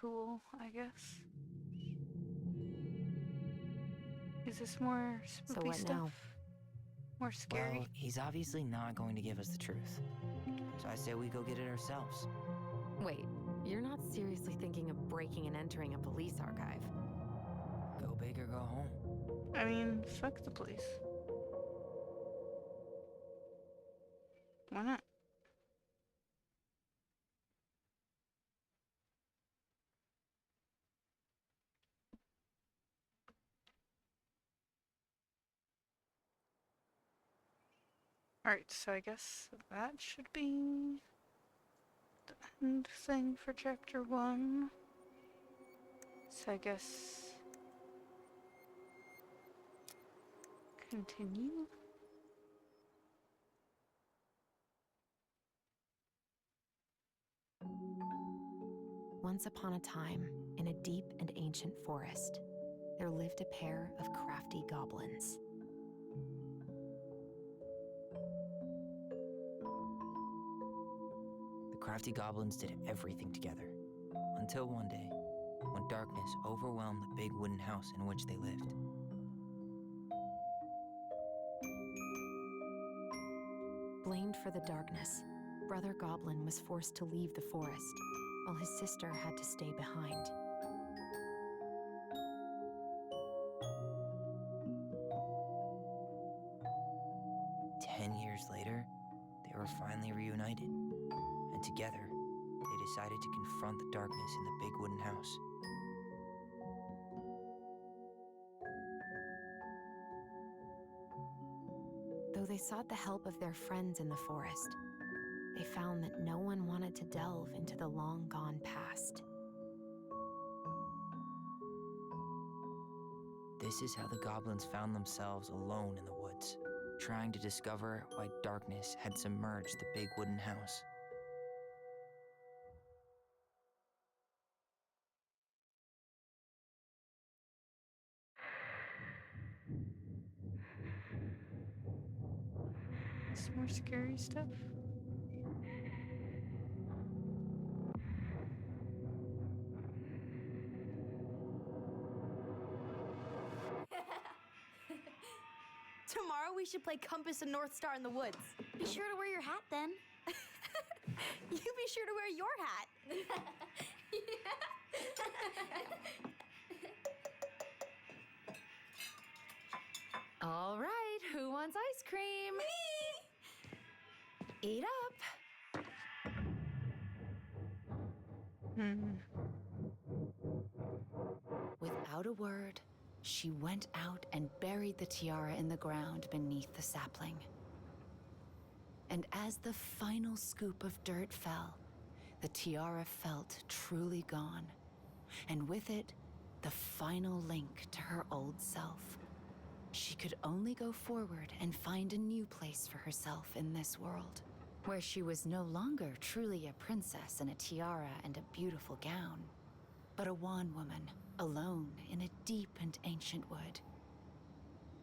cool, I guess. Is this more spooky So what stuff? now? More scary? Well, he's obviously not going to give us the truth. So I say we go get it ourselves. Wait, you're not seriously thinking of breaking and entering a police archive? Go big or go home. I mean, fuck the police. Why not? Alright, so I guess that should be the end thing for chapter 1. So I guess continue. Once upon a time, in a deep and ancient forest, there lived a pair of crafty goblins. The crafty goblins did everything together. Until one day, when darkness overwhelmed the big wooden house in which they lived. Blamed for the darkness, Brother Goblin was forced to leave the forest, while his sister had to stay behind. Years later, they were finally reunited, and together, they decided to confront the darkness in the big wooden house. Though they sought the help of their friends in the forest, they found that no one wanted to delve into the long-gone past. This is how the goblins found themselves alone in the woods, trying to discover why darkness had submerged the big wooden house. Some more scary stuff. Tomorrow we should play Compass and North Star in the woods. Be sure to wear your hat then. You be sure to wear your hat. All right, who wants ice cream? Me! Eat up. Without a word, she went out and buried the tiara in the ground beneath the sapling. And as the final scoop of dirt fell, the tiara felt truly gone, and with it, the final link to her old self. She could only go forward and find a new place for herself in this world, where she was no longer truly a princess in a tiara and a beautiful gown, but a wand woman, alone in a deep and ancient wood.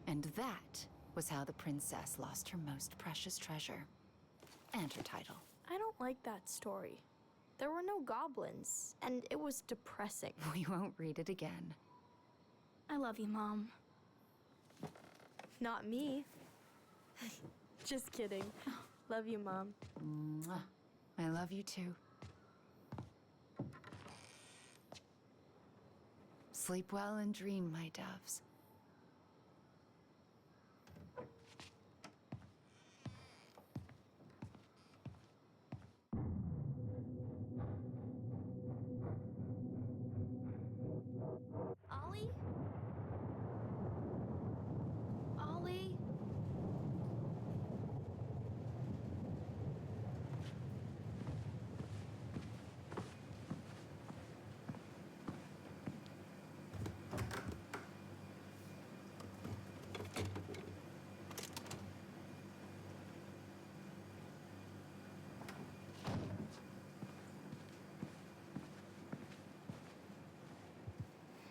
And that was how the princess lost her most precious treasure, and her title. I don't like that story. There were no goblins, and it was depressing. We won't read it again. I love you, Mom. Not me. Just kidding. Love you, Mom. Mwah. I love you too. Sleep well and dream, my doves. Ollie? Ollie?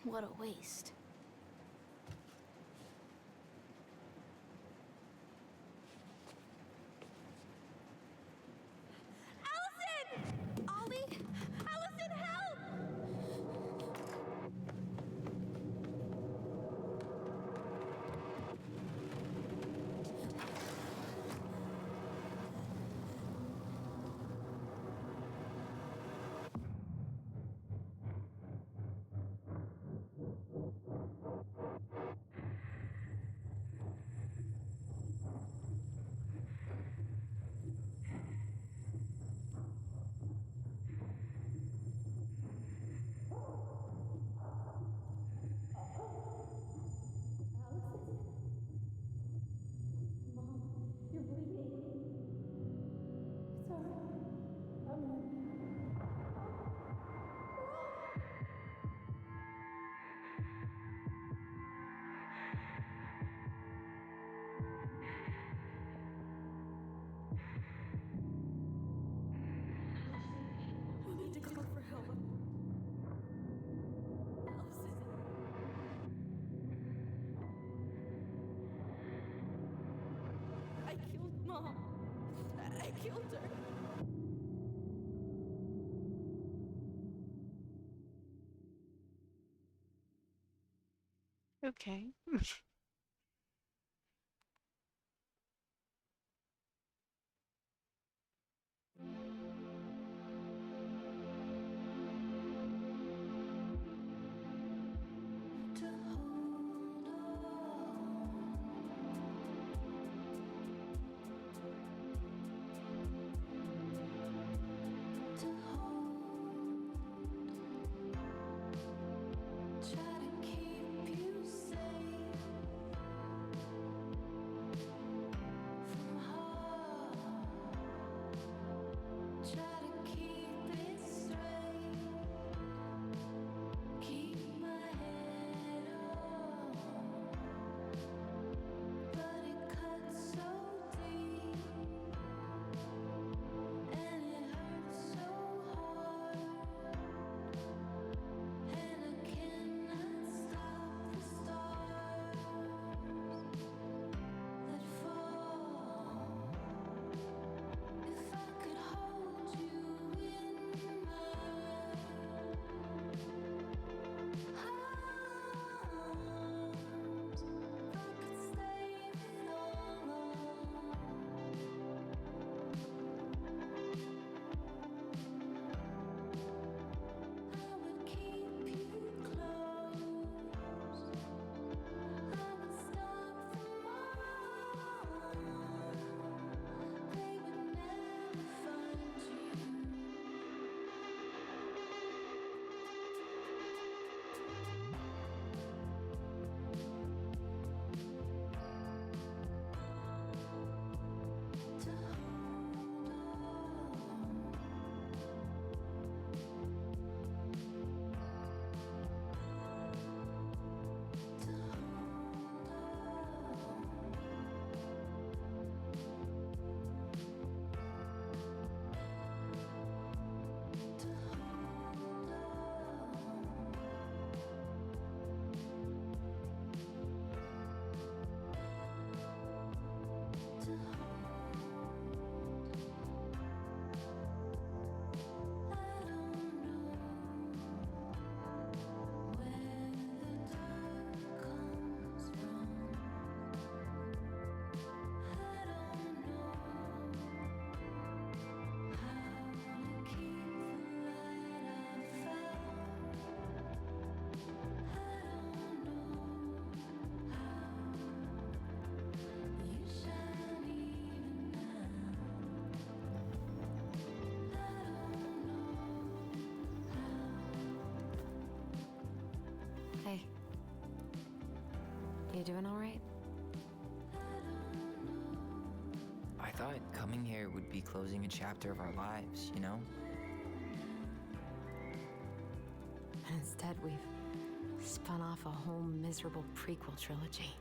What a waste. Allison! Ollie? Allison, help! killed her. Okay. Hey. You doing all right? I thought coming here would be closing a chapter of our lives, you know? And instead, we've spun off a whole miserable prequel trilogy.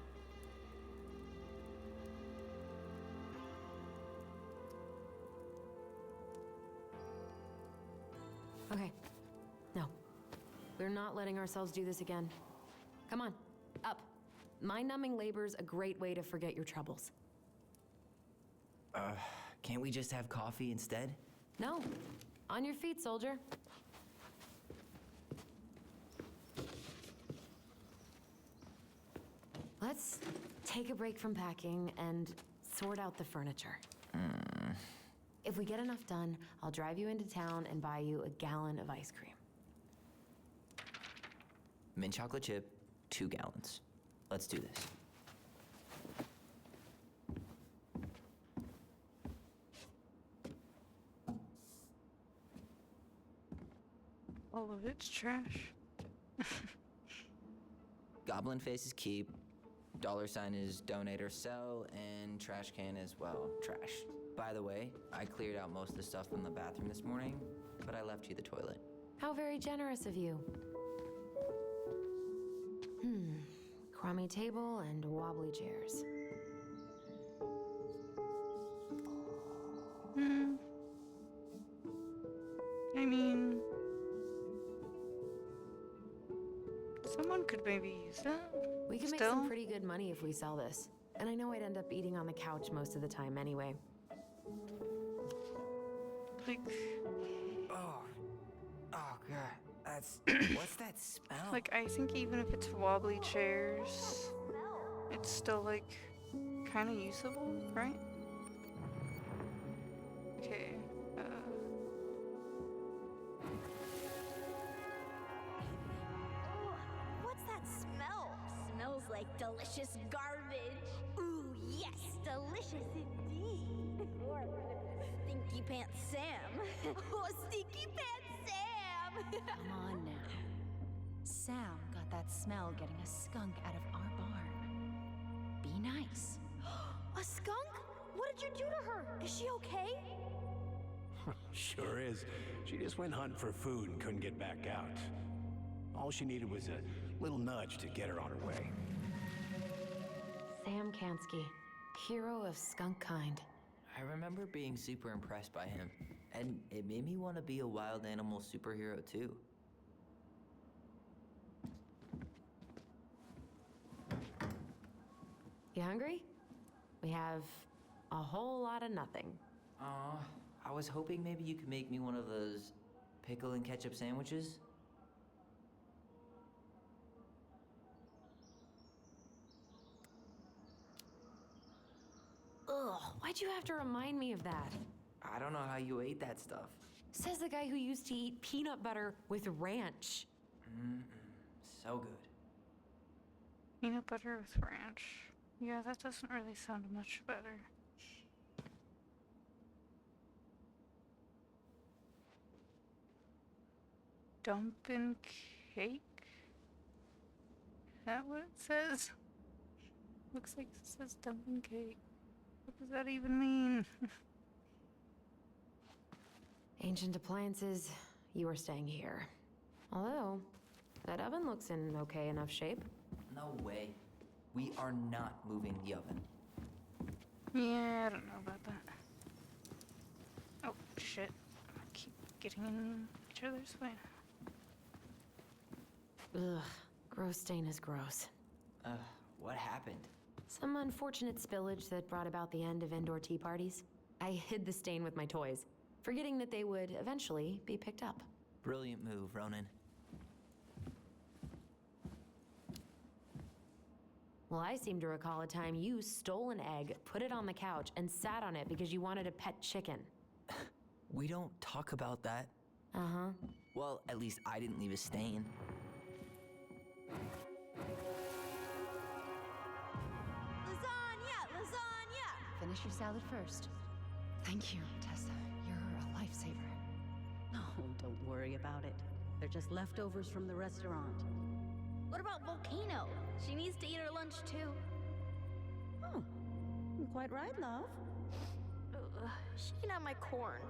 Okay. No. We're not letting ourselves do this again. Come on, up. Mind-numbing labor's a great way to forget your troubles. Can't we just have coffee instead? No. On your feet, soldier. Let's take a break from packing and sort out the furniture. If we get enough done, I'll drive you into town and buy you a gallon of ice cream. Mint chocolate chip, 2 gallons. Let's do this. All of it's trash. Goblin face is keep, $sign is donate or sell, and trash can is, well, trash. By the way, I cleared out most of the stuff from the bathroom this morning, but I left you the toilet. How very generous of you. Crummy table and wobbly chairs. I mean, someone could maybe use that. We can make some pretty good money if we sell this. And I know I'd end up eating on the couch most of the time anyway. Like, Oh, oh god, that's what's that smell? like I think even if it's wobbly chairs, it's still like kind of usable, right? Okay. What's that smell? Smells like delicious garbage. Ooh, yes, delicious indeed. Or Stinky Pants Sam. Oh, Stinky Pants Sam! Come on now. Sam got that smell getting a skunk out of our barn. Be nice. A skunk? What did you do to her? Is she okay? Sure is. She just went hunting for food and couldn't get back out. All she needed was a little nudge to get her on her way. Sam Kansky, hero of skunk kind. I remember being super impressed by him, and it made me want to be a wild animal superhero too. You hungry? We have a whole lot of nothing. Aw, I was hoping maybe you could make me one of those pickle and ketchup sandwiches. Ugh, why'd you have to remind me of that? I don't know how you ate that stuff. Says the guy who used to eat peanut butter with ranch. So good. Peanut butter with ranch. Yeah, that doesn't really sound much better. Dumpin' cake? Is that what it says? Looks like it says dumpin' cake. What does that even mean? Ancient appliances, you are staying here. Although, that oven looks in okay enough shape. No way. We are not moving the oven. Yeah, I don't know about that. Oh, shit. I keep getting in each other's way. Ugh, gross stain is gross. What happened? Some unfortunate spillage that brought about the end of indoor tea parties. I hid the stain with my toys, forgetting that they would eventually be picked up. Brilliant move, Ronan. Well, I seem to recall a time you stole an egg, put it on the couch, and sat on it because you wanted a pet chicken. We don't talk about that. Uh-huh. Well, at least I didn't leave a stain. Lasagna! Lasagna! Finish your salad first. Thank you, Tessa. You're a lifesaver. Oh, don't worry about it. They're just leftovers from the restaurant. What about Volcano? She needs to eat her lunch too. Oh, quite right, love. She can have my corn.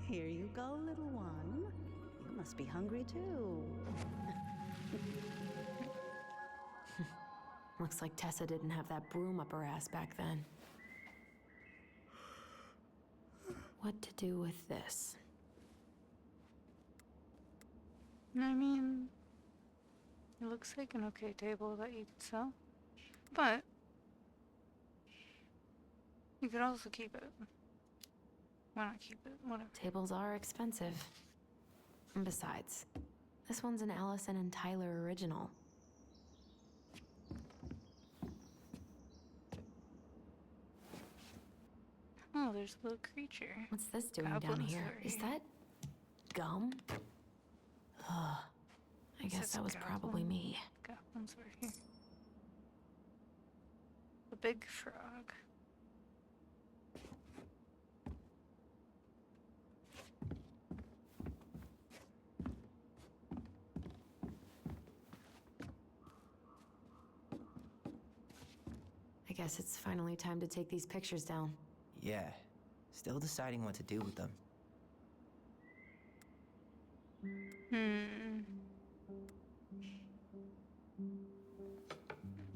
Here you go, little one. You must be hungry too. Looks like Tessa didn't have that broom up her ass back then. What to do with this? I mean, it looks like an okay table that you could sell. But you could also keep it. Why not keep it? Whatever. Tables are expensive. And besides, this one's an Allison and Tyler original. Oh, there's a little creature. What's this doing down Goblins here? are Is here. that gum? Ugh. I guess Says that was probably goblin. me. Goblins are here. The big frog. I guess it's finally time to take these pictures down. Yeah. Still deciding what to do with them.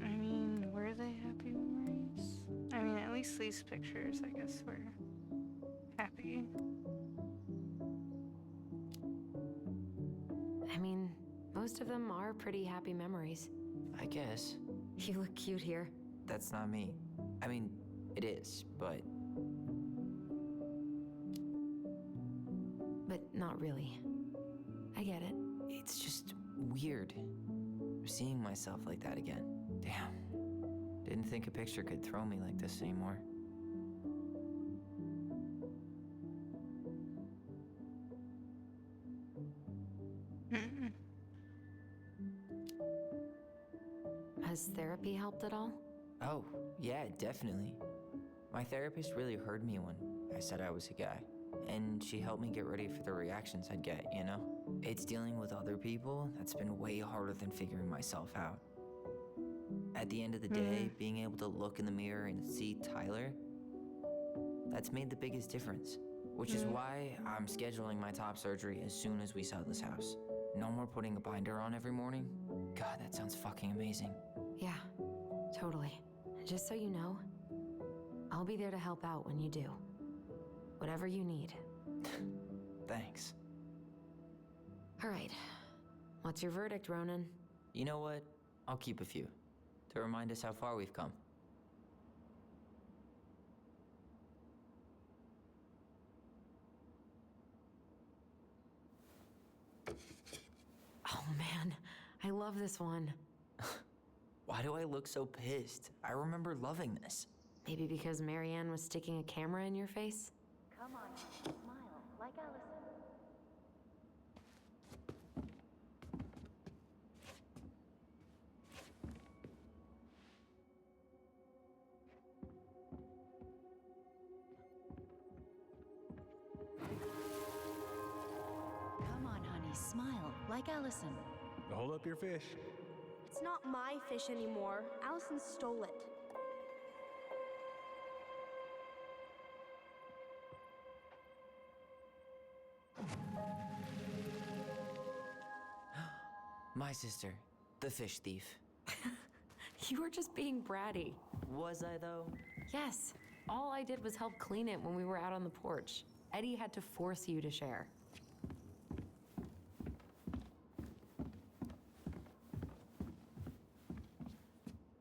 I mean, were they happy memories? I mean, at least these pictures, I guess, were happy. I mean, most of them are pretty happy memories. I guess. You look cute here. That's not me. I mean, it is, but but not really. I get it. It's just weird seeing myself like that again. Damn. Didn't think a picture could throw me like this anymore. Mm-mm. Has therapy helped at all? Oh, yeah, definitely. My therapist really heard me when I said I was a guy, and she helped me get ready for the reactions I'd get, you know? It's dealing with other people that's been way harder than figuring myself out. At the end of the day, being able to look in the mirror and see Tyler, that's made the biggest difference. Which is why I'm scheduling my top surgery as soon as we sell this house. No more putting a binder on every morning. God, that sounds fucking amazing. Yeah, totally. Just so you know, I'll be there to help out when you do. Whatever you need. Thanks. All right. What's your verdict, Ronan? You know what? I'll keep a few, to remind us how far we've come. Oh man, I love this one. Why do I look so pissed? I remember loving this. Maybe because Marianne was sticking a camera in your face? Come on, smile, like Allison. Come on, honey, smile, like Allison. Hold up your fish. It's not my fish anymore. Allison stole it. My sister, the fish thief. You were just being bratty. Was I, though? Yes, all I did was help clean it when we were out on the porch. Eddie had to force you to share.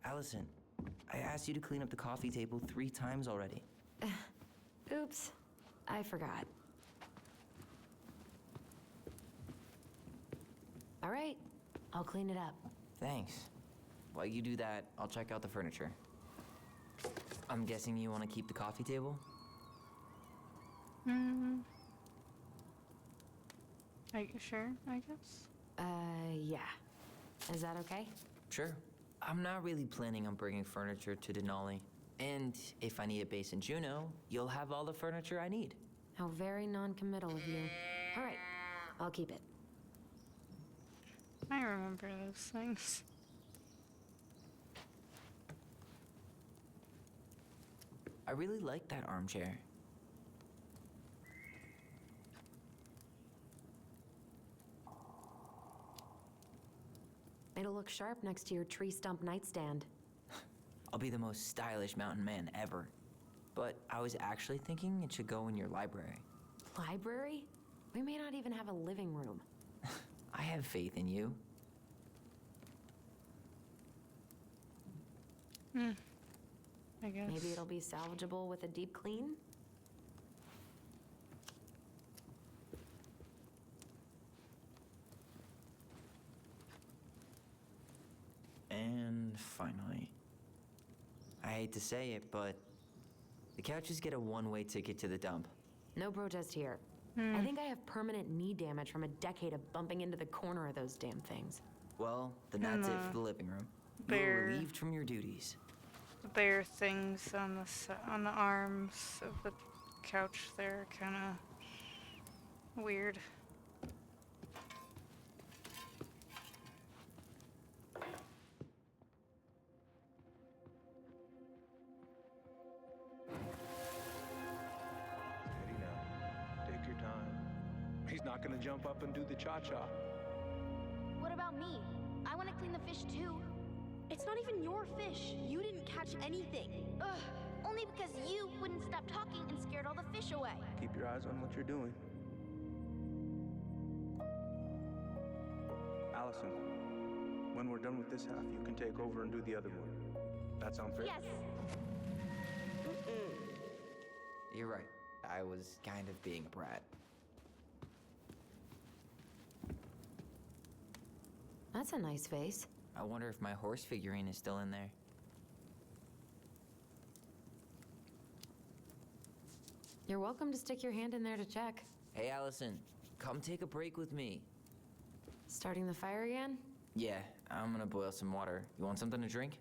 Allison, I asked you to clean up the coffee table 3 times already. Oops, I forgot. All right, I'll clean it up. Thanks. While you do that, I'll check out the furniture. I'm guessing you want to keep the coffee table? Are you sure, I guess? Yeah. Is that okay? Sure. I'm not really planning on bringing furniture to Denali. And if I need a base in Juneau, you'll have all the furniture I need. How very non-committal of you. All right, I'll keep it. I remember those things. I really like that armchair. It'll look sharp next to your tree stump nightstand. I'll be the most stylish mountain man ever. But I was actually thinking it should go in your library. Library? We may not even have a living room. I have faith in you. I guess. Maybe it'll be salvageable with a deep clean? And finally, I hate to say it, but the couches get a one-way ticket to the dump. No protest here. I think I have permanent knee damage from a decade of bumping into the corner of those damn things. Well, then that's it for the living room. You're Bear. relieved from your duties. The bare things on the arms of the couch there, kind of weird. Steady now. Take your time. He's not gonna jump up and do the cha-cha. What about me? I want to clean the fish too. It's not even your fish. You didn't catch anything. Ugh, only because you wouldn't stop talking and scared all the fish away. Keep your eyes on what you're doing. Allison, when we're done with this half, you can take over and do the other one. That sound fair? Yes. You're right. I was kind of being a brat. That's a nice vase. I wonder if my horse figurine is still in there. You're welcome to stick your hand in there to check. Hey, Allison, come take a break with me. Starting the fire again? Yeah, I'm gonna boil some water. You want something to drink?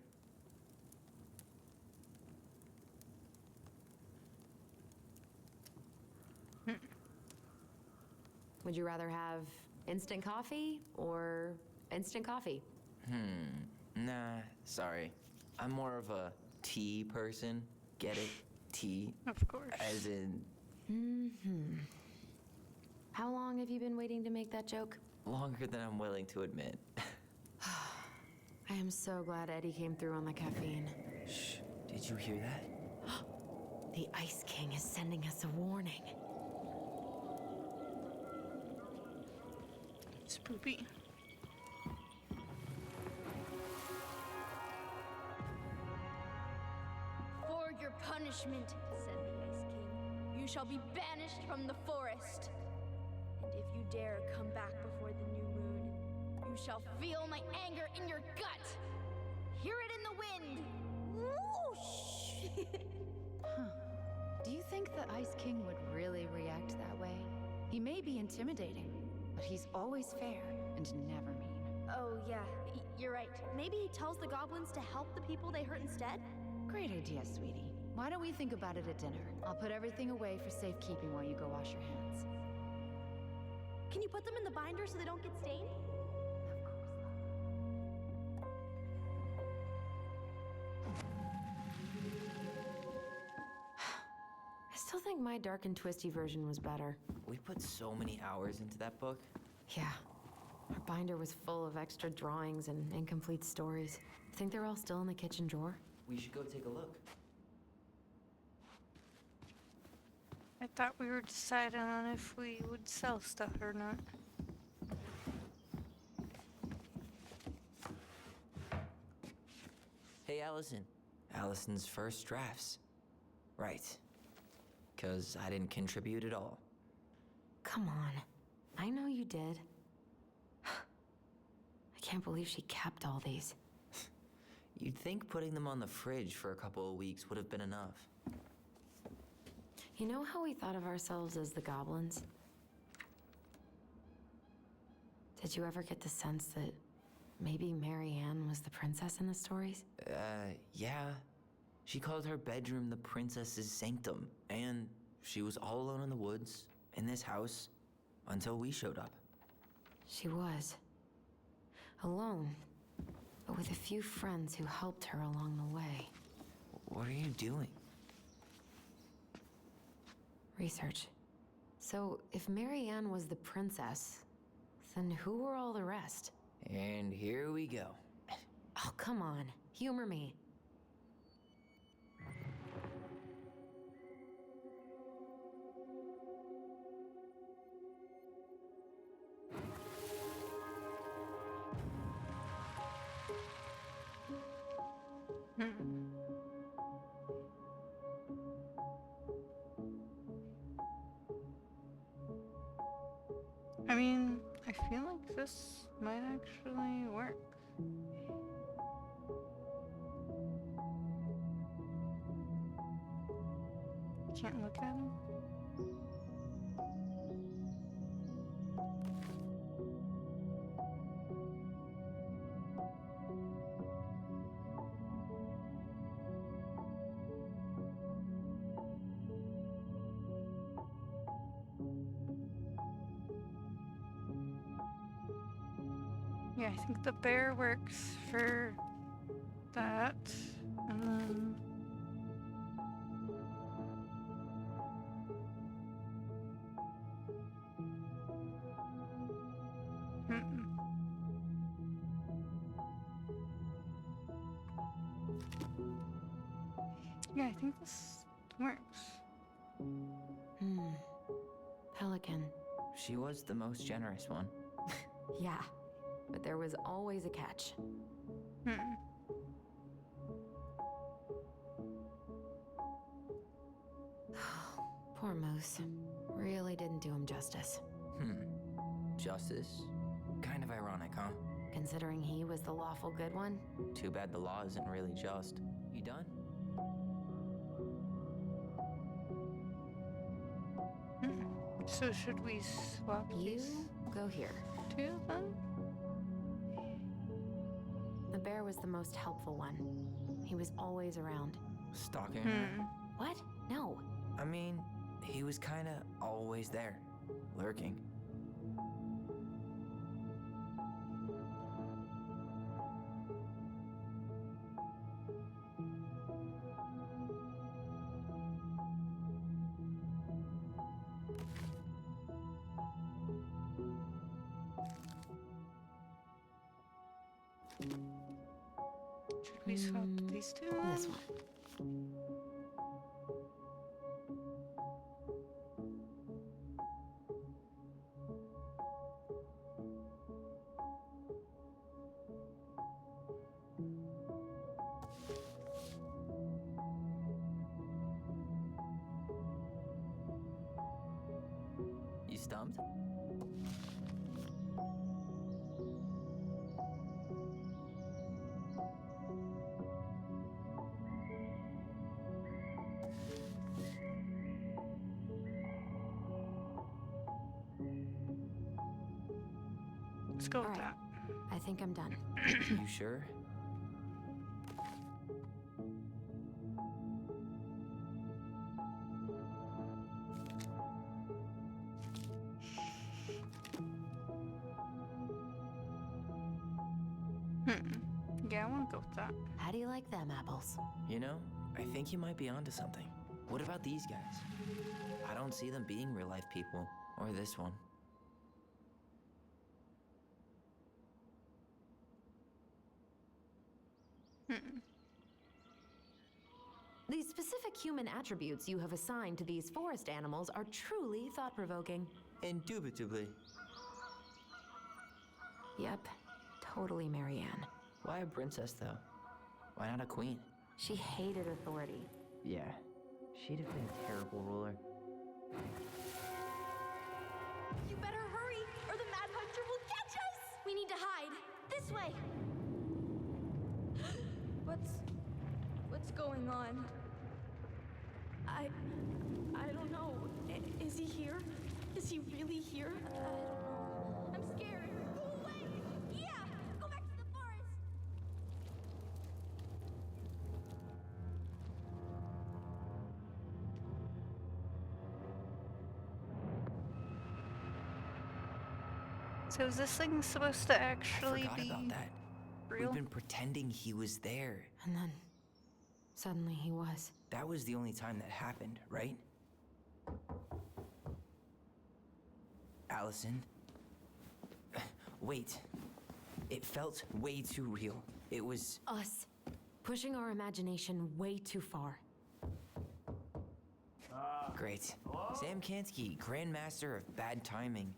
Would you rather have instant coffee or instant coffee? Nah, sorry. I'm more of a tea person. Get it? Tea. Of course. As in, How long have you been waiting to make that joke? longer than I'm willing to admit. I am so glad Eddie came through on the caffeine. Shh, did you hear that? The Ice King is sending us a warning. Spoopy. For your punishment, said the Ice King, you shall be banished from the forest. And if you dare come back before the new moon, you shall feel my anger in your gut. Hear it in the wind. Whoosh! Do you think the Ice King would really react that way? He may be intimidating, but he's always fair and never mean. Oh, yeah, you're right. Maybe he tells the goblins to help the people they hurt instead? Great idea, sweetie. Why don't we think about it at dinner? I'll put everything away for safekeeping while you go wash your hands. Can you put them in the binder so they don't get stained? I still think my dark and twisty version was better. We put so many hours into that book. Yeah. Our binder was full of extra drawings and incomplete stories. Think they're all still in the kitchen drawer? We should go take a look. I thought we were deciding on if we would sell stuff or not. Hey, Allison. Allison's first drafts. Right. 'Cause I didn't contribute at all. Come on. I know you did. I can't believe she kept all these. You'd think putting them on the fridge for a couple of weeks would have been enough. You know how we thought of ourselves as the goblins? Did you ever get the sense that maybe Mary Ann was the princess in the stories? Yeah. She called her bedroom the princess's sanctum, and she was all alone in the woods, in this house, until we showed up. She was. Alone, but with a few friends who helped her along the way. What are you doing? Research. So, if Mary Ann was the princess, then who were all the rest? And here we go. Oh, come on. Humor me. I mean, I feel like this might actually work. Can't look at him. Yeah, I think the bear works for that. And then yeah, I think this works. Pelican. She was the most generous one. Yeah, but there was always a catch. Poor Moose. Really didn't do him justice. Justice? Kind of ironic, huh? considering he was the lawful good one. Too bad the law isn't really just. You done? So should we swap You these go here. two then? The bear was the most helpful one. He was always around. Stalking her? What? No. I mean, he was kinda always there, lurking. Should we swap these two then? This one. You stumped? Let's go with All right. that. I think I'm done. You sure? Yeah, I want to go with that. How do you like them apples? You know, I think you might be onto something. What about these guys? I don't see them being real life people, or this one. The specific human attributes you have assigned to these forest animals are truly thought-provoking. Indubitably. Yep, totally Marianne. Why a princess, though? Why not a queen? She hated authority. Yeah, she'd have been a terrible ruler. You better hurry, or the Mad Hunter will catch us! We need to hide. This way! What's going on? I don't know. Is he here? Is he really here? I don't know. I'm scared. Go away! Yeah! Go back to the forest! So is this thing supposed to actually Forgot be about that. real? We've been pretending he was there. And then, suddenly he was. That was the only time that happened, right? Allison? Wait. It felt way too real. It was... Us. Pushing our imagination way too far. Great. Sam Kansky, Grandmaster of Bad Timing.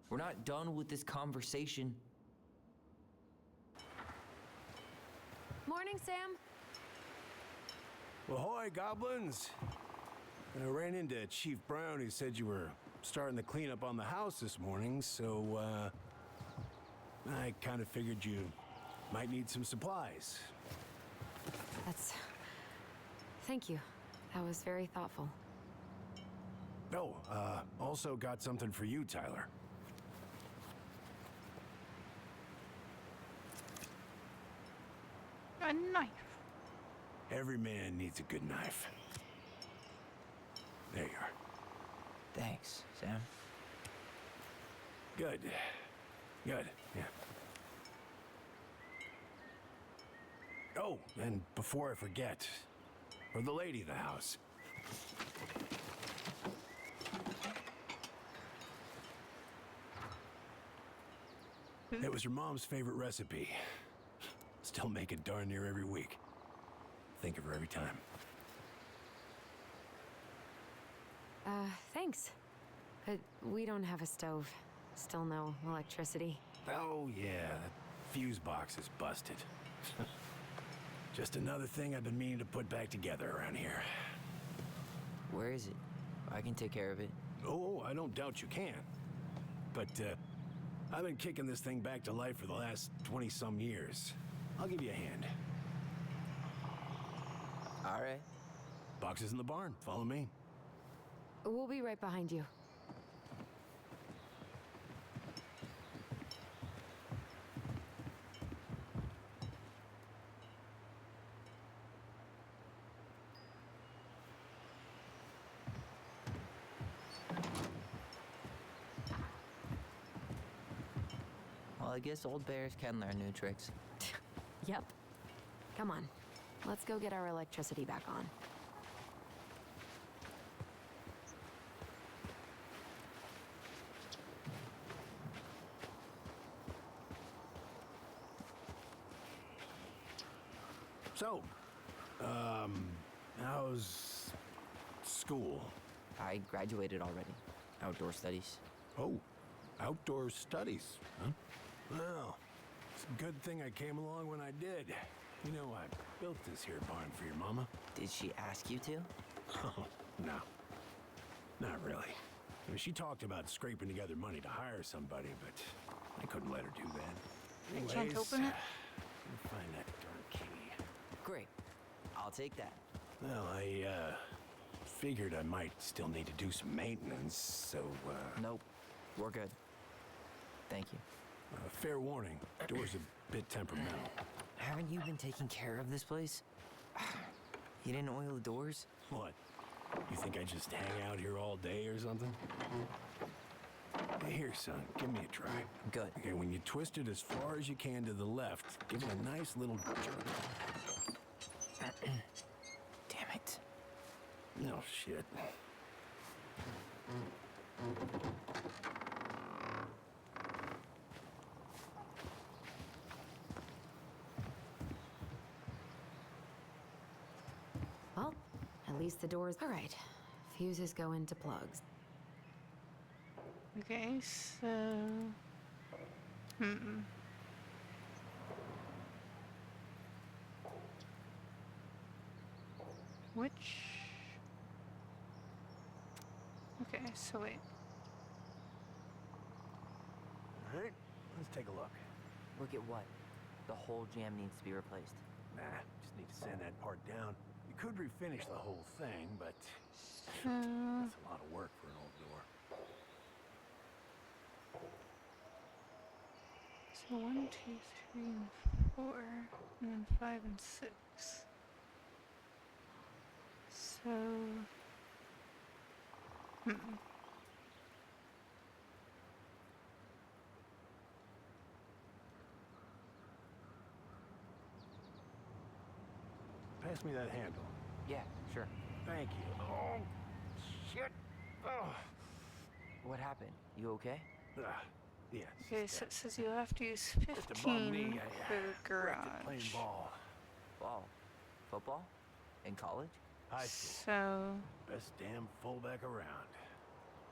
We're not done with this conversation. Morning, Sam. Ahoy, goblins! I ran into Chief Brown, who said you were starting the cleanup on the house this morning, so, I kind of figured you might need some supplies. That's... Thank you. That was very thoughtful. Oh, also got something for you, Tyler. A knife. Every man needs a good knife. There you are. Thanks, Sam. Good. Good, yeah. Oh, and before I forget, for the lady of the house. It was her mom's favorite recipe. Still make it darn near every week. Think of her every time. Thanks. But we don't have a stove. Still no electricity. Oh, yeah, that fuse box is busted. Just another thing I've been meaning to put back together around here. Where is it? I can take care of it. Oh, I don't doubt you can. But, I've been kicking this thing back to life for the last 20-some years. I'll give you a hand. All right. Boxes in the barn. Follow me. We'll be right behind you. Well, I guess old bears can learn new tricks. Yep. Come on. Let's go get our electricity back on. So, how's school? I graduated already. Outdoor studies. Oh, outdoor studies, huh? Well, it's a good thing I came along when I did. You know, I built this here barn for your mama. Did she ask you to? Oh, no. Not really. I mean, she talked about scraping together money to hire somebody, but I couldn't let her do that. I can't open it? Let me find that darn key. Great. I'll take that. Well, I, figured I might still need to do some maintenance, so, Nope. We're good. Thank you. fair warning, door's a bit temperamental. Haven't you been taking care of this place? You didn't oil the doors? What? You think I just hang out here all day or something? Hey, here, son, give me a try. Good. Okay, when you twist it as far as you can to the left, give it a nice little jerk. Damn it. No shit. Well, at least the doors... All right. Fuses go into plugs. Okay, so... Which... Okay, so wait. All right, let's take a look. Look at what? The whole jam needs to be replaced. Nah, just need to sand that part down. You could refinish the whole thing, but So... that's a lot of work for an old door. So 1, 2, 3, and 4, and then 5 and 6. So... Pass me that handle. Yeah, sure. Thank you. Oh, shit. Oh. What happened? You okay? Yeah. Okay, so it says you'll have to use Just above 15 me, for the wrecked it garage. playing ball. Ball. Football? In college? High school. So, Best damn fullback around.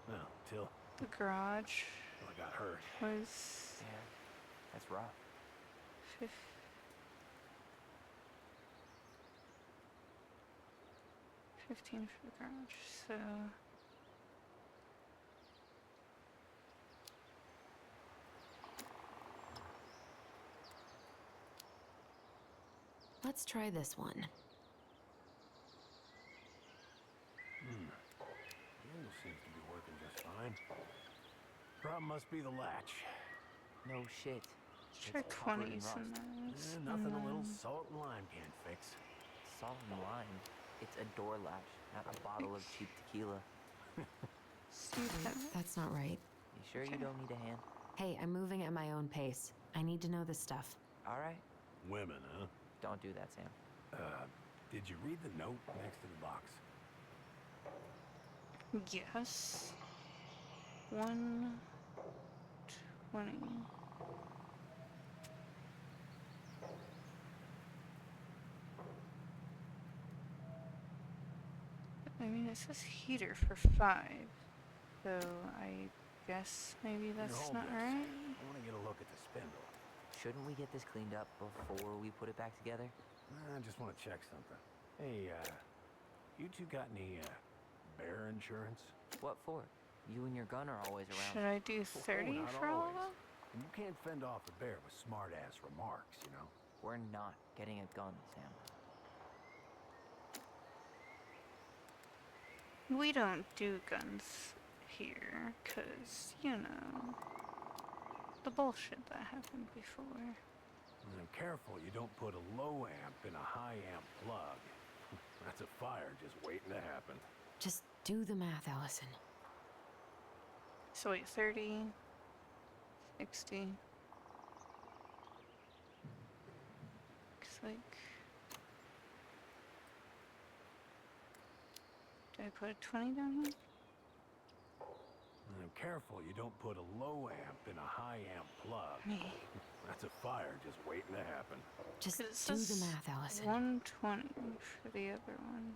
Well, till the garage I got hurt. was Yeah. That's rough. 15 for the garage, so... Let's try this one. Handle seems to be working just fine. Problem must be the latch. No shit. Try It's covered in 20s rust. and those. Nothing and a little then- salt and lime can't fix. Salt and lime. It's a door latch, not a bottle of cheap tequila. See if that... That's not right. You sure you don't need a hand? Hey, I'm moving at my own pace. I need to know this stuff. All right. Women, huh? Don't do that, Sam. Did you read the note next to the box? Yes. 120. I mean, it says heater for 5. So I guess maybe that's Here, hold not this. right. I want to get a look at the spindle. Shouldn't we get this cleaned up before we put it back together? I just want to check something. Hey, you two got any, bear insurance? What for? You and your gun are always around. Should I do 30 not for all of always. them? And you can't fend off a bear with smart-ass remarks, you know? We're not getting a gun, Sam. We don't do guns here, 'cause, you know, the bullshit that happened before. And careful you don't put a low amp in a high amp plug. That's a fire just waiting to happen. Just do the math, Allison. So wait, 30, 60. Looks like... Did I put a 20 down here? And careful you don't put a low amp in a high amp plug. Me. That's a fire just waiting to happen. Just 'Cause it do says the math, Allison. 120 for the other one.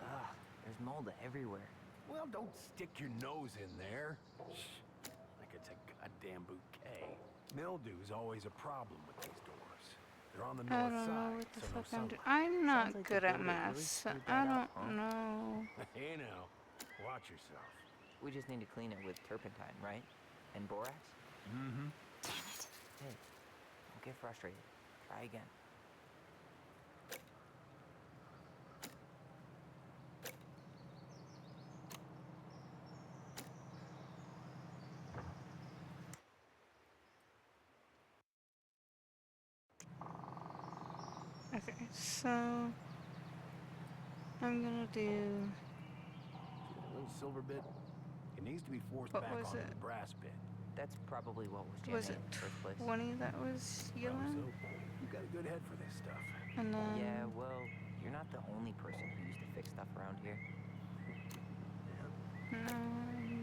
Ugh, there's mold everywhere. Well, don't stick your nose in there. Shh. Like it's a goddamn bouquet. Mildew's always a problem with these doors. They're on the I north don't know side, what the so no fuck I'm doing. sunlight. I'm not Sounds like good the at builder really math. screwed I that up, don't huh? know. Hey now, watch yourself. We just need to clean it with turpentine, right? And borax? Mm-hmm. Hey, don't get frustrated. Try again. Okay, so I'm gonna do. See that little silver bit? It needs to be forced What back was onto it? the brass bit. That's probably what was Was jamming it in the first place. 20 that was Oh, yellow? so you got a good head for this stuff. And then. Yeah, well, you're not the only person who used to fix stuff around here.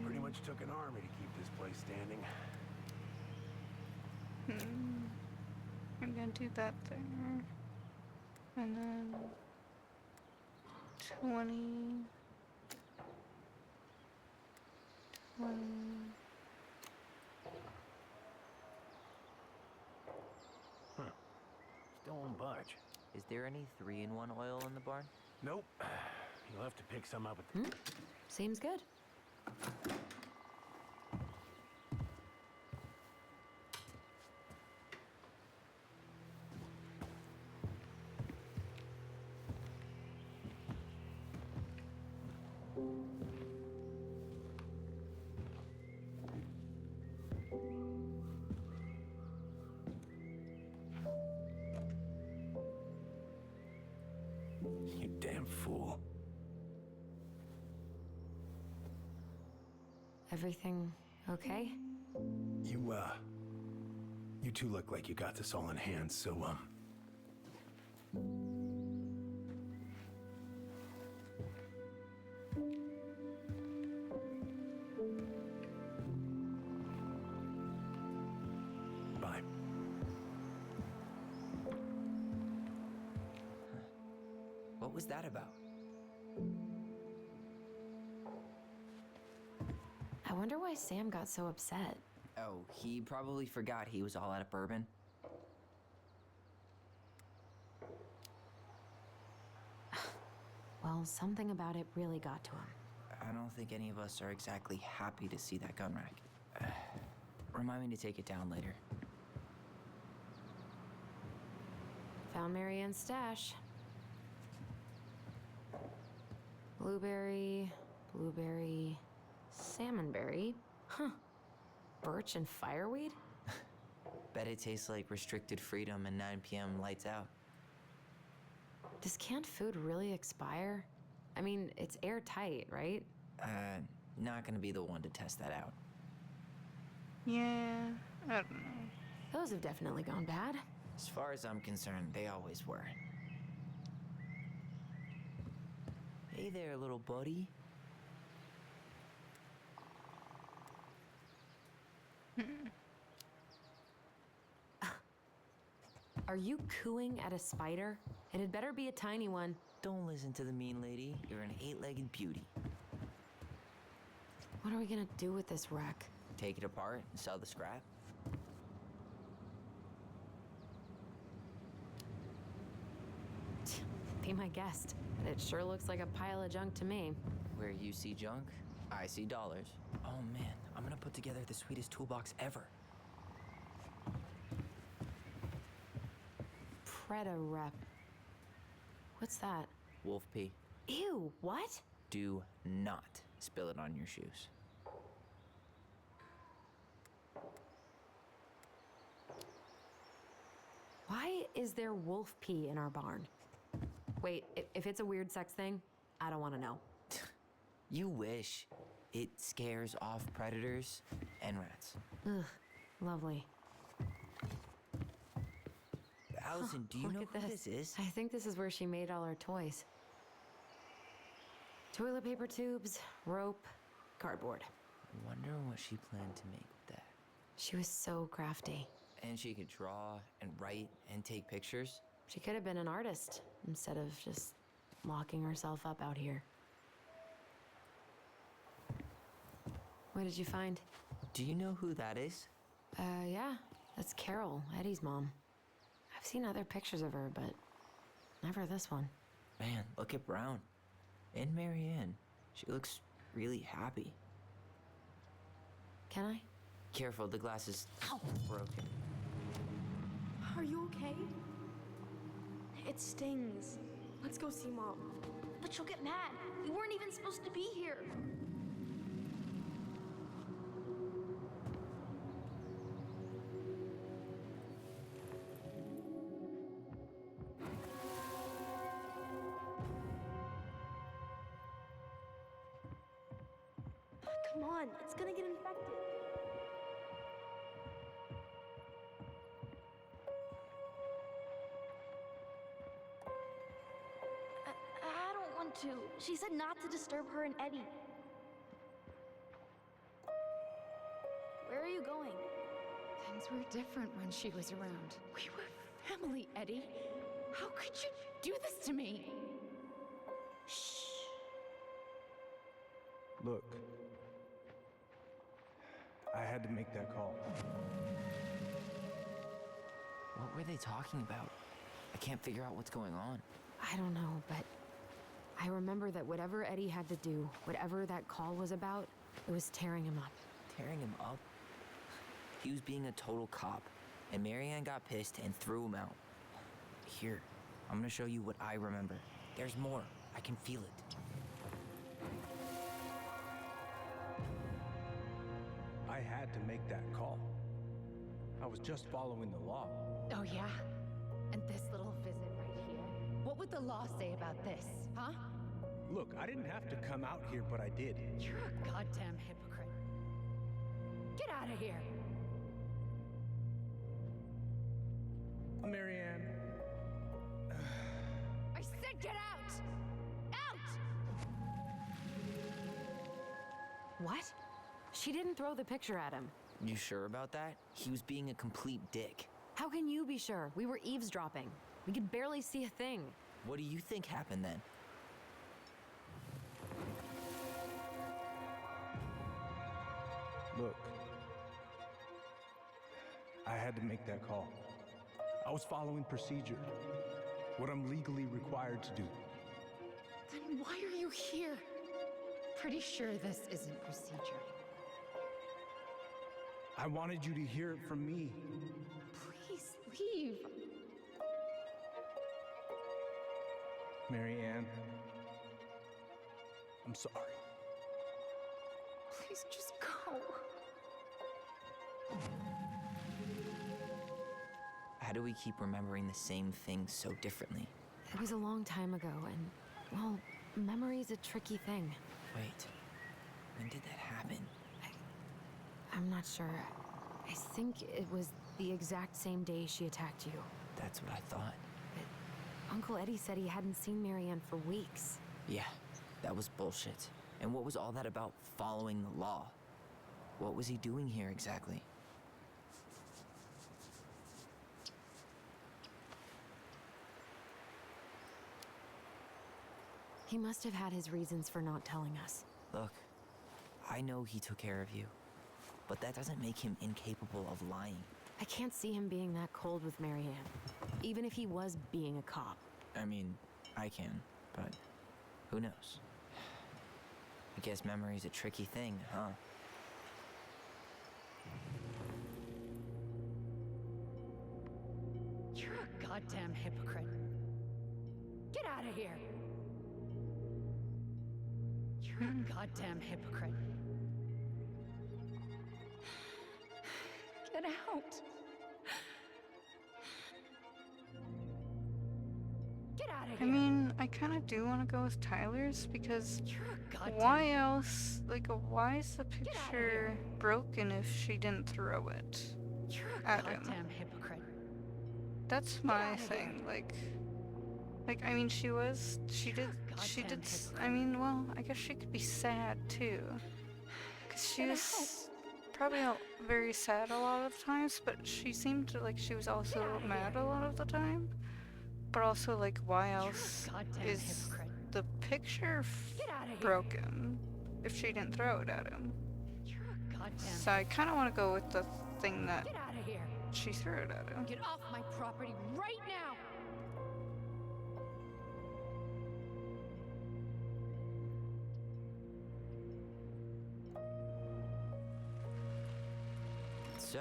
Pretty much took an army to keep this place standing. I'm gonna do that there. And then 20. 20. Still won't budge. Is there any 3-in-1 oil in the barn? Nope. You'll have to pick some up at the... Seems good. You damn fool. Everything okay? You two look like you got this all in hand, so, bye. What was that about? I wonder why Sam got so upset. Oh, he probably forgot he was all out of bourbon. Well, something about it really got to him. I don't think any of us are exactly happy to see that gun rack. Remind me to take it down later. Found Marianne's stash. Blueberry, blueberry, salmonberry. Huh. Birch and fireweed? Bet it tastes like restricted freedom and 9 p.m. lights out. Does canned food really expire? I mean, it's airtight, right? Not gonna be the one to test that out. Yeah, I don't know. Those have definitely gone bad. As far as I'm concerned, they always were. Hey there, little buddy. Are you cooing at a spider? It had better be a tiny one. Don't listen to the mean lady. You're an 8-legged beauty. What are we gonna do with this wreck? Take it apart and sell the scrap. Be my guest. But it sure looks like a pile of junk to me. Where you see junk, I see dollars. Oh man, I'm gonna put together the sweetest toolbox ever. Preda rep. What's that? Wolf pee. Ew, what? Do not spill it on your shoes. Why is there wolf pee in our barn? Wait, if it's a weird sex thing, I don't want to know. You wish. It scares off predators and rats. Ugh, lovely. Allison, do you Look know at who this is? I think this is where she made all her toys. Toilet paper tubes, rope, cardboard. Wonder what she planned to make with that. She was so crafty. And she could draw and write and take pictures. She could have been an artist instead of just locking herself up out here. What did you find? Do you know who that is? Yeah, that's Carol, Eddie's mom. I've seen other pictures of her, but never this one. Man, look at Brown. And Marianne. She looks really happy. Can I? Careful, the glass is broken. Are you okay? It stings. Let's go see Mom. But she'll get mad. We weren't even supposed to be here. Come on, it's gonna get infected. I don't want to. She said not to disturb her and Eddie. Where are you going? Things were different when she was around. We were family, Eddie. How could you do this to me? Shh. Look, I had to make that call. What were they talking about? I can't figure out what's going on. I don't know, but I remember that whatever Eddie had to do, whatever that call was about, it was tearing him up. Tearing him up? He was being a total cop, and Marianne got pissed and threw him out. Here, I'm gonna show you what I remember. There's more. I can feel it. I had to make that call. I was just following the law. Oh, yeah? And this little visit right here? What would the law say about this, huh? Look, I didn't have to come out here, but I did. You're a goddamn hypocrite. Get out of here! Marianne. I said get out! Out! What? She didn't throw the picture at him. You sure about that? He was being a complete dick. How can you be sure? We were eavesdropping. We could barely see a thing. What do you think happened then? Look, I had to make that call. I was following procedure, what I'm legally required to do. Then why are you here? Pretty sure this isn't procedure. I wanted you to hear it from me. Please leave. Marianne, I'm sorry. Please just go. How do we keep remembering the same things so differently? It was a long time ago, and, well, memory's a tricky thing. Wait, when did that happen? I'm not sure. I think it was the exact same day she attacked you. That's what I thought. But Uncle Eddie said he hadn't seen Marianne for weeks. Yeah, that was bullshit. And what was all that about following the law? What was he doing here exactly? He must have had his reasons for not telling us. Look, I know he took care of you, but that doesn't make him incapable of lying. I can't see him being that cold with Marianne, even if he was being a cop. I mean, I can, but who knows? I guess memory's a tricky thing, huh? You're a goddamn hypocrite. Get out of here. You're a goddamn hypocrite. Get out. Get out of I here. mean, I kind of do want to go with Tyler's because You're a goddamn why else? Like, why is the outta here. picture broken if she didn't throw it? You're a at him. goddamn hypocrite. That's my outta thing. here. Like, I mean, she You're did, a she goddamn did, hypocrite. I mean, well, I guess she could be sad too. Because she Get was probably very sad a lot of times, but she seemed like she was also outta mad here. a lot of the time. But also, like, why You're else a goddamn is hypocrite. the picture Get outta here. broken if she didn't throw it at him? You're a goddamn. So I kind of want to go with the thing that Get out of here. she threw it at him. Get off my property right now. So,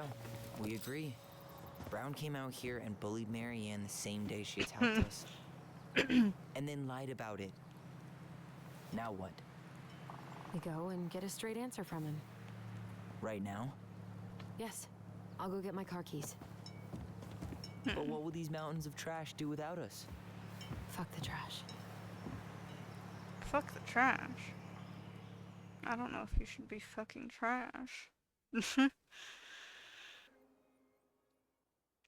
we agree. Brown came out here and bullied Marianne the same day she attacked us. And then lied about it. Now what? We go and get a straight answer from him. Right now? Yes, I'll go get my car keys. But what will these mountains of trash do without us? Fuck the trash. Fuck the trash. I don't know if you should be fucking trash.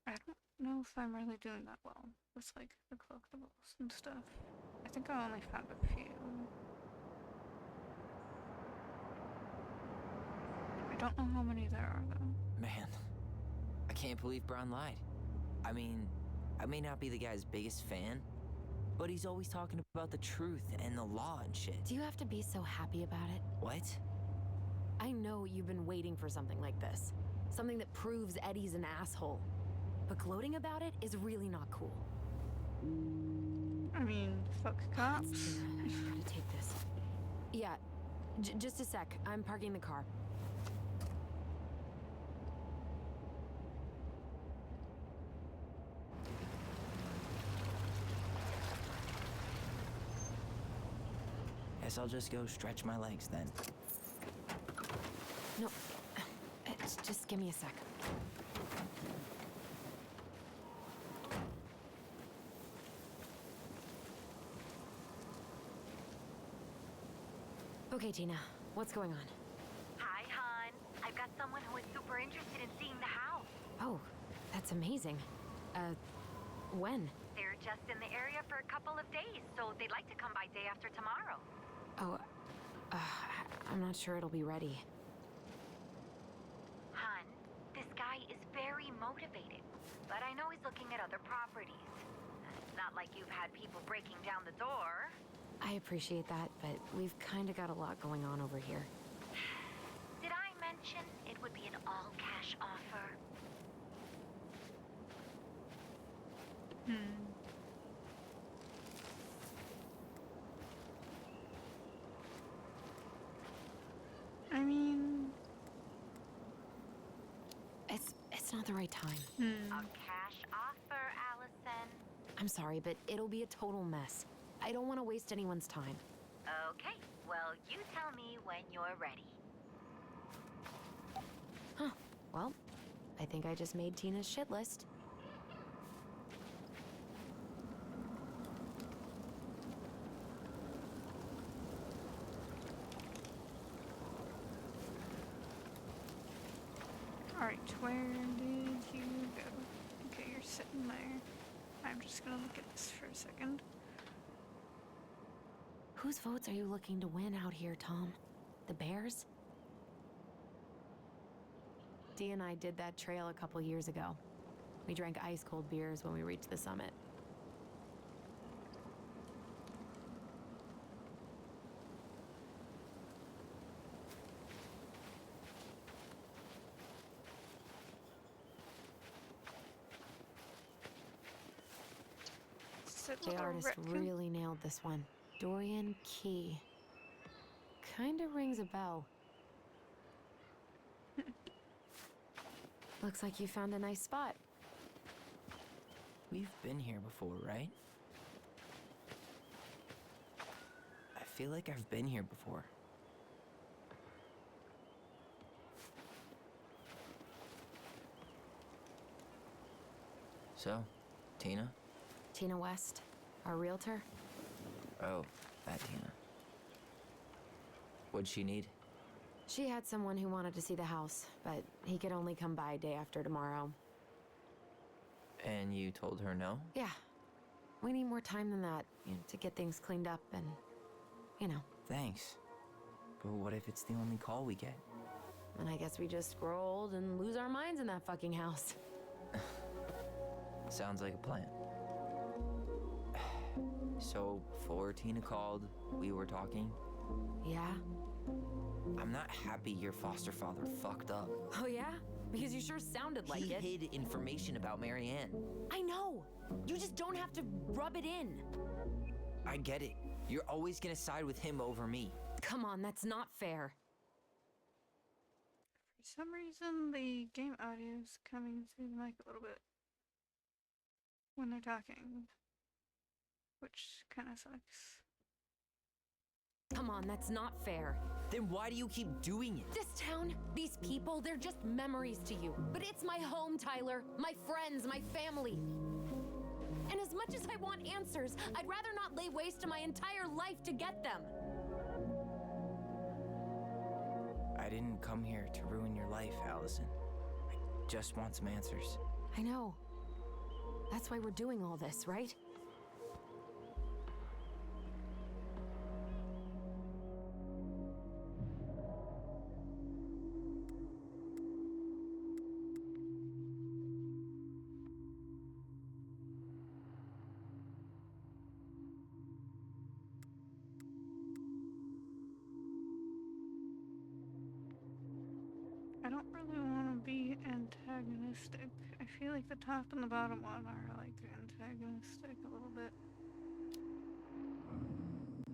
I don't know if I'm really doing that well with like the collectibles and stuff. I think I only found a few. I don't know how many there are though. Man, I can't believe Brown lied. I mean, I may not be the guy's biggest fan, but he's always talking about the truth and the law and shit. Do you have to be so happy about it? What? I know you've been waiting for something like this. Something that proves Eddie's an asshole. But gloating about it is really not cool. I mean, fuck cops. I gotta take this. Yeah, just a sec. I'm parking the car. Guess I'll just go stretch my legs then. No, just give me a sec. Okay, Tina, what's going on? Hi, hon. I've got someone who is super interested in seeing the house. Oh, that's amazing. When? They're just in the area for a couple of days, so they'd like to come by day after tomorrow. Oh, I'm not sure it'll be ready. Hon, this guy is very motivated, but I know he's looking at other properties. It's not like you've had people breaking down the door. I appreciate that, but we've kind of got a lot going on over here. Did I mention it would be an all-cash offer? I mean, It's not the right time. A cash offer, Allison. I'm sorry, but it'll be a total mess. I don't want to waste anyone's time. Okay, well, you tell me when you're ready. Huh. Well, I think I just made Tina's shit list. alright, where did you go? Okay, you're sitting there. I'm just gonna look at this for a second. Whose votes are you looking to win out here, Tom? The Bears? Dee and I did that trail a couple years ago. We drank ice-cold beers when we reached the summit. said The little artist raccoon. really nailed this one. Dorian Key. Kinda rings a bell. Looks like you found a nice spot. We've been here before, right? I feel like I've been here before. So, Tina? Tina West, our realtor. Oh, that Tina. What'd she need? She had someone who wanted to see the house, but he could only come by day after tomorrow. And you told her no? Yeah. We need more time than that, to get things cleaned up and, Thanks. But what if it's the only call we get? And I guess we just grow old and lose our minds in that fucking house. Sounds like a plan. So, before Tina called, we were talking. Yeah? I'm not happy your foster father fucked up. Oh yeah? Because you sure sounded like He it. hid information about Marianne. I know! You just don't have to rub it in. I get it. You're always gonna side with him over me. Come on, that's not fair. For some reason, the game audio is coming through the mic a little bit when they're talking, which kind of sucks. Come on, that's not fair. Then why do you keep doing it? This town, these people, they're just memories to you. But it's my home, Tyler. My friends, my family. And as much as I want answers, I'd rather not lay waste to my entire life to get them. I didn't come here to ruin your life, Allison. I just want some answers. I know. That's why we're doing all this, right? I don't really want to be antagonistic. I feel like the top and the bottom one are like antagonistic a little bit.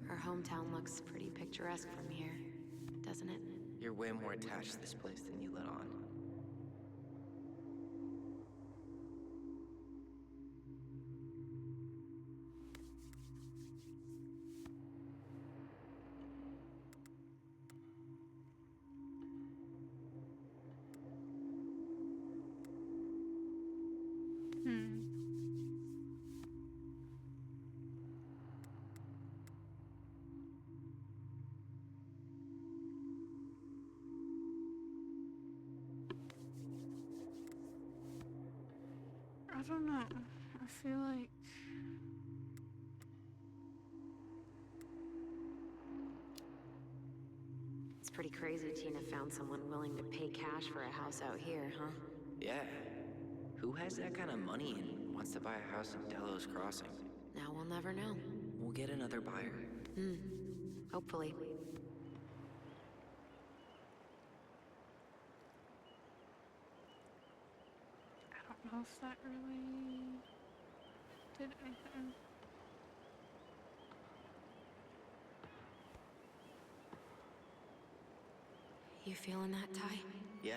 Our hometown looks pretty picturesque from here, doesn't it? You're way more attached to this place than you let on. I don't know. I feel like It's pretty crazy Tina found someone willing to pay cash for a house out here, huh? Yeah. Who has that kind of money and wants to buy a house in Delos Crossing? Now we'll never know. We'll get another buyer. Hopefully. I don't know if that really did anything. You feeling that, Ty? Yeah.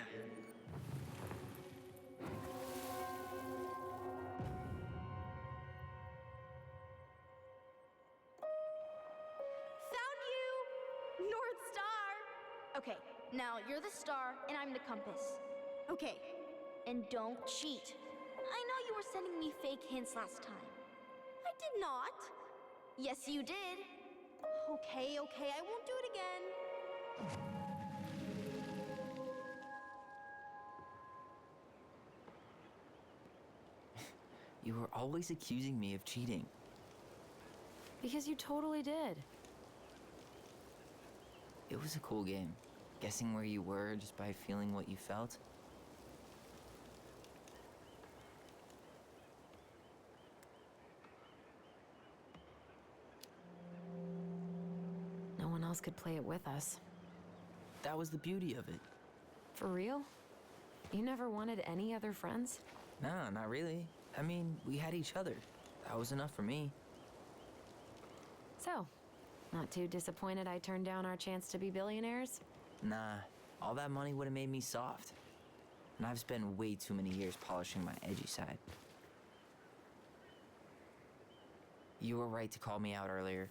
Found you! North Star! Okay, now you're the star and I'm the compass. Okay, and don't cheat. I know you were sending me fake hints last time. I did not. Yes, you did. Okay, I won't do it again. You were always accusing me of cheating. Because you totally did. It was a cool game. Guessing where you were just by feeling what you felt. No one else could play it with us. That was the beauty of it. For real? You never wanted any other friends? Nah, not really. I mean, we had each other. That was enough for me. So, not too disappointed I turned down our chance to be billionaires? Nah, all that money would have made me soft. And I've spent way too many years polishing my edgy side. You were right to call me out earlier.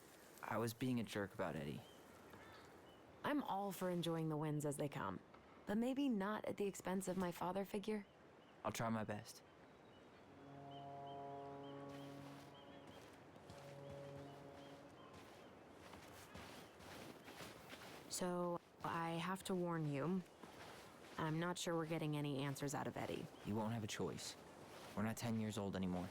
I was being a jerk about Eddie. I'm all for enjoying the wins as they come, but maybe not at the expense of my father figure. I'll try my best. So, I have to warn you, I'm not sure we're getting any answers out of Eddie. You won't have a choice. We're not 10 years old anymore.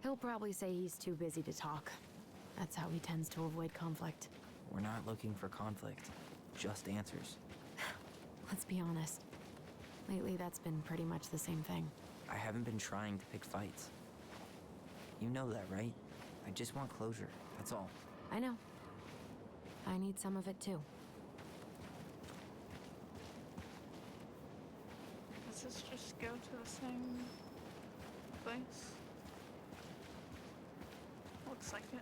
He'll probably say he's too busy to talk. That's how he tends to avoid conflict. We're not looking for conflict, just answers. Let's be honest. Lately, that's been pretty much the same thing. I haven't been trying to pick fights. You know that, right? I just want closure, that's all. I know. I need some of it too. Does this just go to the same place? Looks like it.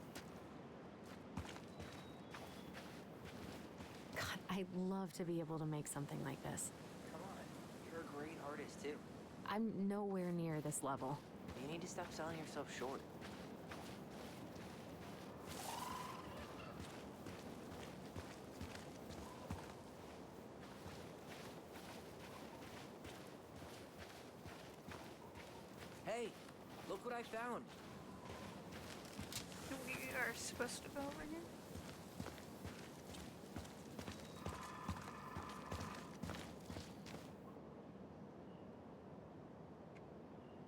God, I'd love to be able to make something like this. Come on, you're a great artist too. I'm nowhere near this level. You need to stop selling yourself short. Hey, look what I found. We are supposed to go over here?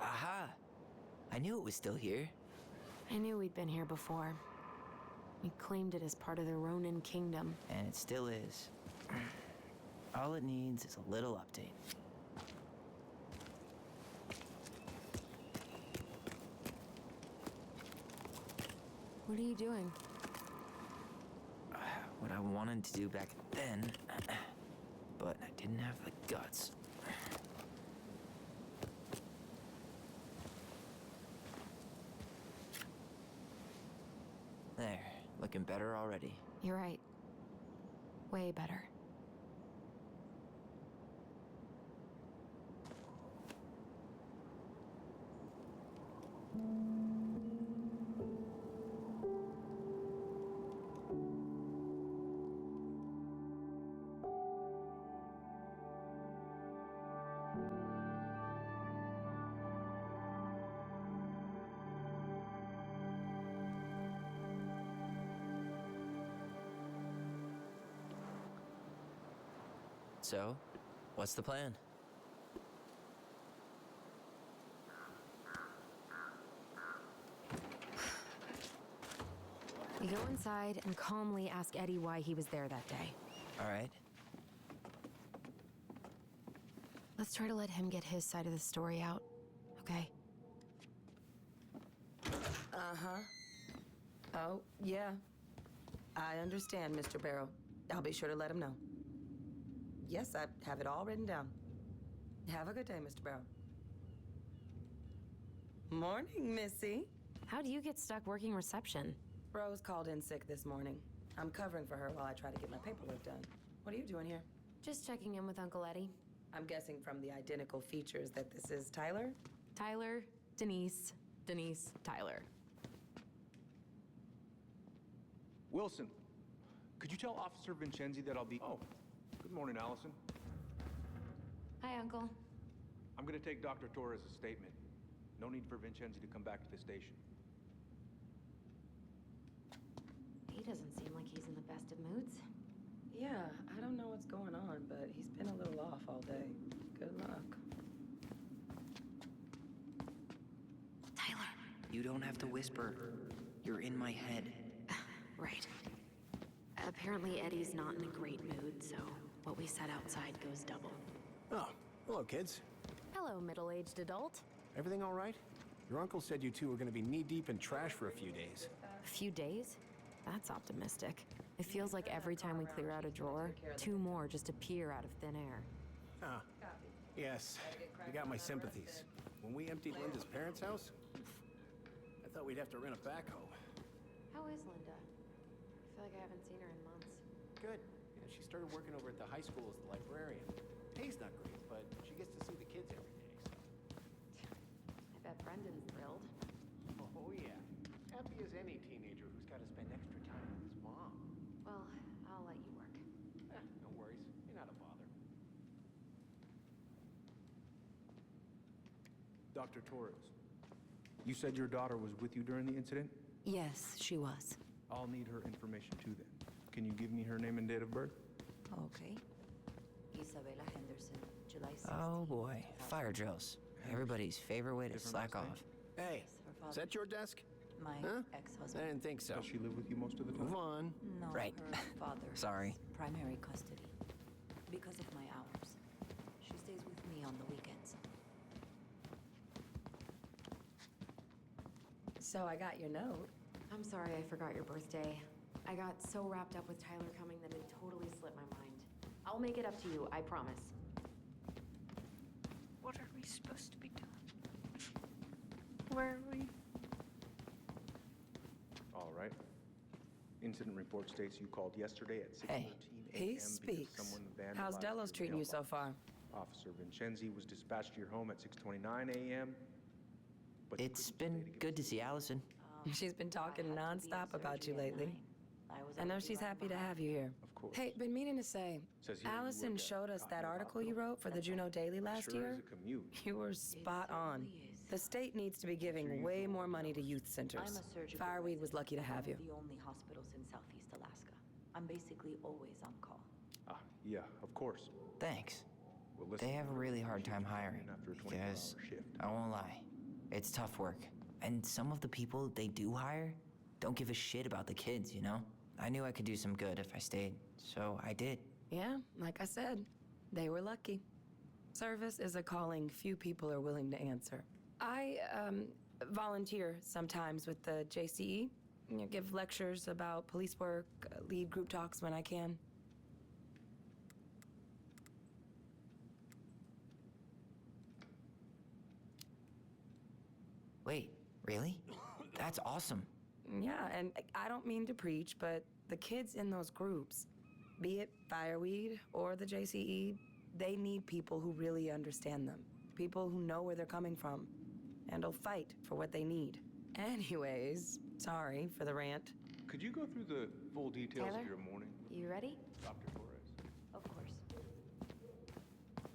Aha! I knew it was still here. I knew we'd been here before. We claimed it as part of the Ronin kingdom. And it still is. All it needs is a little update. What are you doing? What I wanted to do back then, but I didn't have the guts. There, looking better already. You're right. Way better. So, what's the plan? We go inside and calmly ask Eddie why he was there that day. All right. Let's try to let him get his side of the story out, okay? Uh-huh. Oh, yeah. I understand, Mr. Barrow. I'll be sure to let him know. Yes, I have it all written down. Have a good day, Mr. Barrow. Morning, Missy. How do you get stuck working reception? Rose called in sick this morning. I'm covering for her while I try to get my paperwork done. What are you doing here? Just checking in with Uncle Eddie. I'm guessing from the identical features that this is Tyler? Tyler, Denise, Denise, Tyler. Wilson, could you tell Officer Vincenzi that I'll be... Oh, good morning, Allison. Hi, Uncle. I'm gonna take Dr. Torres' statement. No need for Vincenzi to come back to the station. He doesn't seem like he's in the best of moods. Yeah, I don't know what's going on, but he's been a little off all day. Good luck. Tyler. You don't have to whisper. You're in my head. Right. Apparently Eddie's not in a great mood, so what we said outside goes double. Oh, hello, kids. Hello, middle-aged adult. Everything all right? Your uncle said you two were gonna be knee-deep in trash for a few days. A few days? That's optimistic. It feels like every time we clear out a drawer, two more just appear out of thin air. Ah, Yes, you got my sympathies. When we emptied Linda's parents' house, I thought we'd have to rent a backhoe. How is Linda? I feel like I haven't seen her in months. Good. Yeah, she started working over at the high school as the librarian. Pay's not great, but she gets to see the kids every day, so. I bet Brendan's thrilled. Oh, yeah. Happy as any teenager who's got to spend extra time with his mom. Well, I'll let you work. No worries. You're not a bother. Dr. Torres, you said your daughter was with you during the incident? Yes, she was. I'll need her information too then. Can you give me her name and date of birth? Okay. Isabella Henderson, July 16th. Oh boy, fire drills. Everybody's favorite way to Different slack last name? off. Hey, Her is father, that your desk? my Huh? ex-husband. I didn't think so. Does she live with you most of the Move time? on. No, Right. her father. Sorry. has primary custody. Because of my hours. She stays with me on the weekends. So I got your note. I'm sorry I forgot your birthday. I got so wrapped up with Tyler coming that it totally slipped my mind. I'll make it up to you, I promise. What are we supposed to be doing? Where are we? All right. Incident report states you called yesterday at 6:13 Hey. a.m. He because speaks. someone How's vandalized Delos your treating you so mailbox. far? Officer Vincenzi was dispatched to your home at 6:29 a.m. But you It's couldn't been stay to good to get see Allison. She's been talking I had to be in nonstop about you surgery at lately. 9. was I know already she's running happy to behind. have you here. Of course. Hey, been meaning to say, Says here you Allison work at showed us that Cottonwood article you Hospital. wrote for the Juneau Daily last Sure year. is a commute. You were spot on. really is. The state needs to be giving way more money to youth centers. I'm a surgical Fireweed was resident lucky to of have one you. of the only hospitals in Southeast Alaska. I'm basically always on call. Ah, yeah, of course. Thanks. Well, listen, They have a really hard appreciate time you coming hiring in after a because, 24-hour shift. I won't lie, it's tough work. And some of the people they do hire don't give a shit about the kids, you know? I knew I could do some good if I stayed, so I did. Yeah, like I said, they were lucky. Service is a calling few people are willing to answer. I volunteer sometimes with the JCE. You know, give lectures about police work, lead group talks when I can. Wait, really? That's awesome. Yeah, and I don't mean to preach, but the kids in those groups, be it Fireweed or the JCE, they need people who really understand them. People who know where they're coming from and'll fight for what they need. Anyways, sorry for the rant. Could you go through the full details Tyler? of your morning, You ready? Dr. Torres? Of course.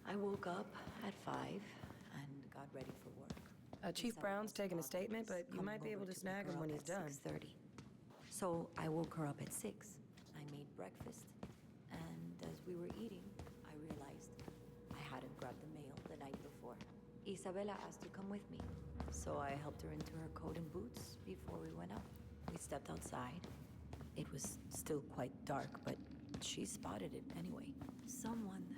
I woke up at 5 and got ready for work. Chief Isabella Brown's taking a Scott statement, was but you might be coming able over to pick snag her him when up he's at done. 6:30. So I woke her up at 6. I made breakfast, and as we were eating, I realized I hadn't grabbed the mail the night before. Isabella asked to come with me, so I helped her into her coat and boots before we went out. We stepped outside. It was still quite dark, but she spotted it anyway. Something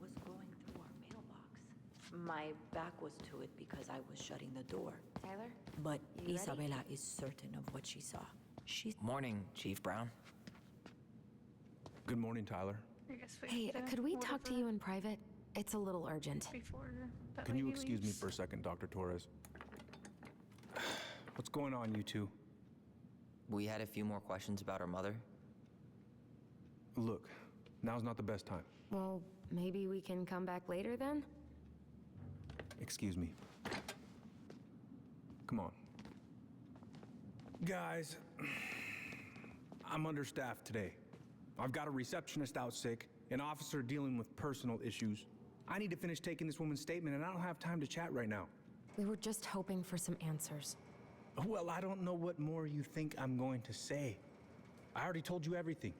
was going through our mailbox. My back was to it because I was shutting the door. Tyler? But You ready? Isabella is certain of what she saw. She Morning, Chief Brown. Good morning, Tyler. I guess we Hey, have to could we talk to whatever you in private? It's a little urgent. before that Can you lady excuse me leaves? for a second, Dr. Torres? What's going on, you two? We had a few more questions about her mother. Look, now's not the best time. Well, maybe we can come back later then? Excuse me. Come on. Guys, I'm understaffed today. I've got a receptionist out sick, an officer dealing with personal issues. I need to finish taking this woman's statement, and I don't have time to chat right now. We were just hoping for some answers. Well, I don't know what more you think I'm going to say. I already told you everything.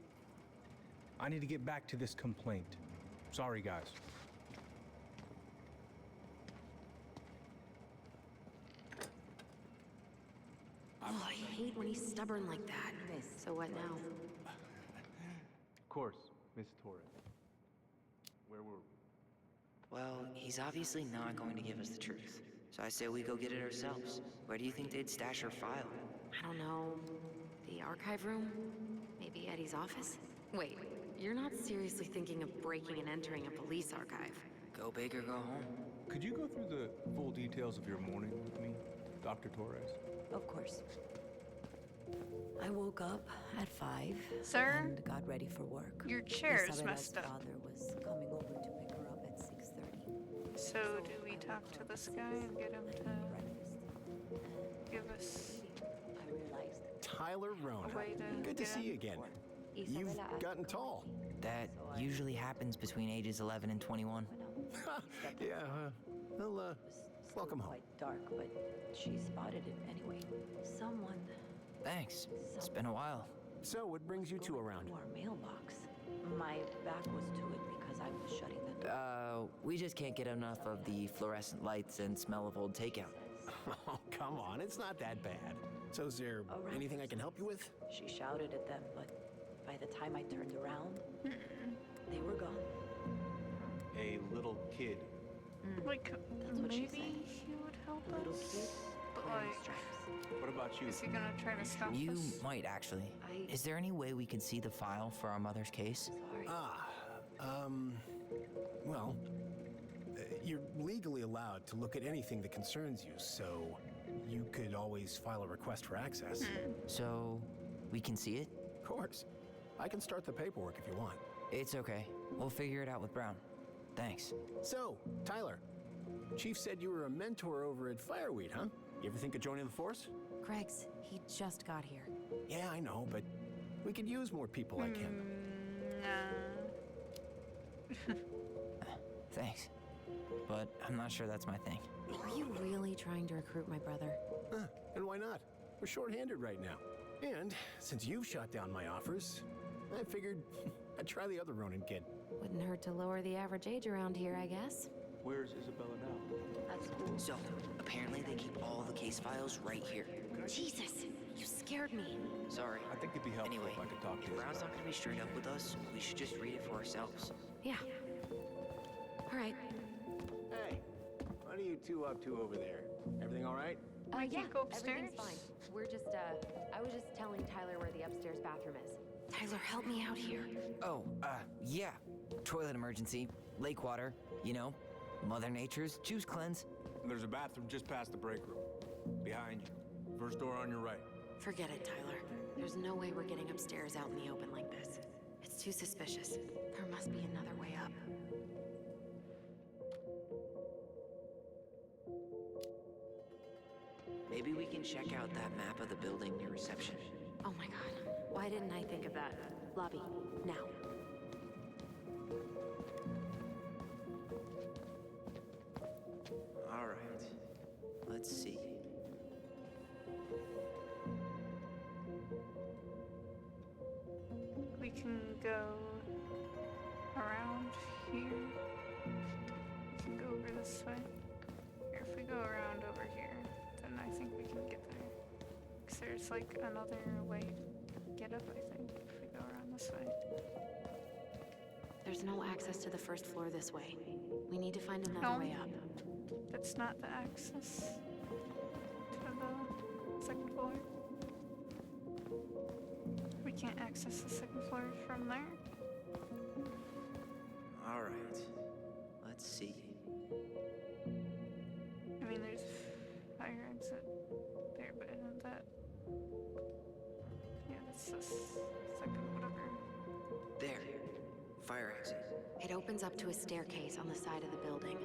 I need to get back to this complaint. Sorry, guys. Oh, I hate when he's stubborn like that. So what now? Of course, Miss Torres. Where were we? Well, he's obviously not going to give us the truth. So I say we go get it ourselves. Where do you think they'd stash her file? I don't know. The archive room? Maybe Eddie's office? Wait, You're not seriously thinking of breaking and entering a police archive. Go big or go home. Could you go through the full details of your morning with me, Dr. Torres? Of course. I woke up at 5 Sir? and got ready for work. Your chair is Isabella's messed up. father was coming over to pick her up at 6:30. So do we talk to this guy and get him to Breakfast. give us I realized Tyler Rona. a way to Good to get see in? you again. You've gotten tall. That usually happens between ages 11 and 21. Yeah, well, welcome home. quite dark, but she spotted it anyway. Someone Thanks. It's been a while. So, what brings you two around? to our mailbox. My back was to it because I was shutting the door. We just can't get enough of the fluorescent lights and smell of old takeout. Oh, come on, it's not that bad. So, is there anything I can help you with? She shouted at them, but by the time I turned around, they were gone. A little kid. Like, what she maybe said. he would help Little us? kid But wearing like, stripes. What about you? is he gonna try to stop You us? might actually. I- Is there any way we can see the file for our mother's case? Sorry. Well, you're legally allowed to look at anything that concerns you, so you could always file a request for access. So, we can see it? Of course. I can start the paperwork if you want. It's okay. We'll figure it out with Brown. Thanks. So, Tyler, Chief said you were a mentor over at Fireweed, huh? You ever think of joining the force? Greg's, he just got here. Yeah, I know, but we could use more people like him. Nah. Thanks. But I'm not sure that's my thing. Are you really trying to recruit my brother? Huh, and why not? We're short-handed right now. And since you've shot down my offers, I figured I'd try the other Ronin kid. Wouldn't hurt to lower the average age around here, I guess. Where's Isabella now? At school. So, apparently they keep all the case files right here. Jesus, you scared me. Sorry. I think it'd be helpful Anyway, if I could talk to if Brown's Isabella. not gonna be straight up with us, we should just read it for ourselves. Yeah. All right. Hey, what are you two up to over there? Everything all right? We Yeah, can't go upstairs? everything's fine. We're just, I was just telling Tyler where the upstairs bathroom is. Tyler, help me out here. Oh, yeah. Toilet emergency, lake water, you know, Mother Nature's juice cleanse. There's a bathroom just past the break room. Behind you. First door on your right. Forget it, Tyler. There's no way we're getting upstairs out in the open like this. It's too suspicious. There must be another way up. Maybe we can check out that map of the building near reception. Oh my god. Why didn't I think of that? Lobby, now. All right. Let's see. We can go around here. We can go over this way. Or if we go around over here, then I think we can get there. Because there's like another way to get up, I think, if we go around this way. There's no access to the first floor this way. We need to find another No. way up. That's not the access to the second floor. We can't access the second floor from there. All right. Let's see. I mean, there's fire exit there, but isn't that? Yeah, that's the second whatever. There. Fire exit. It opens up to a staircase on the side of the building,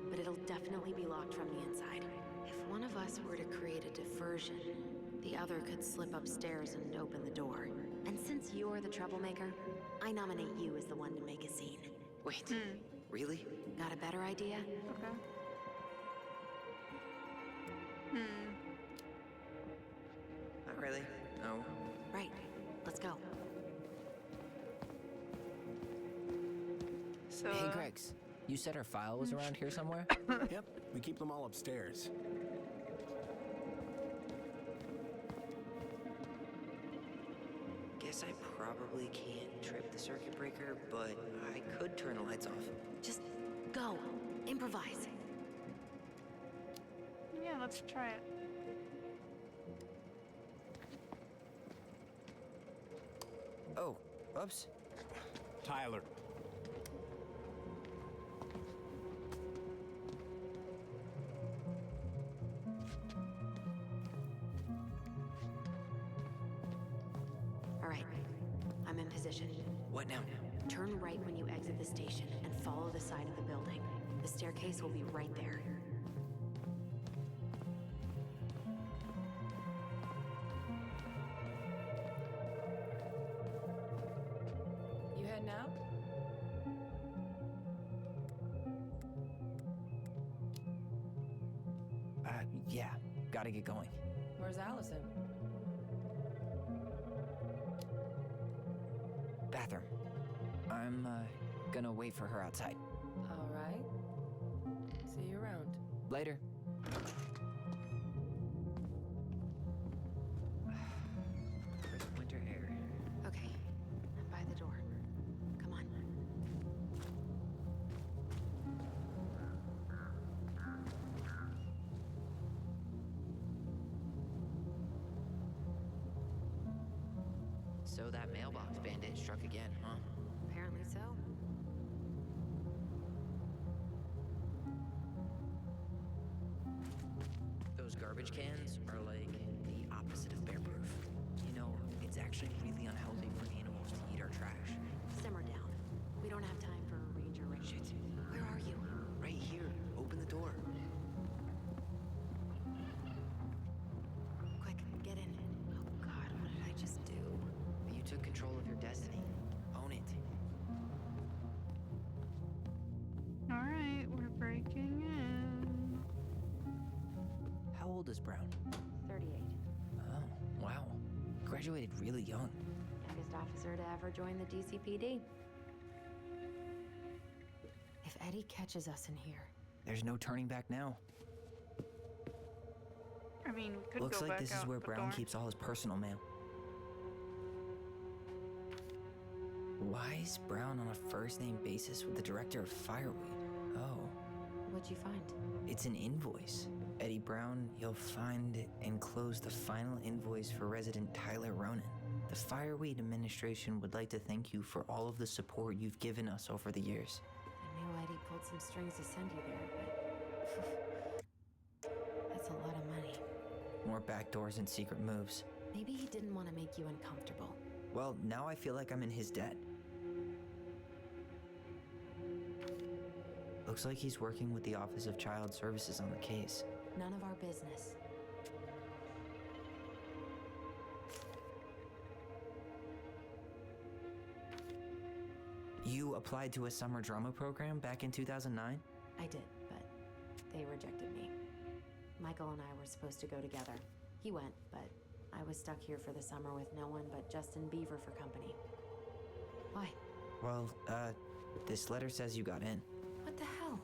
but it'll definitely be locked from the inside. If one of us were to create a diversion, the other could slip upstairs and open the door. And since you're the troublemaker, I nominate you as the one to make a scene. Wait. Really? Got a better idea? Okay. Not really. No. Right. Let's go. So, Hey, Gregs. You said our file was around here somewhere? Yep, we keep them all upstairs. Guess I probably can't trip the circuit breaker, but I could turn the lights off. Just go. Improvise. yeah, let's try it. Oh, oops. Tyler. All right, I'm in position. What now? Turn right when you exit the station and follow the side of the building. The staircase will be right there. You heading out? Yeah, gotta get going. Where's Allison? Bathroom. I'm, gonna wait for her outside. All right. See you around. Later. Crisp winter air. Okay, I'm by the door. Come on. So that mailbox bandit struck again, huh? Apparently so. Those garbage cans are like the opposite of bear-proof. You know, it's actually really unhealthy for animals to eat our trash. Simmer down. We don't have time for a ranger raid. Shit. Where are you? Right here. Open the door. Quick, get in. Oh God, what did I just do? You took control of your destiny. Own it. Alright, we're breaking in. How old is Brown? 38. Oh, wow. Graduated really young. Youngest officer to ever join the DCPD. If Eddie catches us in here, There's no turning back now. I mean, we could Looks go like back this is out where the Brown door. keeps all his personal mail. Why is Brown on a first-name basis with the director of Fireweed? Oh, what'd you find? it's an invoice. Eddie Brown, you'll find enclosed the final invoice for resident Tyler Ronan. The Fireweed administration would like to thank you for all of the support you've given us over the years. I knew Eddie pulled some strings to send you there, but that's a lot of money. More backdoors and secret moves. Maybe he didn't want to make you uncomfortable. Well, now I feel like I'm in his debt. Looks like he's working with the Office of Child Services on the case. None of our business. You applied to a summer drama program back in 2009? I did, but they rejected me. Michael and I were supposed to go together. He went, but I was stuck here for the summer with no one but Justin Beaver for company. Why? Well, this letter says you got in. What the hell?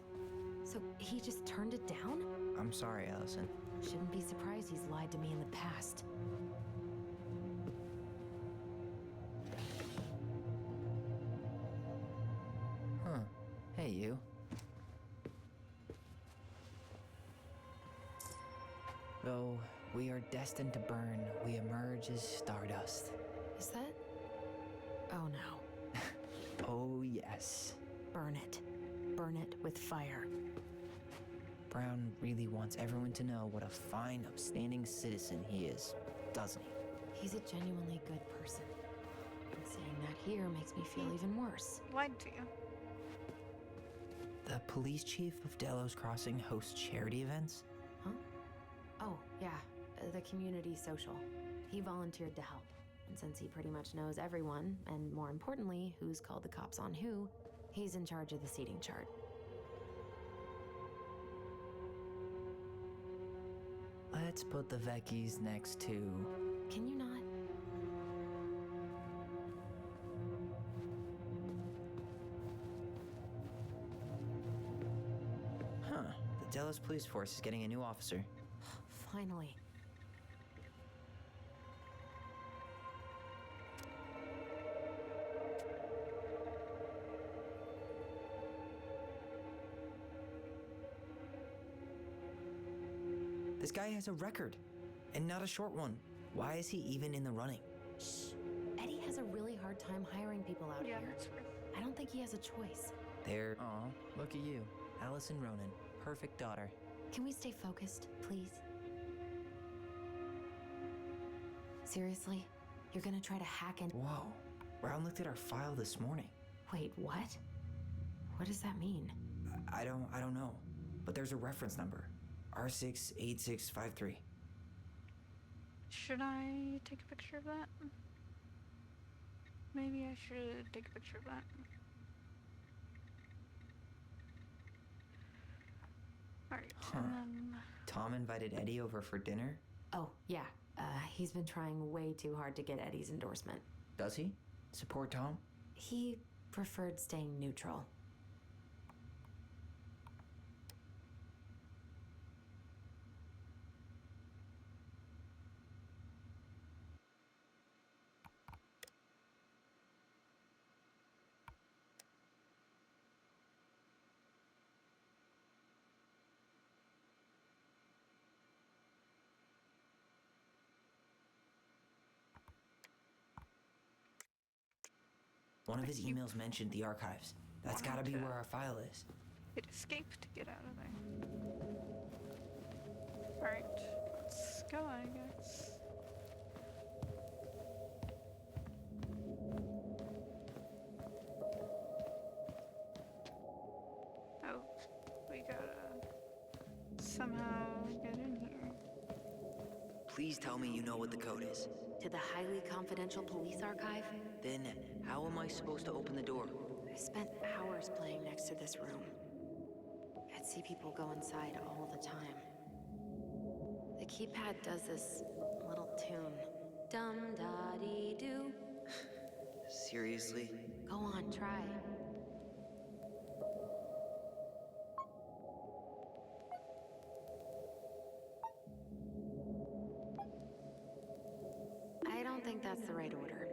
So he just turned it down? I'm sorry, Allison. Shouldn't be surprised he's lied to me in the past. Huh. Hey, you. Though we are destined to burn, we emerge as stardust. Is that? Oh no. Oh, yes. Burn it. Burn it with fire. Brown really wants everyone to know what a fine, upstanding citizen he is, doesn't he? He's a genuinely good person. And saying that here makes me feel even worse. Lied to you. The police chief of Delos Crossing hosts charity events? Huh? Oh, yeah. The community social. He volunteered to help. And since he pretty much knows everyone, and more importantly, who's called the cops on who, he's in charge of the seating chart. Let's put the Vecchies next to... Can you not? Huh. The Delos Police Force is getting a new officer. Finally. This guy has a record, and not a short one. Why is he even in the running? Shh. Eddie has a really hard time hiring people out Yeah, here. that's fair. I don't think he has a choice. There. Aw, look at you. Allison Ronan. Perfect daughter. Can we stay focused, please? Seriously? You're gonna try to hack in? Whoa. Brown looked at our file this morning. Wait, what? What does that mean? I don't know. But there's a reference number. R68653. Should I take a picture of that? Maybe I should take a picture of that. Alright, Tom invited Eddie over for dinner? Oh, yeah. He's been trying way too hard to get Eddie's endorsement. Does he? Support Tom? He preferred staying neutral. One of his emails mentioned the archives. That's gotta be where our file is. it escaped to get out of there. Alright, let's go, I guess. Oh, we gotta somehow get in here. Please tell me you know what the code is. To the highly confidential police archive? Then, how am I supposed to open the door? I spent hours playing next to this room. I'd see people go inside all the time. The keypad does this little tune. Dum-da-dee-doo. Seriously? Go on, try. I don't think that's the right order.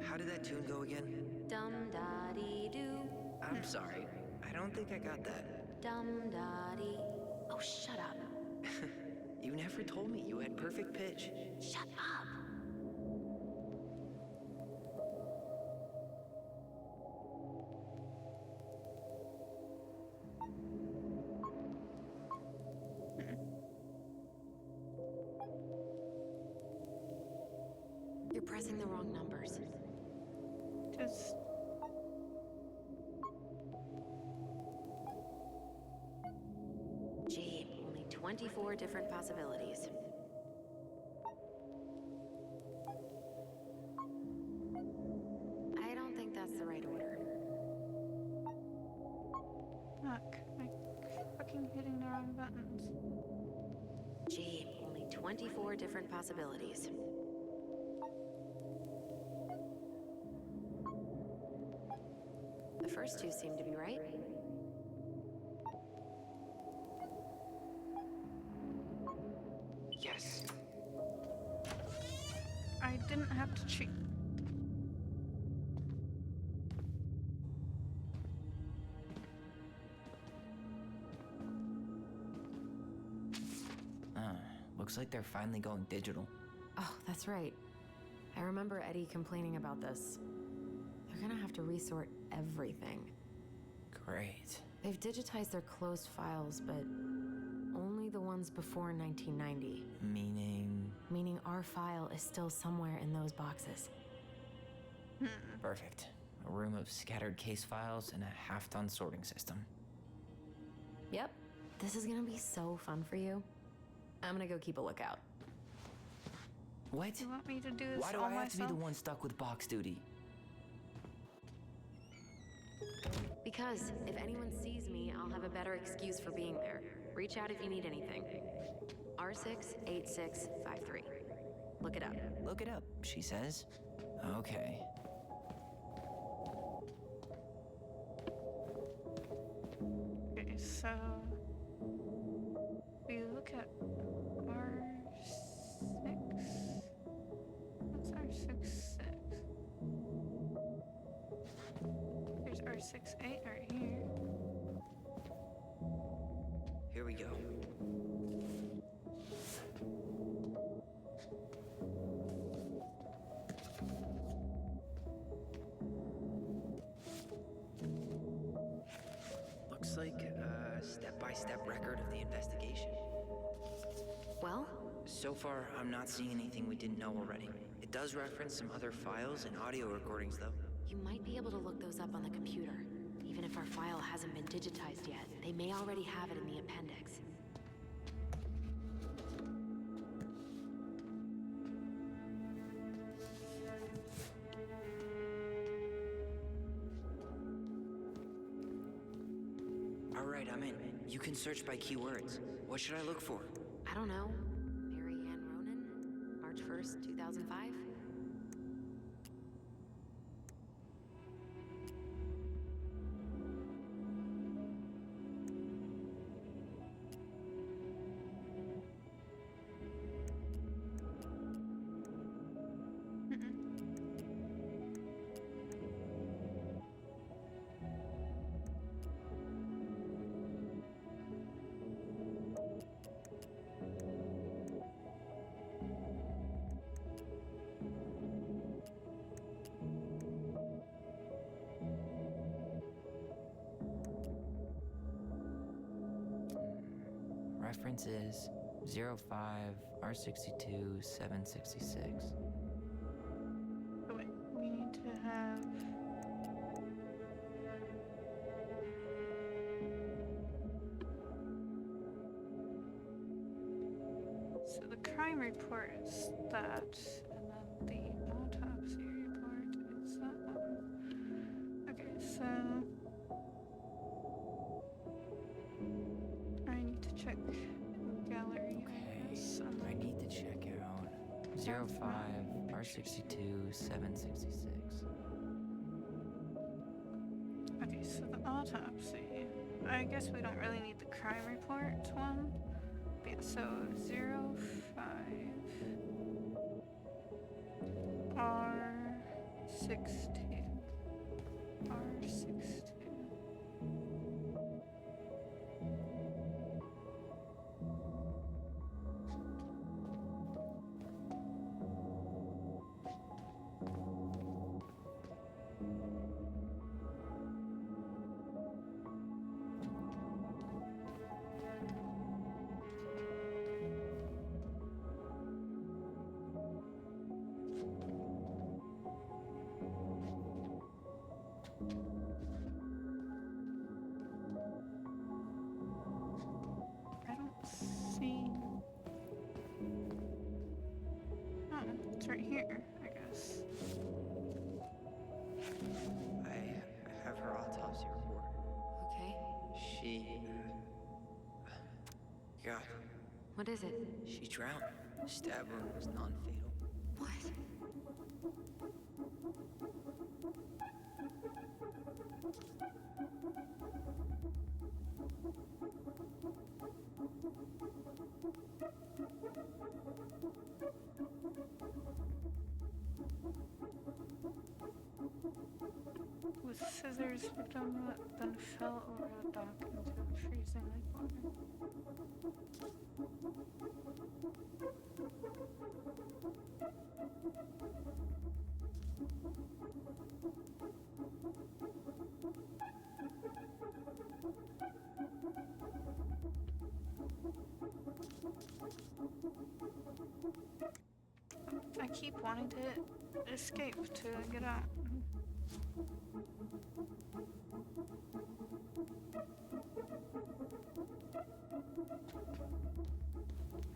How did that tune go again? Dum-da-dee-doo. I'm sorry. I don't think I got that. Dum-da-dee. Oh, shut up. You never told me you had perfect pitch. Shut up. You're pressing the wrong numbers. Just Gee, only 24 different possibilities. I don't think that's the right order. fuck. I'm fucking hitting the wrong buttons. Gee, only 24 different possibilities. The first two seem to be right. Yes. I didn't have to cheat. Looks like they're finally going digital. Oh, that's right. I remember Eddie complaining about this. They're gonna have to resort everything. Great. They've digitized their closed files, but only the ones before 1990. Meaning? Meaning our file is still somewhere in those boxes. Perfect. A room of scattered case files and a half-done sorting system. Yep. This is gonna be so fun for you. I'm gonna go keep a lookout. What? You want me to do this Why do all I have to be myself? the one stuck with box duty? Because if anyone sees me, I'll have a better excuse for being there. Reach out if you need anything. R68653. Look it up. Look it up, she says. Okay. Okay, so we look at R6. What's R66? There's R68 right here. Here we go. step-by-step record of the investigation. Well, So far, I'm not seeing anything we didn't know already. It does reference some other files and audio recordings, though. you might be able to look those up on the computer. Even if our file hasn't been digitized yet, they may already have it in the appendix. All right, I'm in. You can search by keywords. What should I look for? I don't know. Mary Ann Ronan? March 1st, 2005? Reference is 05 R62 766. Oh, wait, we need to have. So the crime report is that, and then the autopsy report is that one. Okay, so I need to check gallery. Okay, I need to check out 05 R62 766. Okay, so the autopsy. I guess we don't really need the crime report one. But yeah, so 05 R62 R62. I don't see. Oh, it's right here, I guess. I have her autopsy report. Okay. She... God, What is it? she drowned. Stab wound was non-fatal. What? With scissors, victim then fell over a dock into freezing lake water. I keep wanting to escape to get out.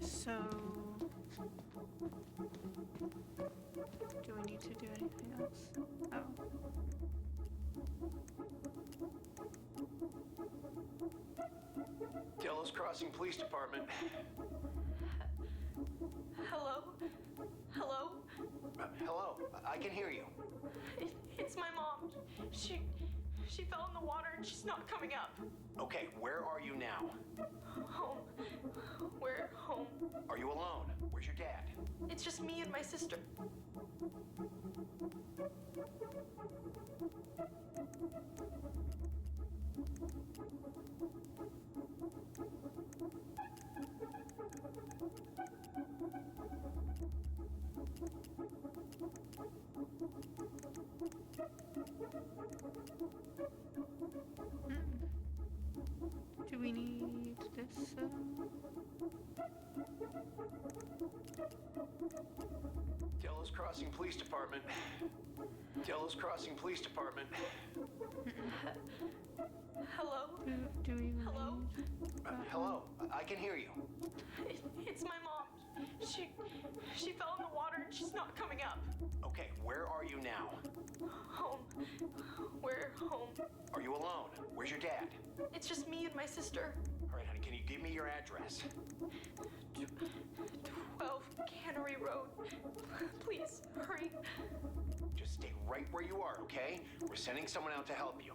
So, do we need to do anything else? Oh. Delos Crossing Police Department. Hello? Hello? Hello, I can hear you. It's my mom. She fell in the water and she's not coming up. Okay, where are you now? Home. We're home. Are you alone? Where's your dad? It's just me and my sister. Do we need this, Delos Crossing Police Department. Delos Crossing Police Department. Hello? do we Hello? Hello, I can hear you. It's my mom. She fell in the water and she's not coming up. Okay, where are you now? Home. We're home. Are you alone? Where's your dad? It's just me and my sister. All right, honey, can you give me your address? 12 Cannery Road. Please, hurry. Just stay right where you are, okay? We're sending someone out to help you.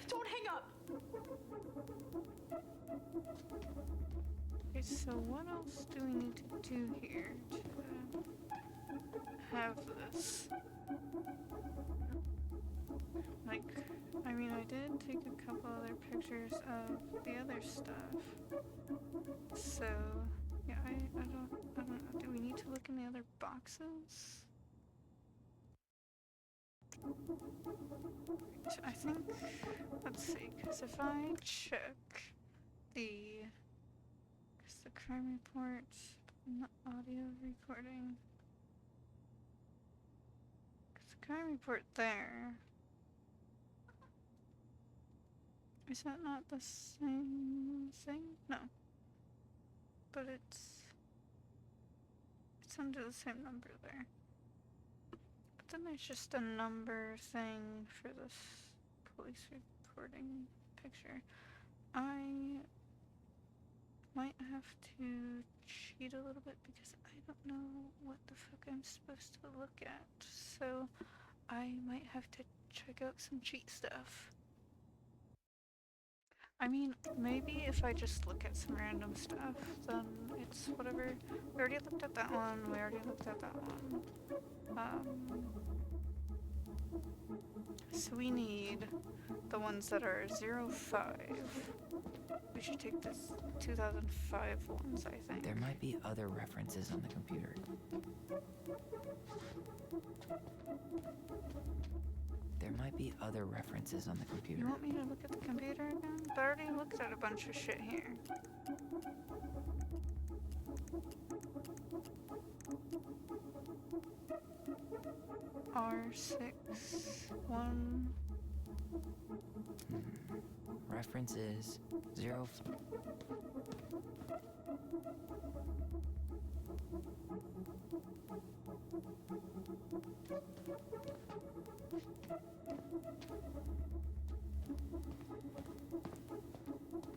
Don't hang up. Okay, so what else do we need to do here to have this? Like, I mean, I did take a couple other pictures of the other stuff. So, yeah, I don't know. Do we need to look in the other boxes? I think, let's see, because if I check the crime report and the audio recording, because the crime report there, is that not the same thing? No. But it's under the same number there. But then there's just a number thing for this police reporting picture. I might have to cheat a little bit because I don't know what the fuck I'm supposed to look at. So I might have to check out some cheat stuff. I mean, maybe if I just look at some random stuff, then it's whatever. We already looked at that one, we already looked at that one. So we need the ones that are 05. We should take this 2005 ones, I think. There might be other references on the computer. There might be other references on the computer. You want me to look at the computer again? I already looked at a bunch of shit here. R61. References 0.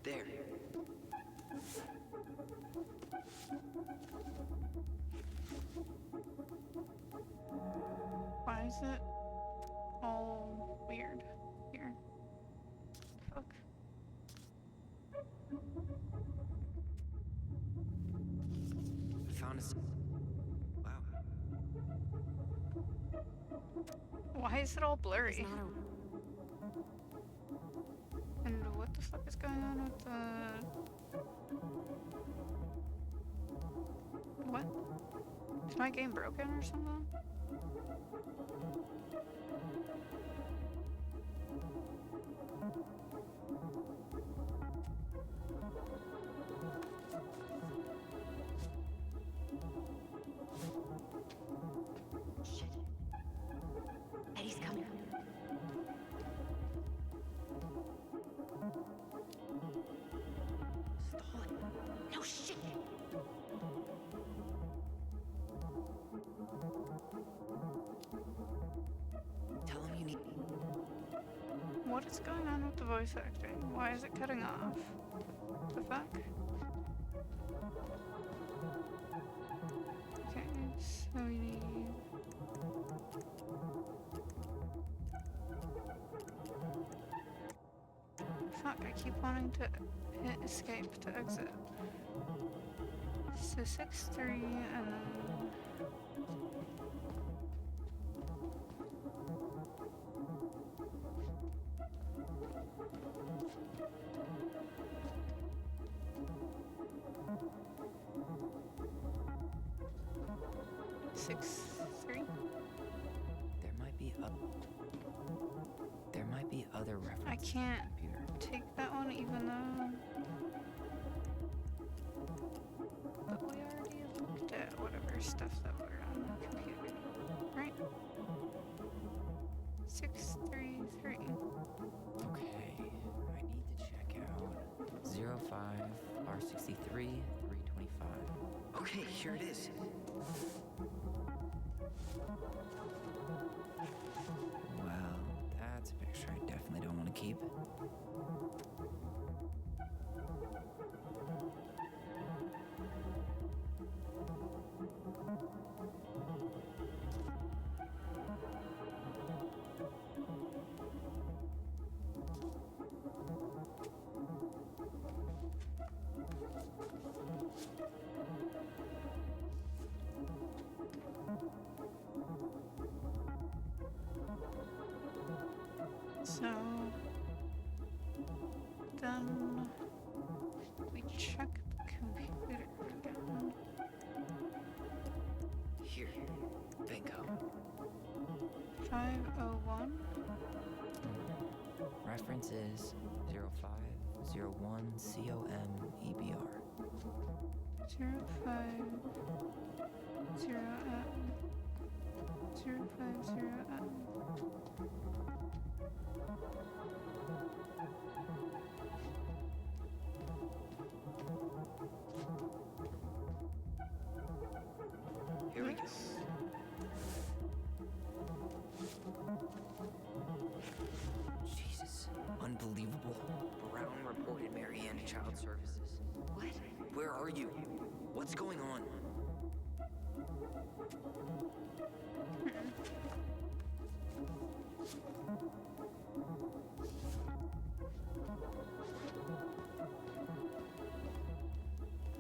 There. Why is it all weird here? Fuck. Found us. Wow. Why is it all blurry? And what the fuck is going on with the... What? Is my game broken or something? Shit. Eddie's coming. Stall it. No shit. Tell him you need. What is going on with the voice acting? Why is it cutting off? The fuck? Okay, so we need... Fuck, I keep wanting to hit escape to exit. So 6-3 and then... There might be other references I can't on the computer. take that one even though... other stuff that were on the computer, right? 633. Okay, I need to check out 05 R63 325. Okay, here it is. Well, that's a picture I definitely don't want to keep. So then we check the computer again. Here. Bingo. 501. Reference is 0501 COM-EBR. 050M. Here we go. Jesus. Unbelievable. Brown reported Marianne to Child Services. What? Where are you? What's going on?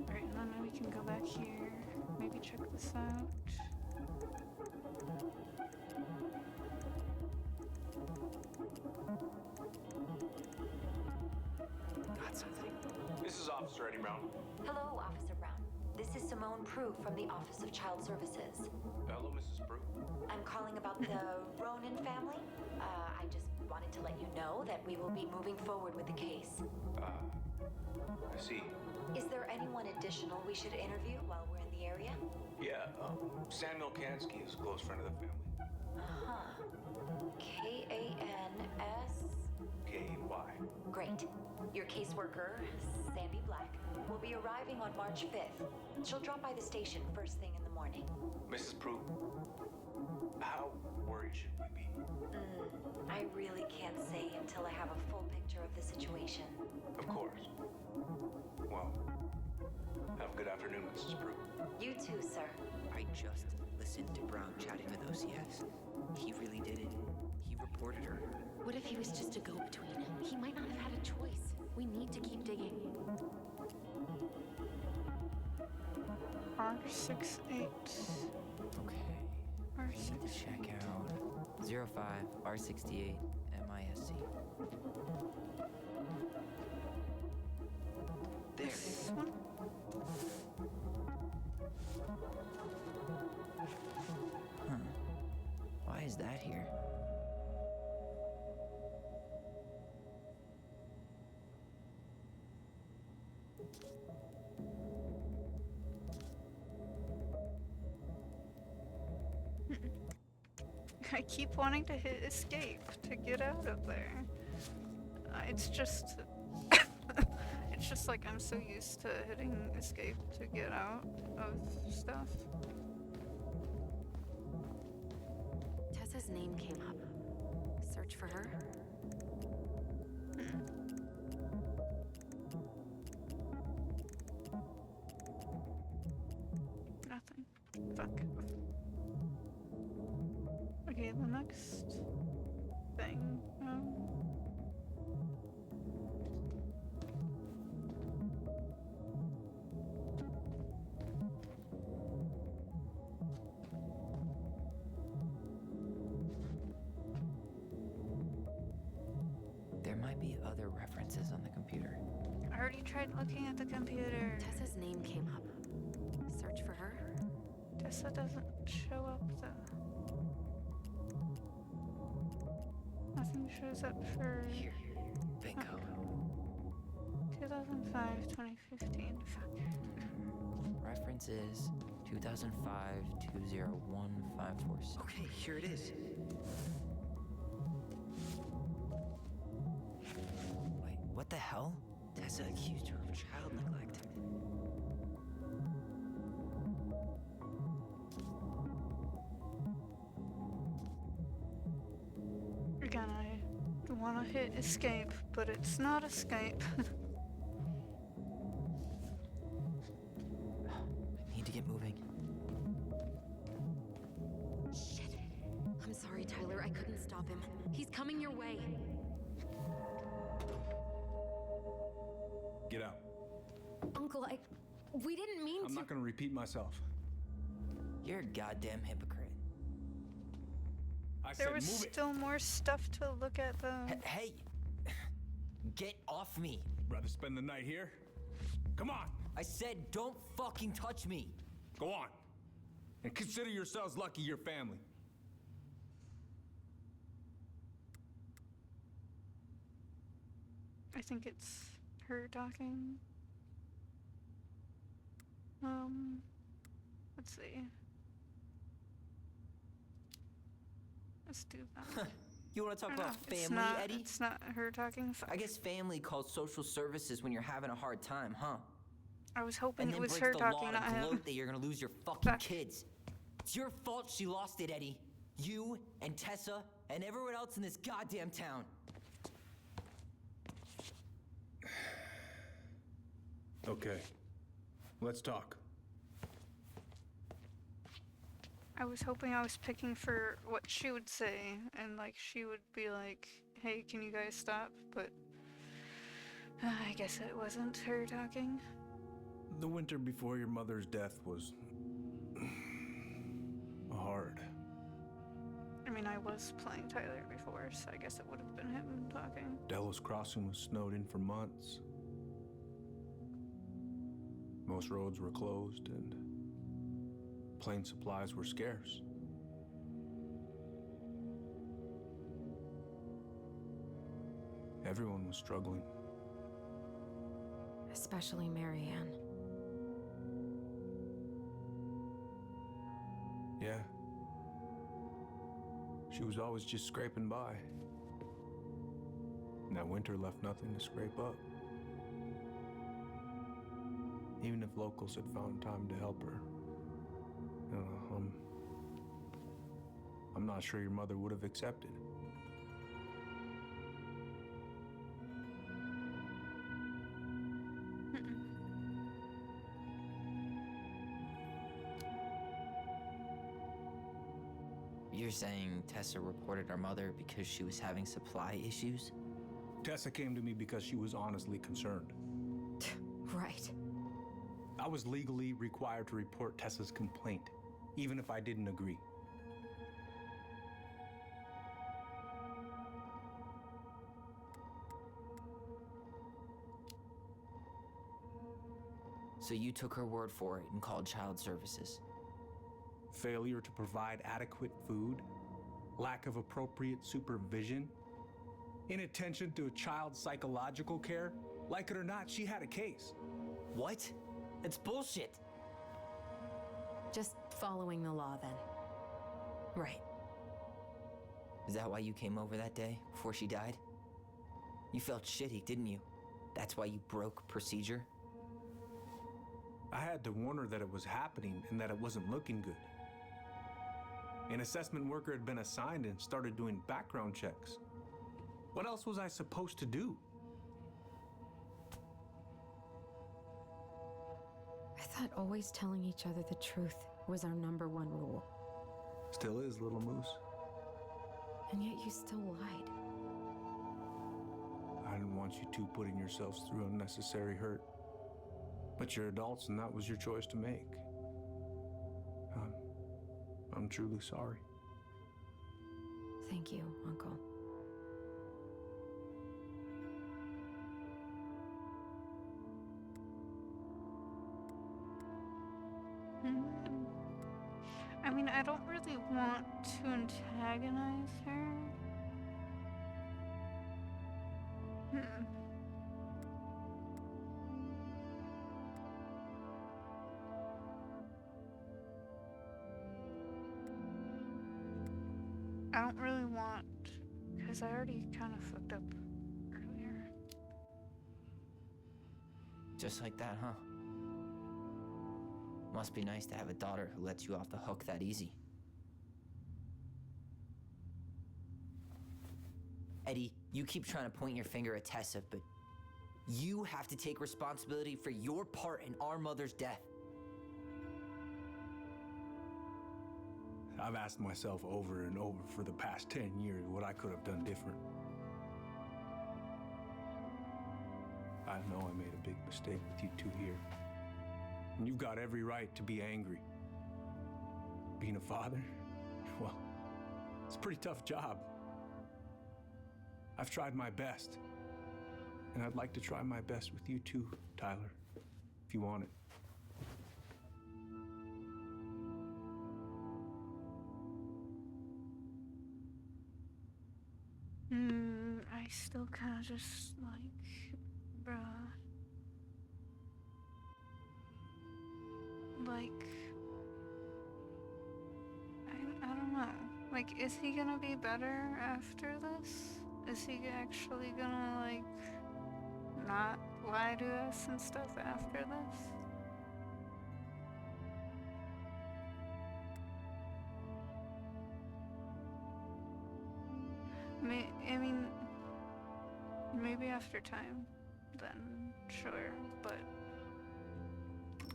Right, and then we can go back here. Maybe check this out. Got something. This is Officer Eddie Brown. Hello, Officer Brown. This is Simone Prue from the Office of Child Services. Hello, Mrs. Brew. I'm calling about the Ronan family. I just wanted to let you know that we will be moving forward with the case. I see. Is there anyone additional we should interview while we're in the area? Yeah, Samuel Kansky is a close friend of the family. Uh-huh. K-A-N-S... K-Y. Great. Your caseworker, Sandy Black, will be arriving on March 5th. She'll drop by the station first thing in the morning. Mrs. Prue, how worried should we be? I really can't say until I have a full picture of the situation. Of course. Well, have a good afternoon, Mrs. Prue. You too, sir. I just listened to Brown chatting with OCS. He really did it. He reported her. What if he was just a go-between? He might not have had a choice. We need to keep digging. R68. Okay. I need to check out 05 R68 MISC. There. This one? Huh. Why is that here? I keep wanting to hit escape to get out of there. It's just... it's just like I'm so used to hitting escape to get out of stuff. Tessa's name came up. Search for her? Nothing. Fuck. Okay, the next thing. There might be other references on the computer. I already tried looking at the computer. Tessa's name came up. Search for her? Tessa doesn't show up though. Nothing shows up for... Here. Bingo. 2005, 2015. Fuck. Reference is 2005-201-546. Okay, here it is. Wait, what the hell? Tessa accused her of child neglect. Again, I want to hit escape, but it's not escape. I need to get moving. Shit. I'm sorry, Tyler. I couldn't stop him. He's coming your way. Get out. Uncle, we didn't mean I'm to. not gonna repeat myself. You're a goddamn hypocrite. I There said was move it. still more stuff to look at though. Hey! Get off me! Rather spend the night here? Come on! I said don't fucking touch me! Go on. And consider yourselves lucky you're family. I think it's her talking. Let's see. Let's do that. You want to talk about It's family, not, Eddie? It's not her talking. I guess family calls social services when you're having a hard time, huh? I was hoping And it then was breaks her the talking, law not to him. gloat that you're gonna lose your fucking kids. It's your fault she lost it, Eddie. You and Tessa and everyone else in this goddamn town. Okay. Let's talk. I was hoping I was picking for what she would say, and like she would be like, "Hey, can you guys stop?" But I guess it wasn't her talking. The winter before your mother's death was hard. I mean, I was playing Tyler before, so I guess it would have been him talking. Delos Crossing was snowed in for months. Most roads were closed and plane supplies were scarce. Everyone was struggling. Especially Marianne. Yeah. She was always just scraping by. And that winter left nothing to scrape up. Even if locals had found time to help her. I'm not sure your mother would have accepted. You're saying Tessa reported our mother because she was having supply issues? Tessa came to me because she was honestly concerned. Right. I was legally required to report Tessa's complaint, even if I didn't agree. So you took her word for it and called child services? Failure to provide adequate food, lack of appropriate supervision, inattention to a child's psychological care. Like it or not, she had a case. What? It's bullshit. Just following the law then. Right. Is that why you came over that day, before she died? You felt shitty, didn't you? That's why you broke procedure? I had to warn her that it was happening and that it wasn't looking good. An assessment worker had been assigned and started doing background checks. What else was I supposed to do? I thought always telling each other the truth was our #1 rule. Still is, little moose. And yet you still lied. I didn't want you two putting yourselves through unnecessary hurt. But you're adults and that was your choice to make. I'm truly sorry. Thank you, Uncle. I mean, I don't really want to antagonize her. I don't really want, because I already kind of fucked up earlier. Just like that, huh? Must be nice to have a daughter who lets you off the hook that easy. Eddie, you keep trying to point your finger at Tessa, but you have to take responsibility for your part in our mother's death. I've asked myself over and over for the past 10 years what I could have done different. I know I made a big mistake with you two here. And you've got every right to be angry. Being a father, well, it's a pretty tough job. I've tried my best. And I'd like to try my best with you too, Tyler, if you want it. I still kind of just like, bruh. Like, I don't know. Like, is he gonna be better after this? Is he actually gonna, like, not lie to us and stuff after this? I mean, maybe after time, then sure, but...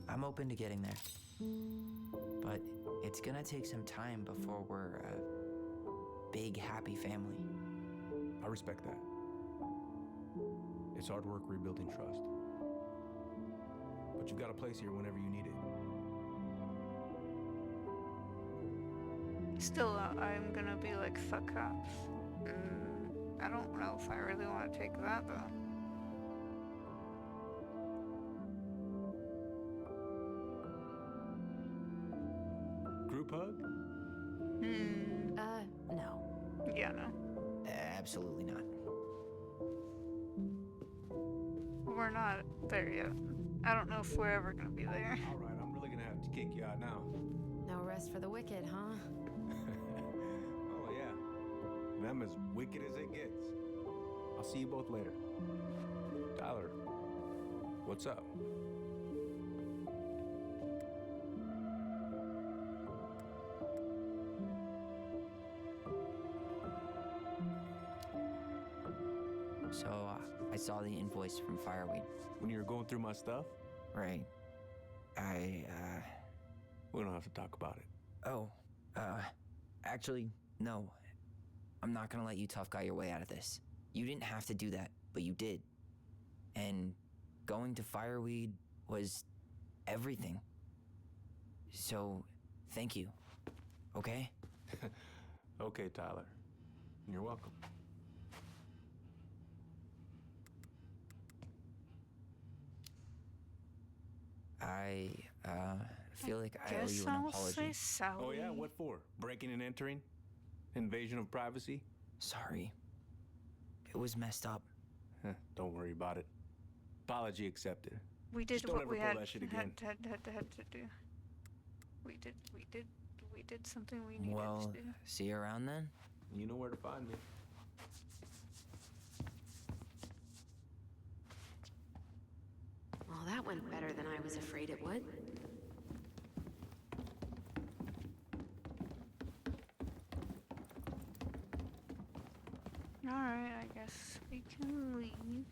I'm open to getting there. But it's gonna take some time before we're a big, happy family. I respect that. It's hard work rebuilding trust. But you've got a place here whenever you need it. Still, I'm gonna be like, fuck cops. I don't know if I really want to take that, though. Group hug? No. Yeah, no. Absolutely not. We're not there yet. I don't know if we're ever gonna be there. All right, I'm really gonna have to kick you out now. No rest for the wicked, huh? Oh, yeah. Them as wicked as it gets. I'll see you both later. Tyler, what's up? So, I saw the invoice from Fireweed. When you were going through my stuff? Right. We don't have to talk about it. Oh, actually, no. I'm not gonna let you tough guy your way out of this. You didn't have to do that, but you did. And going to Fireweed was everything. So, thank you. Okay? Okay, Tyler. You're welcome. I feel like I owe Guess you an I'll apology. say sorry. Oh, yeah? What for? Breaking and entering? Invasion of privacy? Sorry. It was messed up. Don't worry about it. Apology accepted. We did Just don't what ever we pull had that shit again. had to do. We did something we needed Well, to do. see you around then? You know where to find me. Well, that went better than I was afraid it would. Alright, I guess we can leave.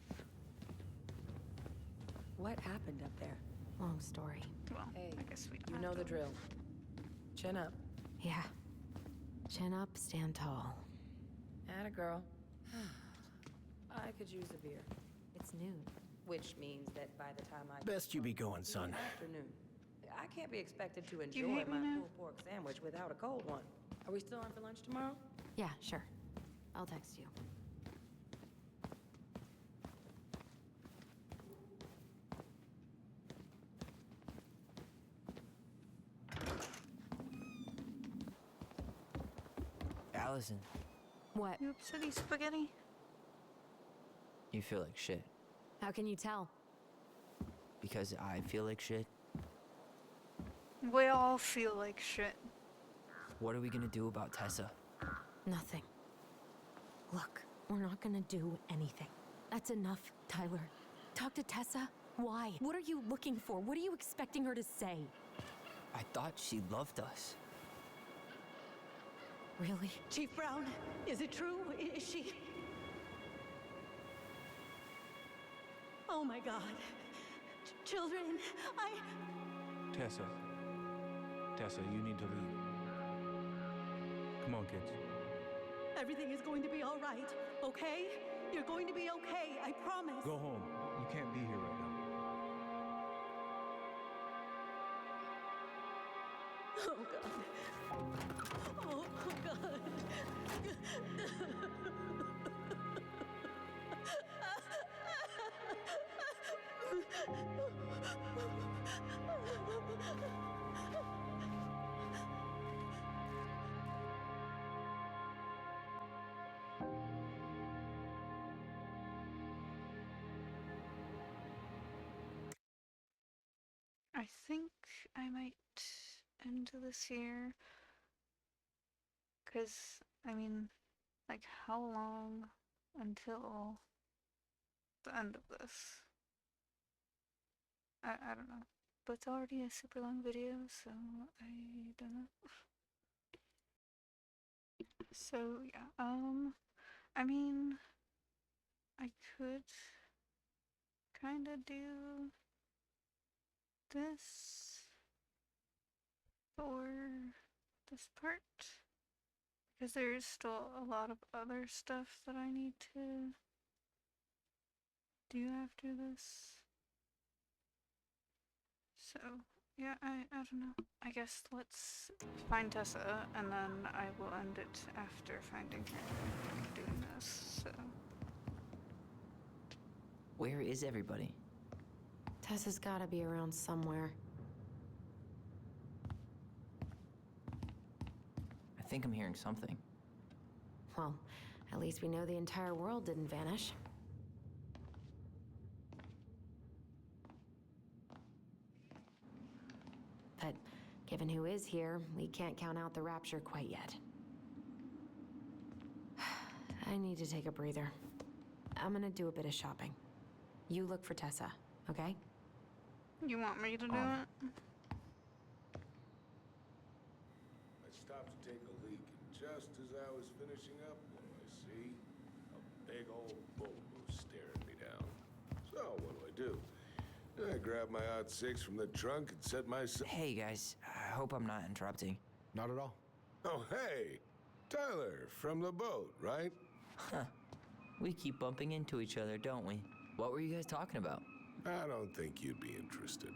What happened up there? Long story. Well, Hey, I guess we don't you have know the to. drill. Chin up. Yeah. Chin up, stand tall. Atta girl. I could use a beer. It's noon. Which means that by the time I Best you be going, son. afternoon. I can't be expected to you enjoy hate me my now? pulled pork sandwich without a cold one. Are we still on for lunch tomorrow? Yeah, sure. I'll text you. Allison, What? You upsetty spaghetti? you feel like shit. How can you tell? Because I feel like shit. We all feel like shit. What are we gonna do about Tessa? Nothing. Look, we're not gonna do anything. That's enough, Tyler. Talk to Tessa. Why? What are you looking for? What are you expecting her to say? I thought she loved us. Really? Chief Brown, is it true? Is she... Oh my God. Children, Tessa. Tessa, you need to leave. Come on, kids. Everything is going to be all right, okay? You're going to be okay, I promise. Go home. You can't be here right now. Oh, God. Oh, God. I think I might end this here. Because, I mean, like, how long until the end of this? I don't know. But it's already a super long video, so I don't know. So, yeah, I mean, I could kind of do this for this part, because there's still a lot of other stuff that I need to do after this. So, yeah, I don't know. I guess let's find Tessa, and then I will end it after finding her and doing this, so. Where is everybody? Tessa's gotta be around somewhere. I think I'm hearing something. Well, at least we know the entire world didn't vanish. But given who is here, we can't count out the rapture quite yet. I need to take a breather. I'm gonna do a bit of shopping. You look for Tessa, okay? You want me to do it? I stopped to take a leak, and just as I was finishing up, what do I see? A big old boat was staring me down. So, what do? I grabbed my .6 from the trunk and set myself... Hey, guys. I hope I'm not interrupting. Not at all. Oh, hey! Tyler, from the boat, right? Huh. We keep bumping into each other, don't we? What were you guys talking about? I don't think you'd be interested.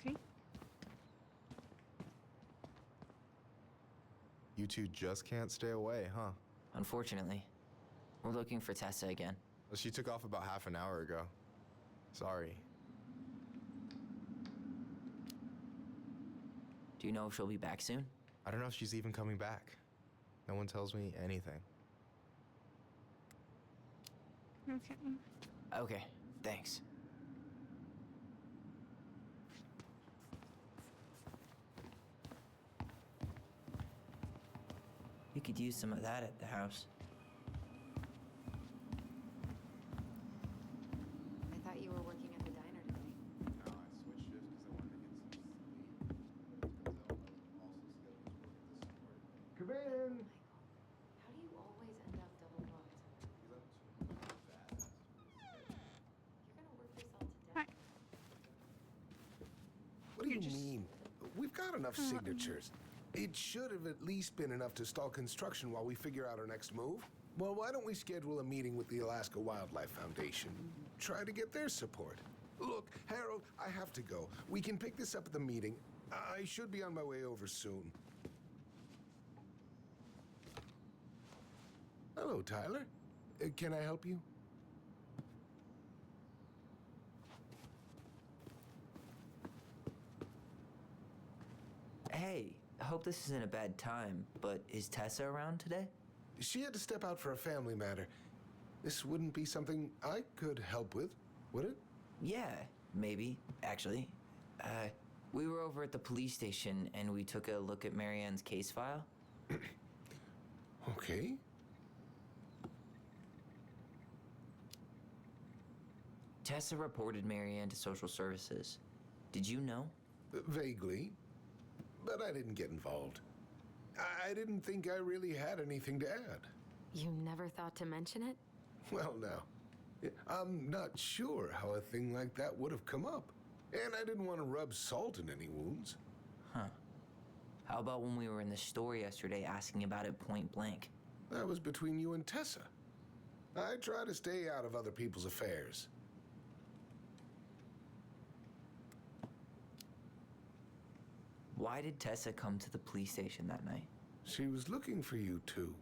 Okay. You two just can't stay away, huh? Unfortunately. We're looking for Tessa again. Well, she took off about half an hour ago. Sorry. Do you know if she'll be back soon? I don't know if she's even coming back. No one tells me anything. Okay. Okay, thanks. You could use some of that at the house. I thought you were working at the diner today. No, I switched shifts because I wanted to get some sleep. Come in! How do you always end up double booked? You're gonna work yourself to death. What do you mean? We've got enough signatures. It should have at least been enough to stall construction while we figure out our next move. Well, why don't we schedule a meeting with the Alaska Wildlife Foundation? Try to get their support. Look, Harold, I have to go. We can pick this up at the meeting. I should be on my way over soon. Hello, Tyler. Can I help you? Hey, I hope this isn't a bad time, but is Tessa around today? She had to step out for a family matter. This wouldn't be something I could help with, would it? Yeah, maybe, actually. We were over at the police station and we took a look at Marianne's case file. Okay. Tessa reported Marianne to social services. Did you know? Vaguely. But I didn't get involved. I didn't think I really had anything to add. You never thought to mention it? Well, now, I'm not sure how a thing like that would have come up. And I didn't want to rub salt in any wounds. Huh. How about when we were in the store yesterday asking about it point blank? That was between you and Tessa. I try to stay out of other people's affairs. Why did Tessa come to the police station that night? She was looking for you two.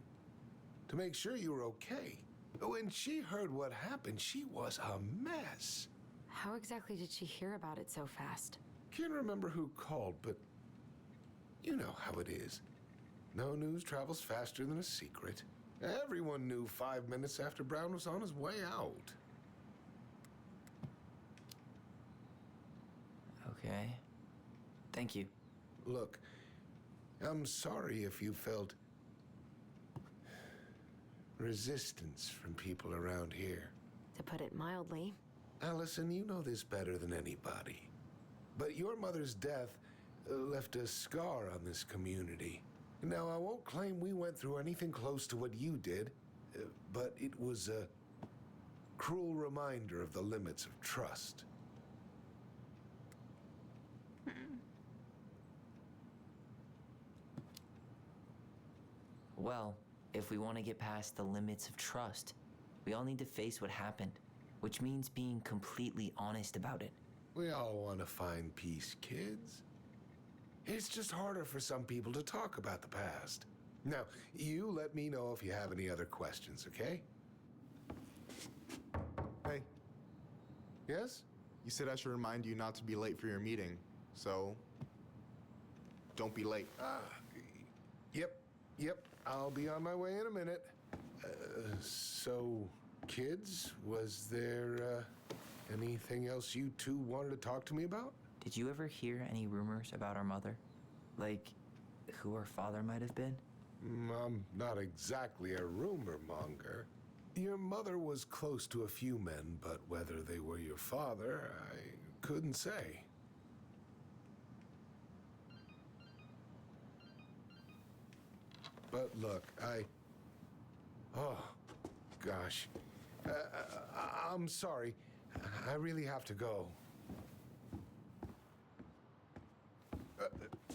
To make sure you were okay. When she heard what happened, she was a mess. How exactly did she hear about it so fast? Can't remember who called, but you know how it is. No news travels faster than a secret. Everyone knew 5 minutes after Brown was on his way out. Okay. Thank you. Look, I'm sorry if you felt resistance from people around here. To put it mildly. Allison, you know this better than anybody. But your mother's death left a scar on this community. Now, I won't claim we went through anything close to what you did, but it was a cruel reminder of the limits of trust. Well, if we want to get past the limits of trust, we all need to face what happened, which means being completely honest about it. We all want to find peace, kids. It's just harder for some people to talk about the past. Now, you let me know if you have any other questions, okay? Hey, Yes? you said I should remind you not to be late for your meeting, so don't be late. Yep. I'll be on my way in a minute. So, kids, was there anything else you two wanted to talk to me about? Did you ever hear any rumors about our mother? Like, who our father might have been? I'm not exactly a rumor monger. Your mother was close to a few men, but whether they were your father, I couldn't say. But look, oh, gosh. I'm sorry. I really have to go.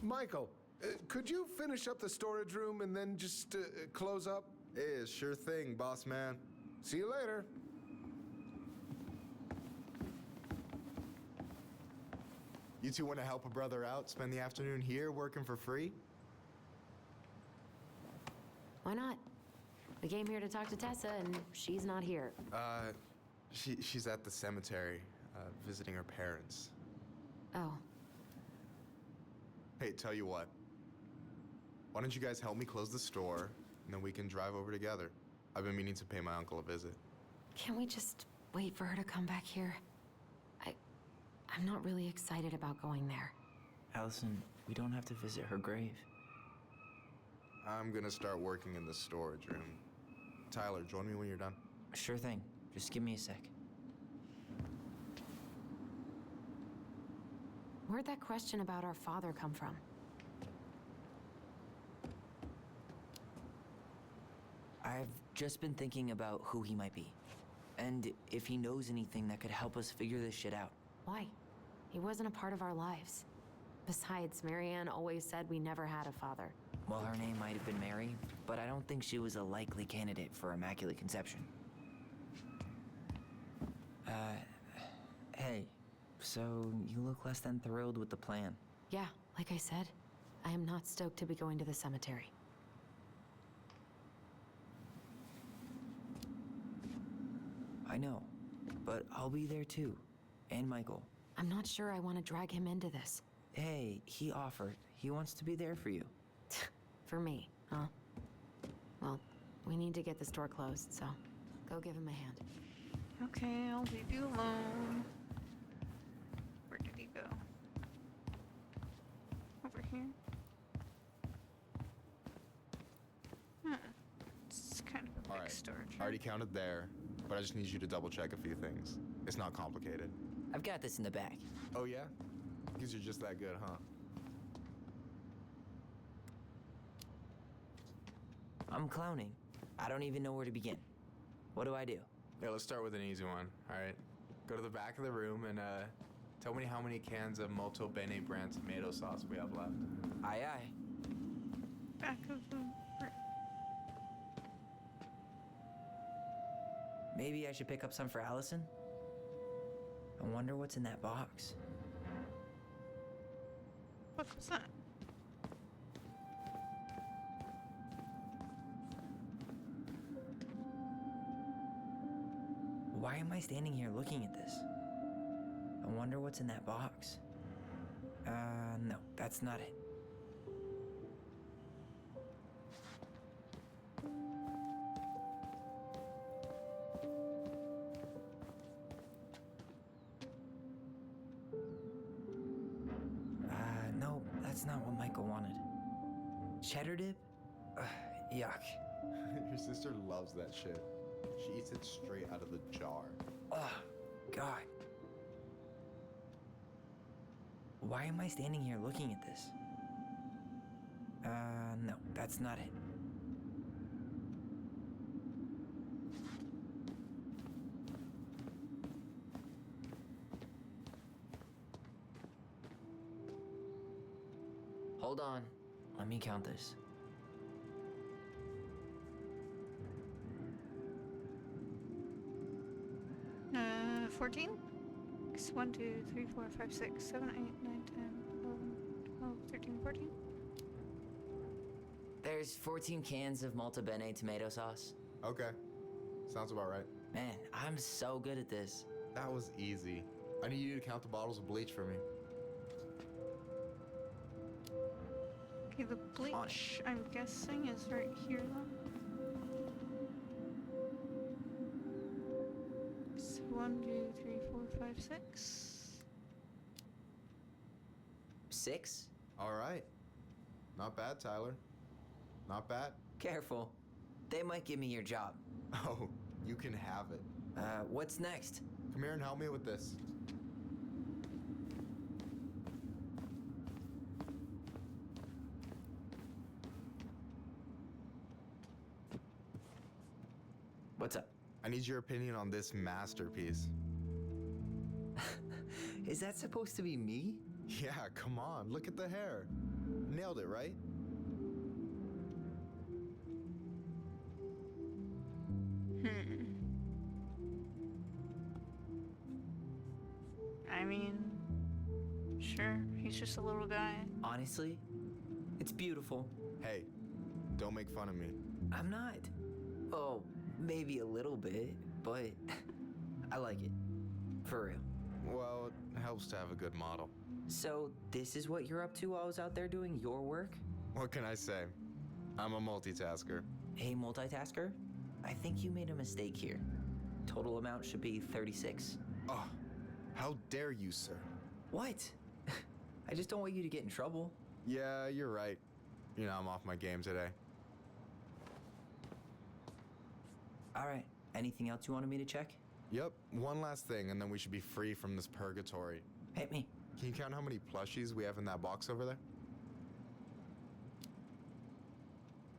Michael, could you finish up the storage room and then just close up? Yeah, sure thing, boss man. See you later. You two want to help a brother out, spend the afternoon here working for free? Why not? We came here to talk to Tessa, and she's not here. She's at the cemetery, visiting her parents. Oh. Hey, tell you what. Why don't you guys help me close the store, and then we can drive over together? I've been meaning to pay my uncle a visit. Can we just wait for her to come back here? I'm not really excited about going there. Allison, we don't have to visit her grave. I'm gonna start working in the storage room. Tyler, join me when you're done. Sure thing. Just give me a sec. Where'd that question about our father come from? I've just been thinking about who he might be. And if he knows anything that could help us figure this shit out. Why? He wasn't a part of our lives. Besides, Marianne always said we never had a father. Well, her name might have been Mary, but I don't think she was a likely candidate for Immaculate Conception. Hey, so you look less than thrilled with the plan. Yeah, like I said, I am not stoked to be going to the cemetery. I know, but I'll be there too. And Michael. I'm not sure I want to drag him into this. Hey, he offered. He wants to be there for you. For me, huh? Well, we need to get the store closed, so go give him a hand. Okay, I'll leave you alone. Where did he go? here. It's kind of a big Alright, storage I already counted there, but I just need you to double check a few things. It's not complicated. I've got this in the bag. Oh yeah? Because you're just that good, huh? I'm clowning. I don't even know where to begin. What do I do? Yeah, let's start with an easy one, alright? Go to the back of the room and tell me how many cans of Molto Bene brand tomato sauce we have left. Aye, aye. back of the room. Maybe I should pick up some for Allison? I wonder what's in that box. What was that? Why am I standing here looking at this? I wonder what's in that box. No, that's not it. No, that's not what Michael wanted. Cheddar dip? Yuck. Your sister loves that shit. She eats it straight out of the jar. Ugh, God. Why am I standing here looking at this? No, that's not it. Hold on. Let me count this. 14? 1, 2, 3, 4, 5, 6, 7, 8, 9, 10, 11, 12, 13, 14. There's 14 cans of Molto Bene tomato sauce. Okay. Sounds about right. Man, I'm so good at this. That was easy. I need you to count the bottles of bleach for me. Okay, the bleach, I'm guessing, is right here, though. 1, 2, 3, 4, 5, 6. 6? All right. Not bad, Tyler. Not bad. Careful. They might give me your job. Oh, you can have it. What's next? Come here and help me with this. What's up? I need your opinion on this masterpiece. Is that supposed to be me? Yeah, come on. Look at the hair. Nailed it, right? I mean, sure, he's just a little guy. Honestly, it's beautiful. Hey, don't make fun of me. I'm not. Oh, maybe a little bit, but I like it. For real. Well, it helps to have a good model. So, this is what you're up to while I was out there doing your work? What can I say? I'm a multitasker. Hey, multitasker? I think you made a mistake here. Total amount should be 36. Oh, how dare you, sir? What? I just don't want you to get in trouble. Yeah, you're right. You know, I'm off my game today. All right. Anything else you wanted me to check? Yep, one last thing, and then we should be free from this purgatory. Hit me. Can you count how many plushies we have in that box over there?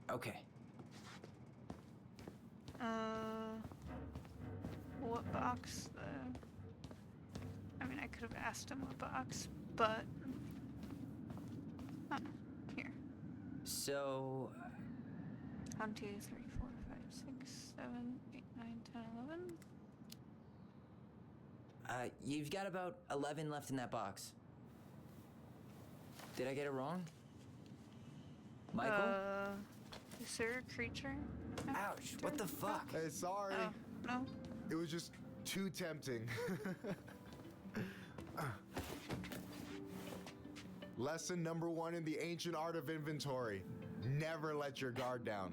Okay. What box? I mean, I could have asked him what box, but... here. So... 1, 2, 3, 4, 5, 6, 7, 8, 9, 10, 11. You've got about 11 left in that box. Did I get it wrong? Michael? Is there a creature? Ouch, what the fuck? Hey, sorry. Oh, no? It was just too tempting. Lesson number 1 in the ancient art of inventory. Never let your guard down.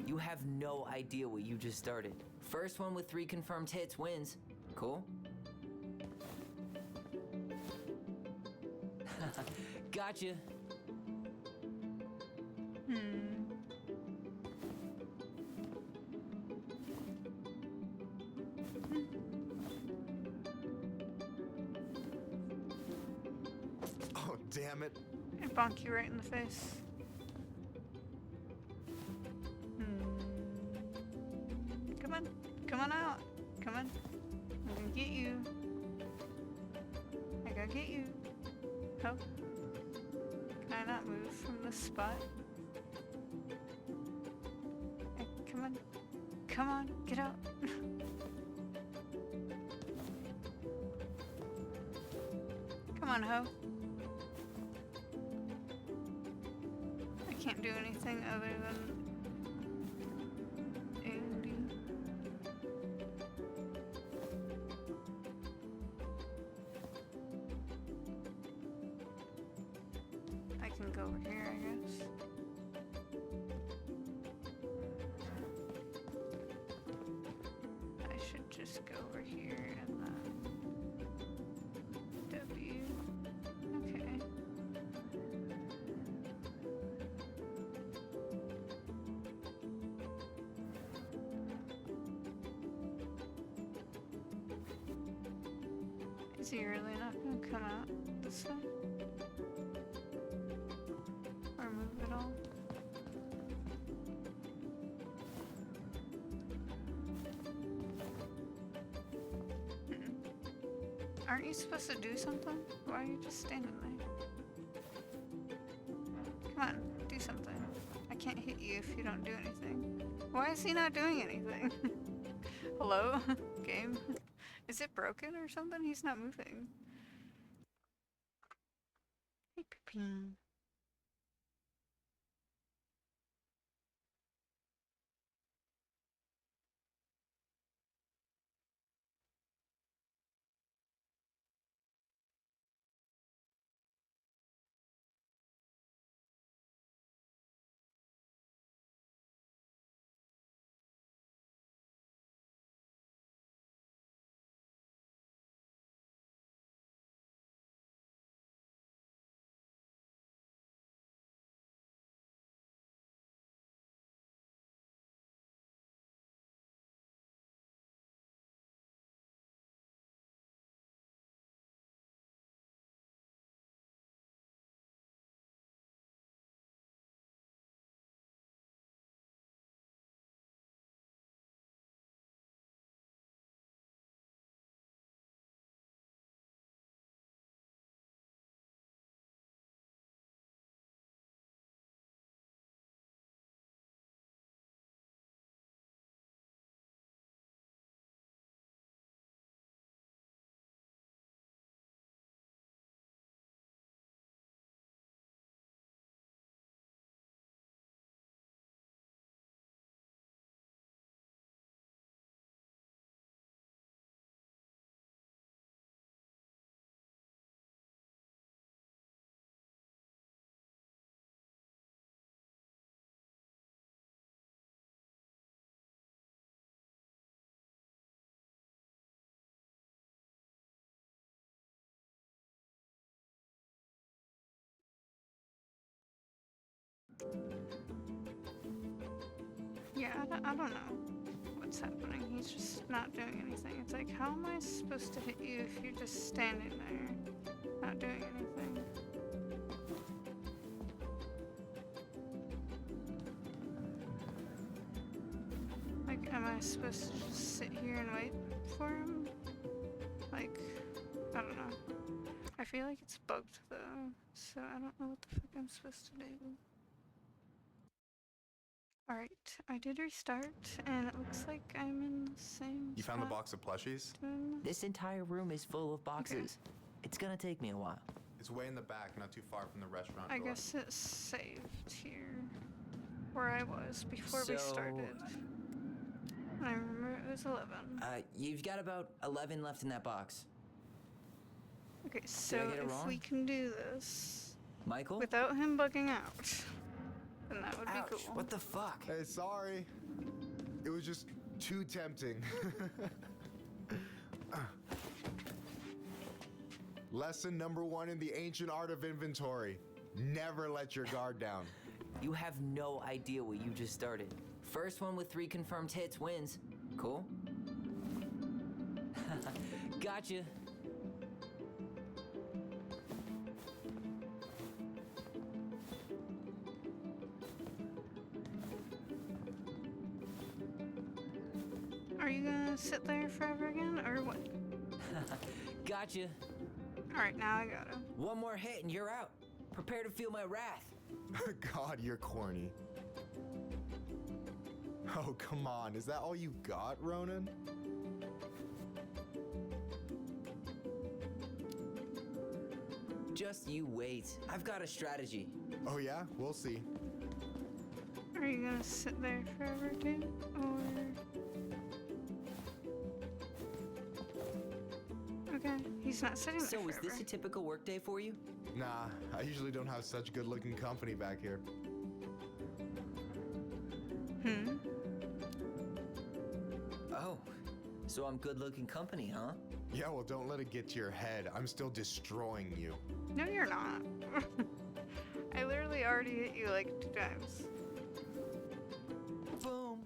You have no idea what you just started. First one with 3 confirmed hits wins. Cool? Gotcha. Oh, damn it. I bonk you right in the face. Come on. Come on out. Come on. I'm gonna get you. I gotta get you. Oh. Can I not move from this spot? Hey, come on. Come on. Get out. Come on, ho. I can't do anything other than A and D. I can go over here, I guess. I should just go over here and then W. Okay. Is he really not gonna come out this way? Or move at all? Aren't you supposed to do something? Why are you just standing there? Come on, do something. I can't hit you if you don't do anything. Why is he not doing anything? Hello? Game? Is it broken or something? He's not moving. Hey, Pippin. Yeah, I don't know what's happening. He's just not doing anything. It's like, how am I supposed to hit you if you're just standing there, not doing anything? Like, am I supposed to just sit here and wait for him? Like, I don't know. I feel like it's bugged though, so I don't know what the fuck I'm supposed to do. Alright, I did restart, and it looks like I'm in the same You found the spot box of plushies? doing This entire room is full of boxes. It's gonna take me a while. It's way in the back, not too far from the restaurant I door. guess it's saved here, where I was before we started. I remember it was 11. You've got about 11 left in that box. Okay, so I get it if wrong? we can do this Michael? without him bugging out, then that would Ouch, be cool. what the fuck? Hey, sorry. It was just too tempting. Lesson number 1 in the ancient art of inventory. Never let your guard down. You have no idea what you just started. First one with 3 confirmed hits wins. Cool? Gotcha. Are you gonna sit there forever again, or what? Gotcha. Alright, now I got him. One more hit and you're out. Prepare to feel my wrath. God, you're corny. Oh, come on. Is that all you got, Ronan? Just you wait. I've got a strategy. Oh, yeah? We'll see. Are you gonna sit there forever too, or? Okay, he's not sitting there So forever. is this a typical workday for you? Nah, I usually don't have such good-looking company back here. Oh, so I'm good-looking company, huh? Yeah, well, don't let it get to your head. I'm still destroying you. No, you're not. I literally already hit you like 2 times. Boom.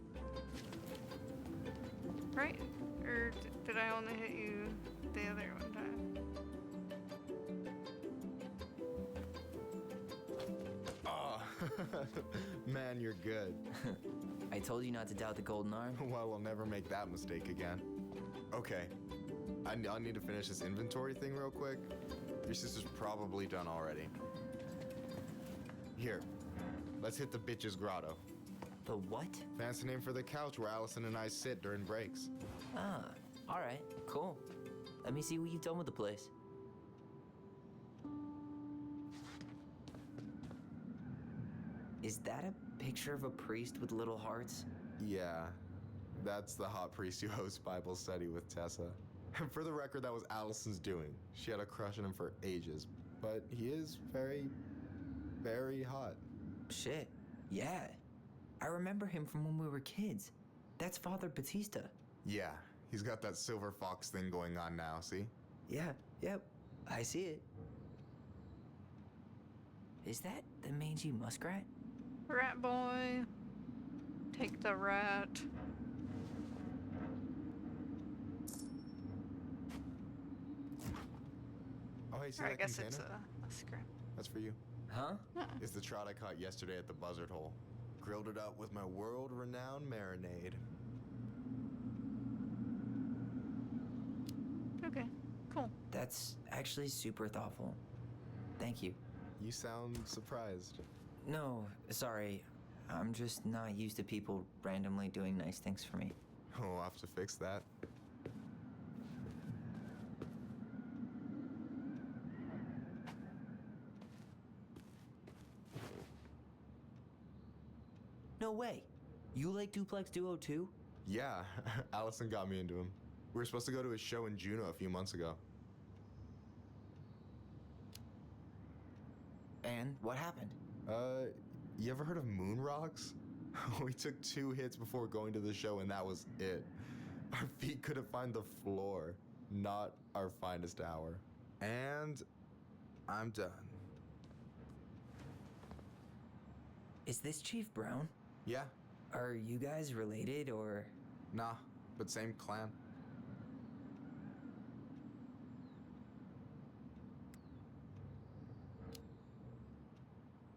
Right? Or did I only hit you the other one time? Oh, man, you're good. I told you not to doubt the golden arm. Well, we'll never make that mistake again. Okay, I need to finish this inventory thing real quick. Your sister's probably done already. Here, let's hit the bitch's grotto. The what? Fancy name for the couch where Allison and I sit during breaks. Ah, all right, cool. Let me see what you've done with the place. Is that a picture of a priest with little hearts? Yeah, that's the hot priest who hosts Bible study with Tessa. And for the record, that was Allison's doing. She had a crush on him for ages, but he is very, very hot. Shit, yeah. I remember him from when we were kids. That's Father Batista. Yeah, he's got that silver fox thing going on now, see? Yeah, yep, I see it. Is that the mangy muskrat? Rat boy. Take the rat. Oh, hey, see Or I that guess container? it's a scrap. That's for you. Huh? It's the trout I caught yesterday at the buzzard hole. Grilled it up with my world-renowned marinade. Okay, cool. That's actually super thoughtful. Thank you. You sound surprised. No, sorry. I'm just not used to people randomly doing nice things for me. Oh, I'll have to fix that. No way. You like Duplex Duo too? Yeah, Allison got me into him. We were supposed to go to a show in Juneau a few months ago. And what happened? You ever heard of moon rocks? We took 2 hits before going to the show and that was it. Our feet couldn't find the floor. Not our finest hour. And I'm done. Is this Chief Brown? Yeah. Are you guys related or? Nah, but same clan.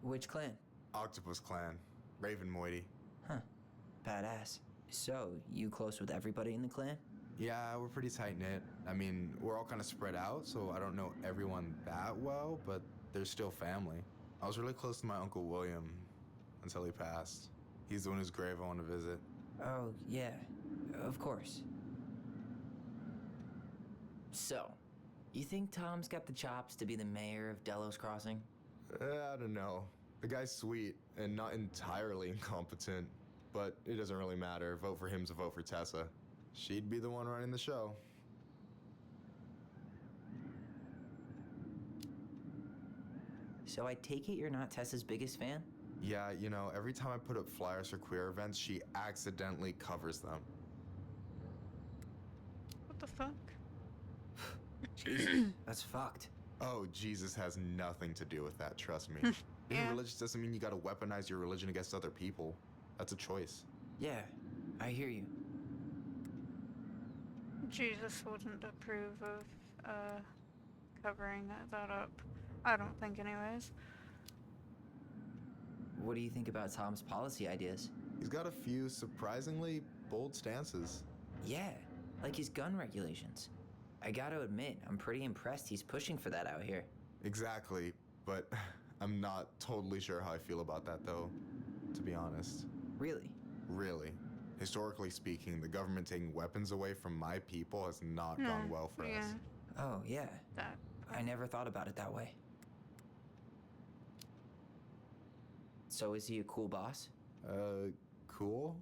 Which clan? Octopus clan. Raven Moiety. Huh. Badass. So, you close with everybody in the clan? Yeah, we're pretty tight-knit. I mean, we're all kind of spread out, so I don't know everyone that well, but they're still family. I was really close to my Uncle William until he passed. He's the one whose grave I want to visit. Oh, yeah. Of course. So, you think Tom's got the chops to be the mayor of Delos Crossing? I don't know. The guy's sweet and not entirely incompetent, but it doesn't really matter. Vote for him's a vote for Tessa. She'd be the one running the show. So I take it you're not Tessa's biggest fan? Yeah, you know, every time I put up flyers for queer events, she accidentally covers them. What the fuck? That's fucked. Oh, Jesus has nothing to do with that, trust me. Being Yeah. religious doesn't mean you gotta weaponize your religion against other people. That's a choice. Yeah, I hear you. Jesus wouldn't approve of covering that up. I don't think, anyways. What do you think about Tom's policy ideas? He's got a few surprisingly bold stances. Yeah, like his gun regulations. I gotta admit, I'm pretty impressed he's pushing for that out here. Exactly, but I'm not totally sure how I feel about that, though, to be honest. Really? Really. Historically speaking, the government taking weapons away from my people has not gone well for us. Oh, yeah. That. I never thought about it that way. So is he a cool boss? Cool?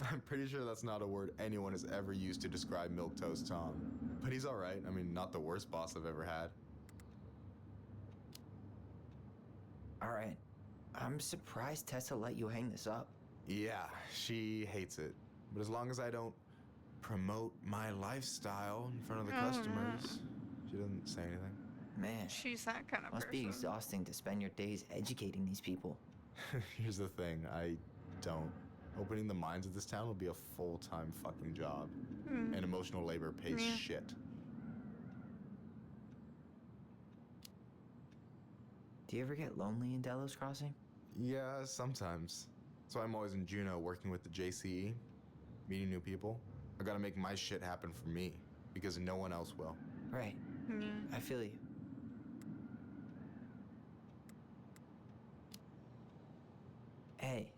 I'm pretty sure that's not a word anyone has ever used to describe Milquetoast Tom. But he's alright. I mean, not the worst boss I've ever had. Alright. I'm surprised Tessa let you hang this up. Yeah, she hates it. But as long as I don't promote my lifestyle in front of the customers, she doesn't say anything. Man, She's that kind of must be exhausting to spend your days educating these people. Here's the thing, I don't. Opening the mines of this town will be a full-time fucking job. And emotional labor pays shit. Do you ever get lonely in Delos Crossing? Yeah, sometimes. So I'm always in Juneau working with the JCE, meeting new people. I gotta make my shit happen for me, because no one else will. Right. I feel you. Hey,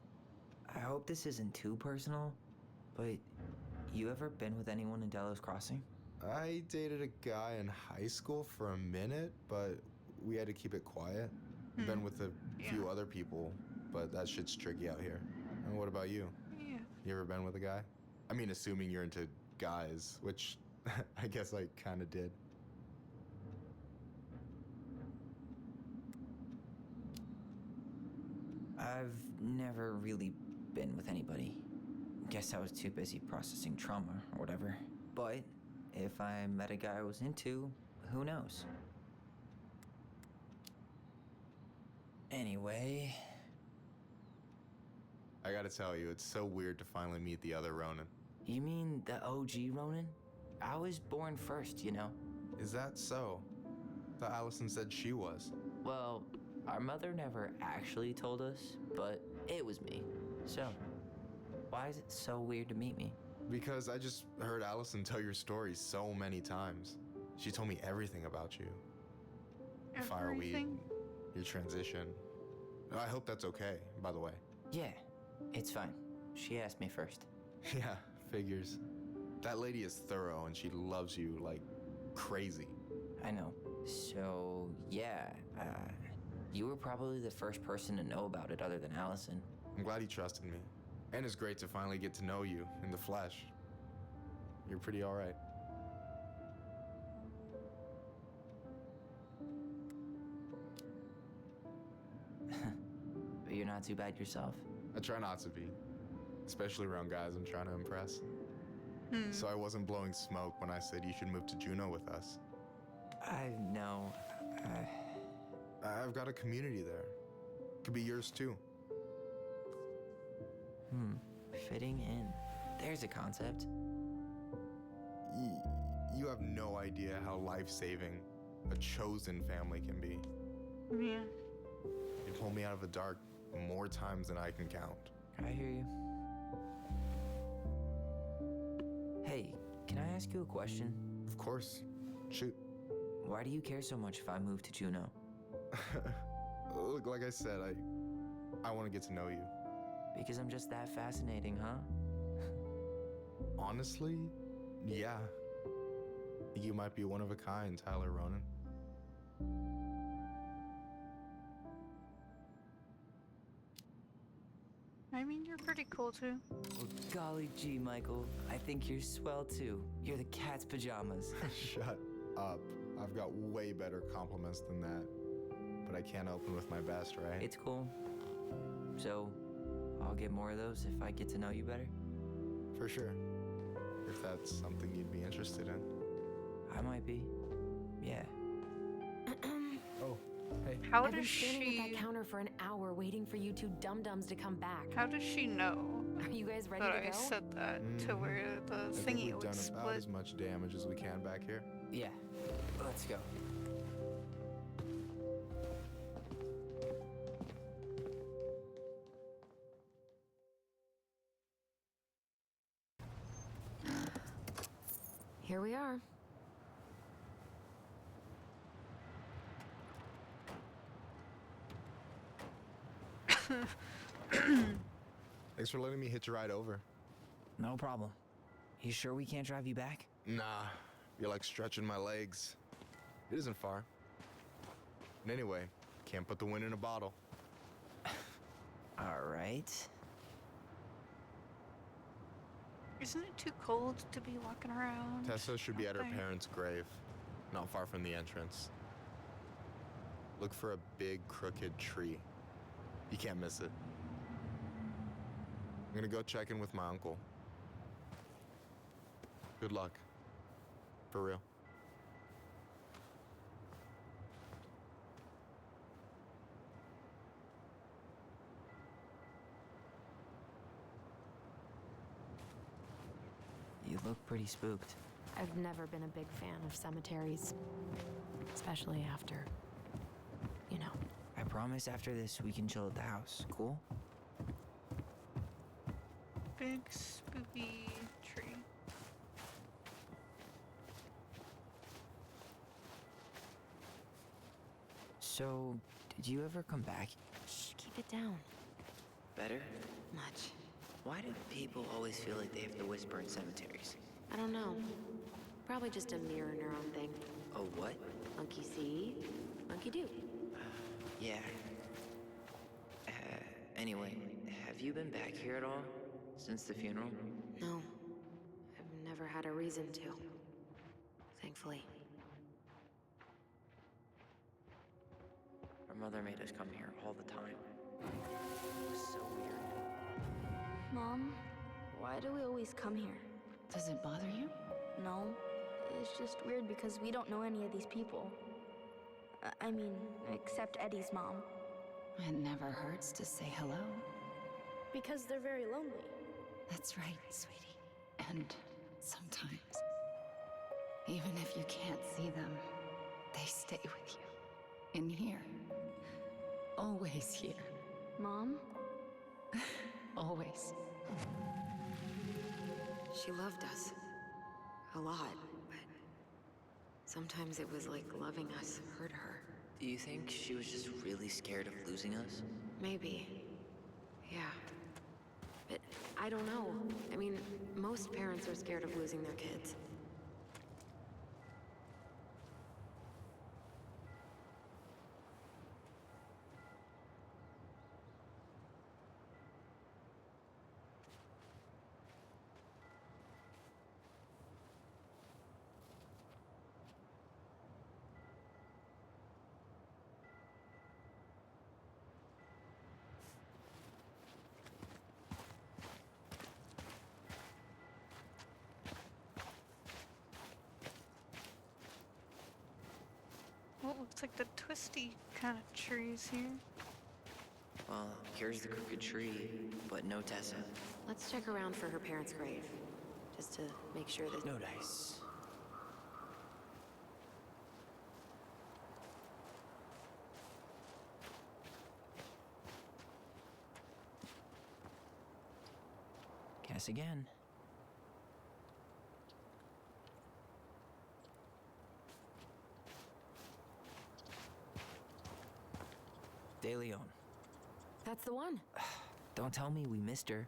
I hope this isn't too personal, but you ever been with anyone in Delos Crossing? I dated a guy in high school for a minute, but we had to keep it quiet. I've been with a few other people, but that shit's tricky out here. And what about you? Yeah. You ever been with a guy? I mean, assuming you're into guys, which I guess I kind of did. I've never really been with anybody. Guess I was too busy processing trauma or whatever. But if I met a guy I was into, who knows? Anyway... I gotta tell you, it's so weird to finally meet the other Ronan. You mean the OG Ronan? I was born first, you know? Is that so? Thought Allison said she was. Well, our mother never actually told us, but it was me. So, why is it so weird to meet me? Because I just heard Allison tell your story so many times. She told me everything about you. Fireweed, your transition. I hope that's okay, by the way. Yeah, it's fine. She asked me first. Yeah, figures. That lady is thorough and she loves you like crazy. I know. So, yeah, you were probably the first person to know about it other than Allison. I'm glad he trusted me. And it's great to finally get to know you in the flesh. You're pretty alright. But you're not too bad yourself. I try not to be. Especially around guys I'm trying to impress. So I wasn't blowing smoke when I said you should move to Juneau with us. I know. I've got a community there. Could be yours too. Fitting in. There's a concept. You have no idea how life-saving a chosen family can be. Yeah. You pulled me out of the dark more times than I can count. I hear you. Hey, can I ask you a question? Of course. Shoot. Why do you care so much if I move to Juneau? Look, like I said, I want to get to know you. Because I'm just that fascinating, huh? Honestly, yeah. You might be one of a kind, Tyler Ronan. I mean, you're pretty cool too. Well, golly gee, Michael. I think you're swell too. You're the cat's pajamas. Shut up. I've got way better compliments than that. But I can't open with my best, right? It's cool. So, I'll get more of those if I get to know you better? For sure. If that's something you'd be interested in. I might be. Yeah. Oh, hey. How I've been does standing she... at that counter for an hour waiting for you two dum-dums to come back. How does she know? Are you guys ready that to I go? said that to where the I think thingy we've would done split. about as much damage as we can back here. Yeah, let's go. Here we are. Thanks for letting me hitch a ride over. No problem. You sure we can't drive you back? Nah, you're like stretching my legs. It isn't far. And anyway, can't put the wind in a bottle. All right. Isn't it too cold to be walking around? Tessa should be at her there? parents' grave, not far from the entrance. Look for a big, crooked tree. You can't miss it. I'm gonna go check in with my uncle. Good luck. For real. You look pretty spooked. I've never been a big fan of cemeteries. Especially after, you know. I promise after this we can chill at the house, cool? Big spooky tree. So, did you ever come back? Shh, keep it down. Better? Much. Why do people always feel like they have to whisper in cemeteries? I don't know. Probably just a mirror neuron thing. Oh, what? Monkey see, monkey do. Yeah. Anyway, have you been back here at all? Since the funeral? No. I've never had a reason to. Thankfully. Our mother made us come here all the time. It was so weird. Mom, why do we always come here? Does it bother you? No. It's just weird because we don't know any of these people. I mean, except Eddie's mom. It never hurts to say hello. Because they're very lonely. That's right, sweetie. And sometimes, even if you can't see them, they stay with you. In here. Always here. Mom? Always. She loved us. A lot, but sometimes it was like loving us hurt her. Do you think she was just really scared of losing us? Maybe. Yeah. But I don't know. I mean, most parents are scared of losing their kids. Well, it looks like the twisty kind of trees here. Well, here's the crooked tree, but no Tessa. Let's check around for her parents' grave. Just to make sure that... No dice. Guess again. De Leon. That's the one. Don't tell me we missed her.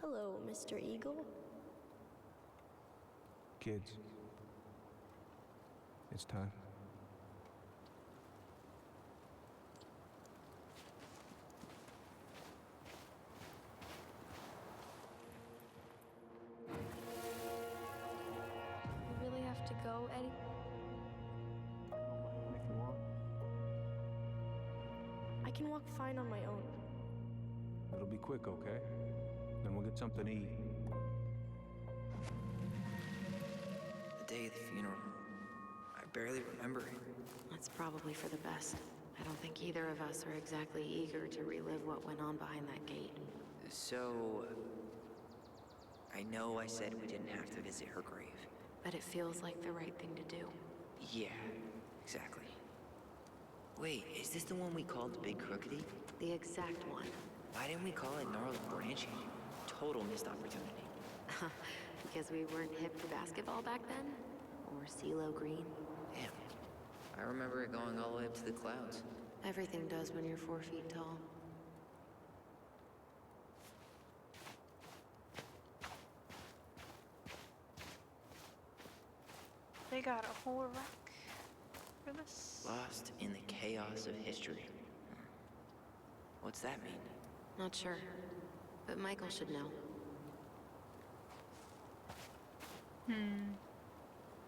Hello, Mr. Eagle. Kids. It's time. You really have to go, Eddie? If you want. I can walk fine on my own. It'll be quick, okay? Then we'll get something to eat. day of the funeral. I barely remember it. That's probably for the best. I don't think either of us are exactly eager to relive what went on behind that gate. So... I know I said we didn't have to visit her grave. But it feels like the right thing to do. Yeah, exactly. Wait, is this the one we called Big Crookedy? The exact one. Why didn't we call it Gnarled Branching? Total missed opportunity. Because we weren't hip to basketball back then? Or CeeLo Green? Damn. I remember it going all the way up to the clouds. Everything does when you're 4 feet tall. They got a whole rack for this. Lost in the chaos of history. What's that mean? Not sure. But Michael should know.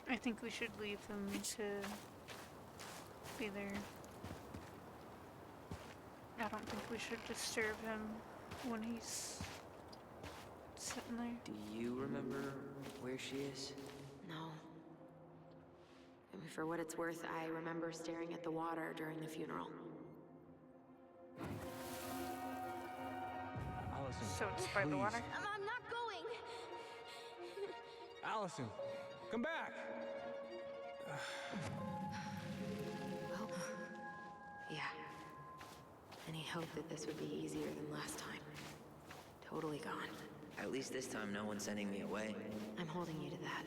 I think we should leave him to be there. I don't think we should disturb him when he's sitting there. Do you remember where she is? No. I mean, for what it's worth, I remember staring at the water during the funeral. Allison, So it's by the water? I'm not going. Allison, come back! Well, yeah. Any hope that this would be easier than last time? Totally gone. At least this time no one's sending me away. I'm holding you to that.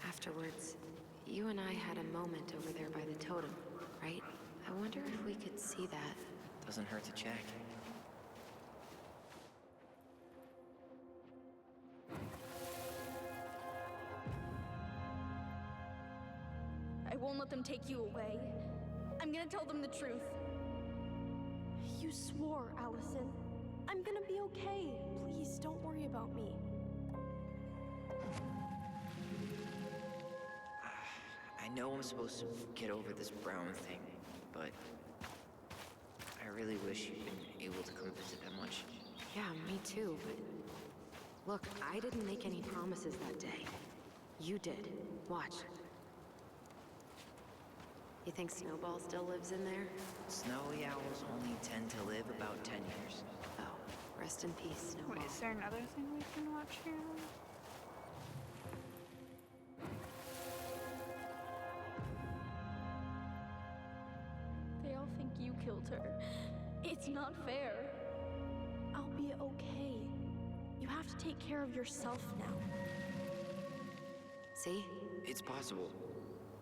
Afterwards, you and I had a moment over there by the totem, right? I wonder if we could see that. Doesn't hurt to check. I won't let them take you away. I'm gonna tell them the truth. You swore, Allison. I'm gonna be okay. Please, don't worry about me. I know I'm supposed to get over this Brown thing, but I really wish you'd been able to come visit that much. Yeah, me too, but... Look, I didn't make any promises that day. You did. Watch. You think Snowball still lives in there? Snowy owls only tend to live about 10 years. Oh, rest in peace, Snowball. Wait, is there another thing we can watch here? They all think you killed her. It's not fair. I'll be okay. You have to take care of yourself now. See? It's possible,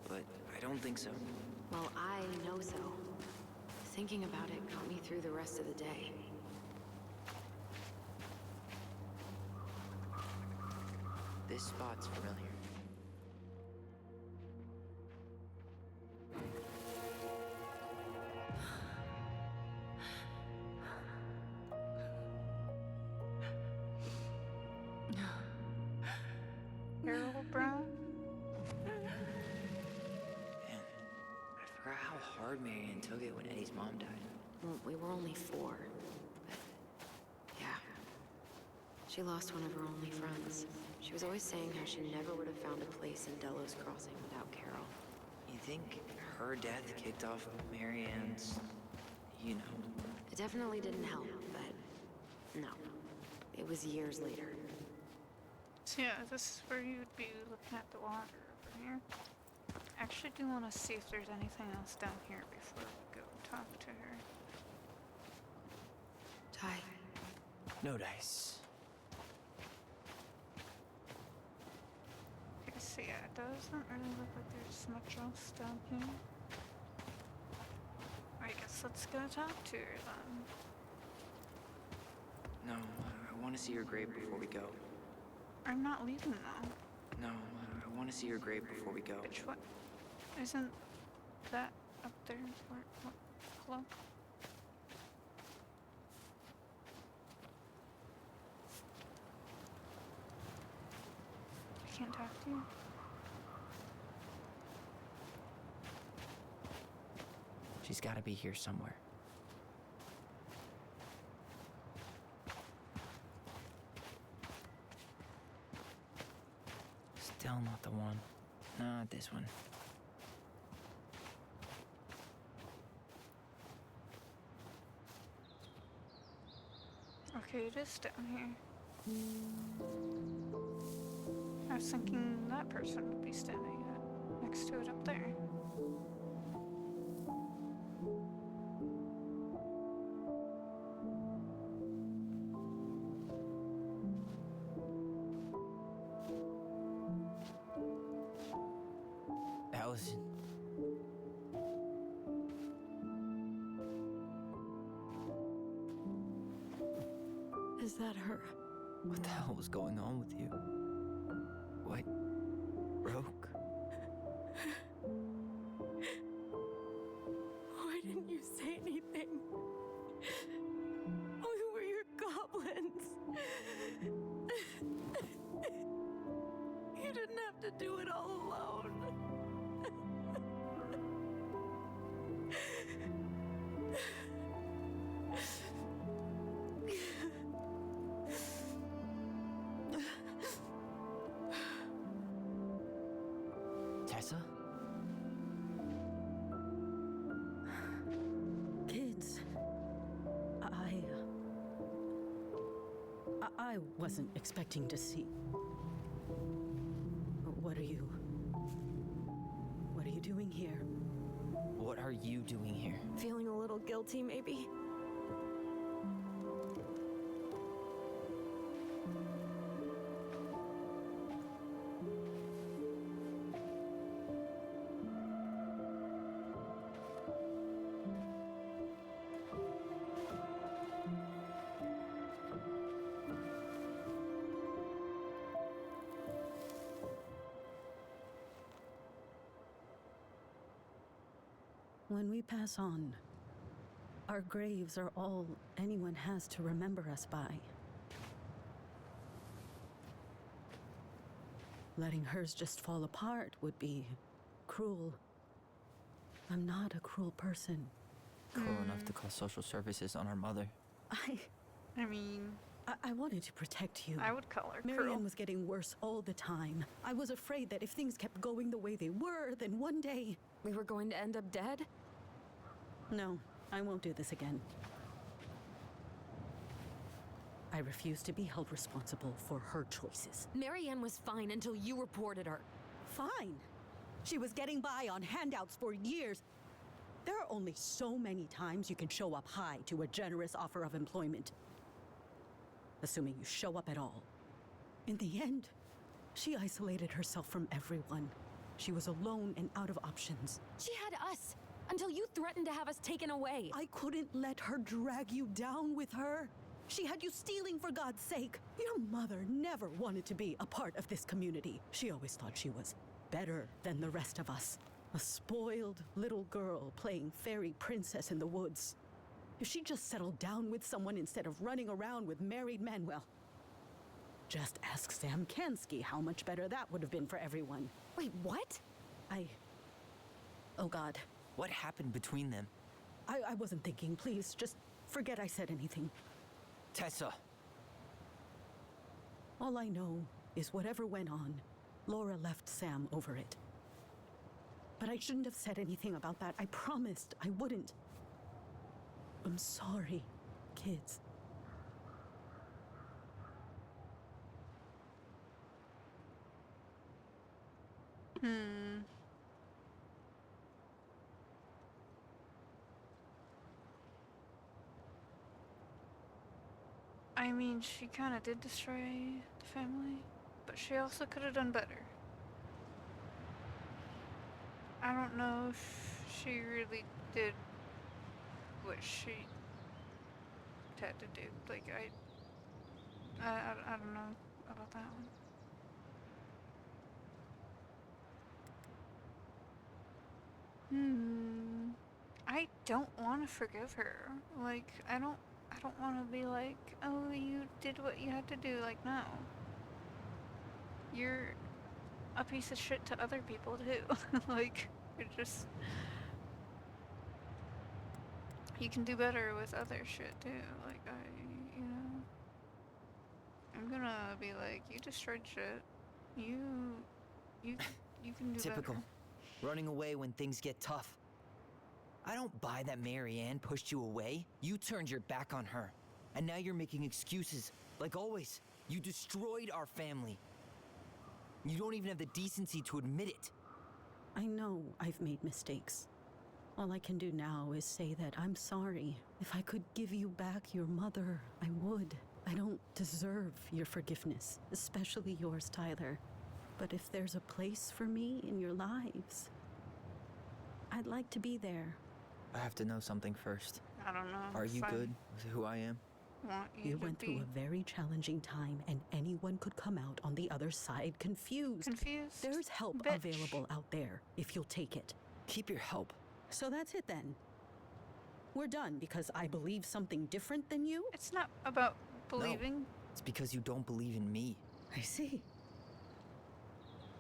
but I don't think so. Well, I know so. Thinking about it got me through the rest of the day. This spot's familiar. Harold Brown? I forgot how hard Marianne took it when Eddie's mom died. Well, we were only 4. But, yeah. She lost one of her only friends. She was always saying how she never would have found a place in Delos Crossing without Carol. You think her death kicked off Marianne's, you know? It definitely didn't help, but no. It was years later. So yeah, this is where you would be looking at the water over here. I actually do want to see if there's anything else down here before we go talk to her. Ty. No dice. Okay, so yeah, it doesn't really look like there's much else down here. I guess let's go talk to her then. No, I want to see her grave before we go. I'm not leaving though. No, I want to see her grave before we go. Which one? Isn't that up there? Where, what? Hello? I can't talk to you. She's got to be here somewhere. Still not the one. Not this one. Okay, it is down here. I was thinking that person would be standing next to it up there. Allison. Is that her? What the hell was going on with you? What broke? Why didn't you say anything? We were your goblins. You didn't have to do it all alone. Tessa? Kids, I wasn't expecting to see. What are you doing here? What are you doing here? Feeling a little guilty, maybe? When we pass on, our graves are all anyone has to remember us by. Letting hers just fall apart would be cruel. I'm not a cruel person. Cruel enough to call social services on our mother. I mean, I wanted to protect you. I would call her Marianne cruel. was getting worse all the time. I was afraid that if things kept going the way they were, then one day... We were going to end up dead? No, I won't do this again. I refuse to be held responsible for her choices. Marianne was fine until you reported her. Fine. She was getting by on handouts for years. There are only so many times you can show up high to a generous offer of employment. Assuming you show up at all. In the end, she isolated herself from everyone. She was alone and out of options. She had us, until you threatened to have us taken away. I couldn't let her drag you down with her. She had you stealing for God's sake. Your mother never wanted to be a part of this community. She always thought she was better than the rest of us. A spoiled little girl playing fairy princess in the woods. If she just settled down with someone instead of running around with married men, well, just ask Sam Kansky how much better that would have been for everyone. Wait, what? Oh God. What happened between them? I wasn't thinking. Please, just forget I said anything. Tessa! All I know is whatever went on, Laura left Sam over it. But I shouldn't have said anything about that. I promised I wouldn't. I'm sorry, kids. I mean, she kind of did destroy the family, but she also could have done better. I don't know if she really did what she had to do. Like, I don't know about that one. I don't want to forgive her. Like, I don't want to be like, oh, you did what you had to do. Like, no. You're a piece of shit to other people, too. Like, you're just... You can do better with other shit, too. Like, you know... I'm gonna be like, you destroyed shit. You You can do Typical. better. Running away when things get tough. I don't buy that Marianne pushed you away. You turned your back on her. And now you're making excuses. Like always. You destroyed our family. You don't even have the decency to admit it. I know I've made mistakes. All I can do now is say that I'm sorry. If I could give you back your mother, I would. I don't deserve your forgiveness, especially yours, Tyler. But if there's a place for me in your lives, I'd like to be there. I have to know something first. I don't know. Are you if I good with who I am? Want you You to went be through a very challenging time, and anyone could come out on the other side confused. confused. There's help bitch. available out there if you'll take it. Keep your help. So that's it then. We're done because I believe something different than you? It's not about believing. No, it's because you don't believe in me. I see.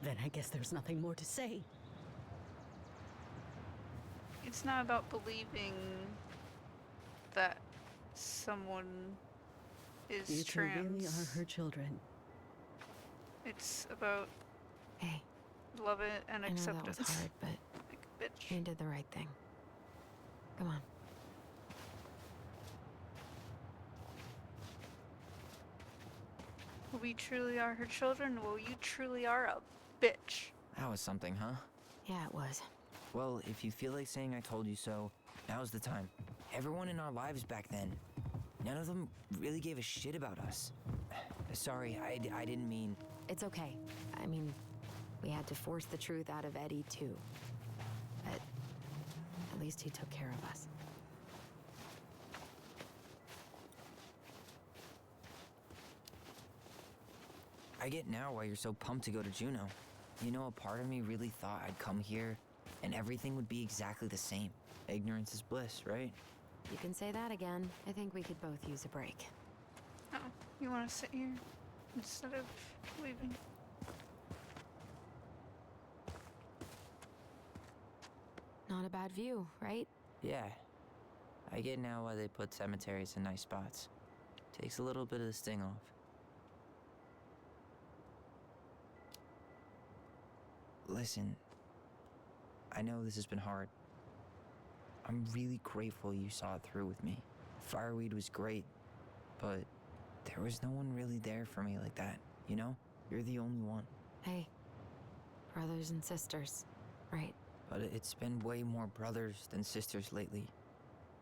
Then I guess there's nothing more to say. It's not about believing that someone is You two trans. really are her children. It's about Hey, love it and I know that acceptance. was hard, but Like a bitch. you did the right thing. Come on. We truly are her children. Well, you truly are a bitch. That was something, huh? Yeah, it was. Well, if you feel like saying I told you so, now's the time. Everyone in our lives back then, none of them really gave a shit about us. Sorry, I didn't mean... It's okay. I mean, we had to force the truth out of Eddie, too. But at least he took care of us. I get now why you're so pumped to go to Juneau. You know, a part of me really thought I'd come here and everything would be exactly the same. Ignorance is bliss, right? You can say that again. I think we could both use a break. Oh, you want to sit here instead of leaving? Not a bad view, right? Yeah. I get now why they put cemeteries in nice spots. Takes a little bit of the sting off. Listen, I know this has been hard. I'm really grateful you saw it through with me. Fireweed was great, but there was no one really there for me like that, you know? You're the only one. Hey, brothers and sisters, right? But it's been way more brothers than sisters lately,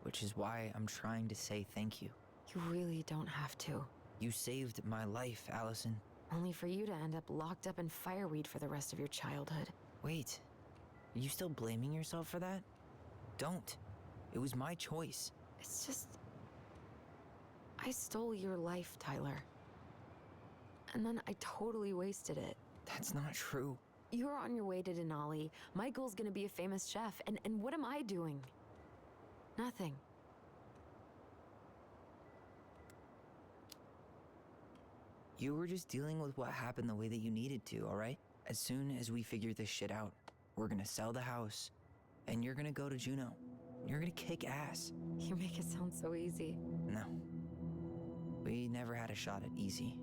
which is why I'm trying to say thank you. You really don't have to. You saved my life, Allison. Only for you to end up locked up in fireweed for the rest of your childhood. Wait, are you still blaming yourself for that? Don't. It was my choice. It's just... I stole your life, Tyler. And then I totally wasted it. That's not true. You're on your way to Denali. Michael's gonna be a famous chef. And what am I doing? Nothing. You were just dealing with what happened the way that you needed to, all right? As soon as we figure this shit out, we're gonna sell the house, and you're gonna go to Juneau. You're gonna kick ass. You make it sound so easy. No. We never had a shot at easy.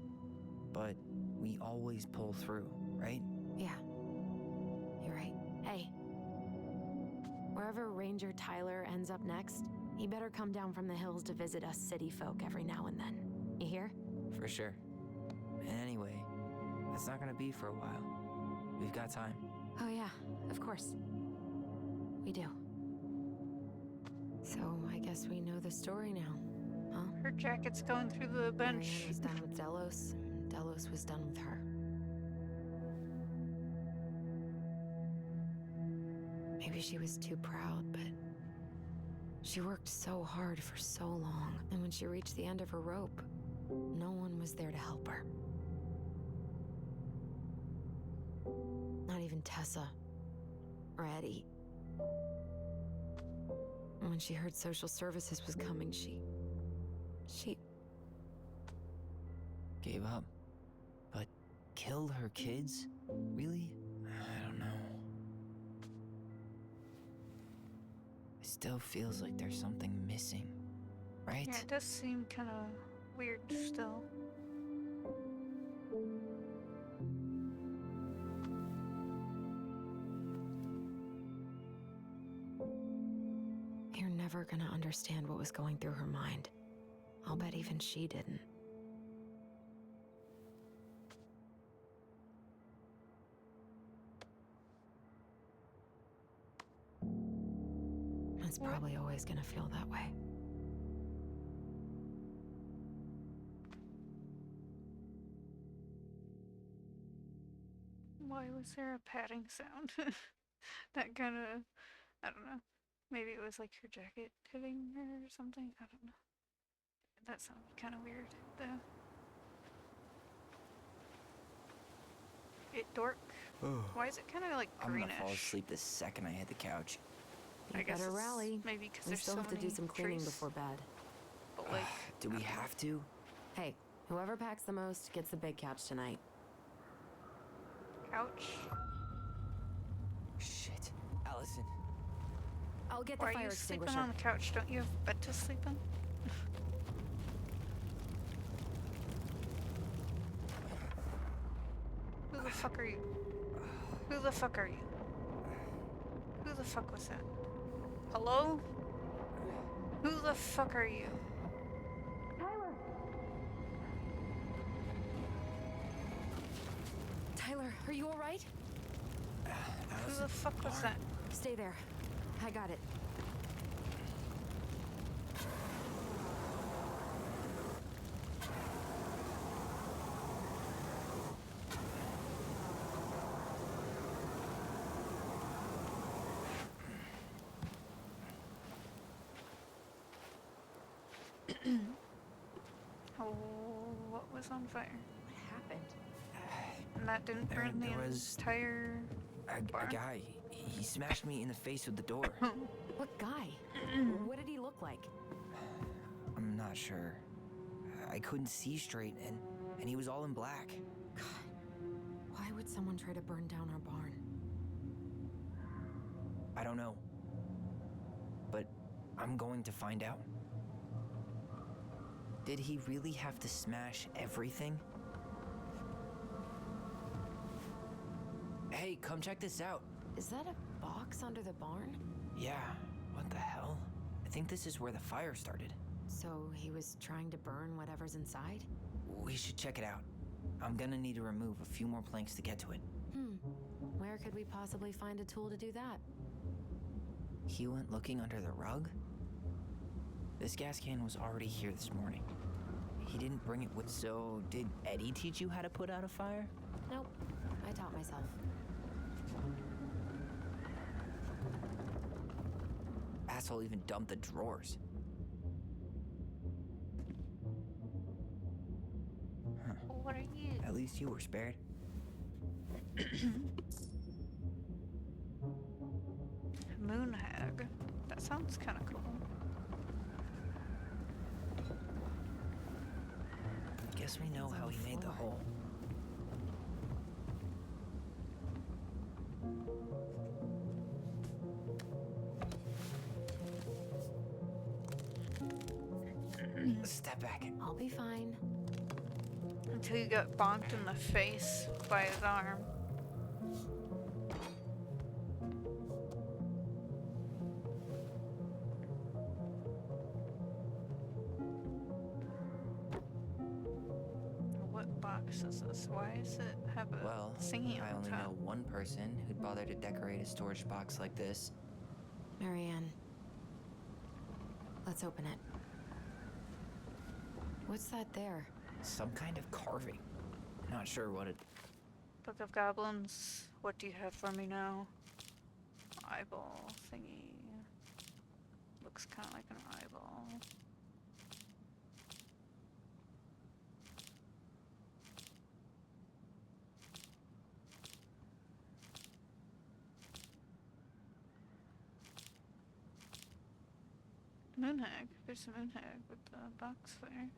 But we always pull through, right? Yeah. You're right. Hey. Wherever Ranger Tyler ends up next, he better come down from the hills to visit us city folk every now and then. You hear? For sure. And anyway, that's not gonna be for a while. We've got time. Oh yeah, of course. We do. So I guess we know the story now, huh? Her jacket's going through the bench. Marianne was done with Delos, and Delos was done with her. Maybe she was too proud, but she worked so hard for so long, and when she reached the end of her rope, no one was there to help her. Not even Tessa or Eddie. And when she heard social services was coming, she Gave up. But killed her kids? Really? I don't know. It still feels like there's something missing, right? Yeah, it does seem kind of weird still. understand what was going through her mind. I'll bet even she didn't. It's probably always gonna feel that way. Why was there a padding sound? That kind of, I don't know. Maybe it was like her jacket hitting her or something. I don't know. That sounded kind of weird, though. It dork. Why is it kind of like greenish? I'm gonna fall asleep the second I hit the couch. You better rally. Maybe because We there's still so have to do many some cleaning trees. before bed. But like, Do we have to? Hey, whoever packs the most gets the big couch tonight. couch. Shit. Allison. I'll get the Why fire are you sleeping extinguisher. on the couch? Don't you have a bed to sleep in? Who the fuck are you? Who the fuck are you? Who the fuck was that? Hello? Who the fuck are you? Tyler, are you alright? Who the fuck was that? Stay there. I got it. Oh, what was on fire? What happened? And that didn't burn the there was entire A bar? guy. He smashed me in the face with the door. What guy? What did he look like? I'm not sure. I couldn't see straight, and he was all in black. Why would someone try to burn down our barn? I don't know. But I'm going to find out. Did he really have to smash everything? Hey, come check this out. Is that a box under the barn? Yeah, what the hell? I think this is where the fire started. So he was trying to burn whatever's inside? We should check it out. I'm gonna need to remove a few more planks to get to it. Where could we possibly find a tool to do that? He went looking under the rug? This gas can was already here this morning. He didn't bring it with. So, did Eddie teach you how to put out a fire? Nope. I taught myself. Asshole even dumped the drawers. Huh. What are you? At least you were spared. Moon hag. That sounds kind of cool. I guess we know how he made the hole. Step back. I'll be fine. Until you got bonked in the face by his arm. What box is this? Why does it have a Well, singing I on only top? know one person who'd bother to decorate a storage box like this. Marianne. Let's open it. What's that there? Some kind of carving. Not sure what it... Book of Goblins. What do you have for me now? Eyeball thingy. Looks kind of like an eyeball. Moon hag. There's a moon hag with the box there.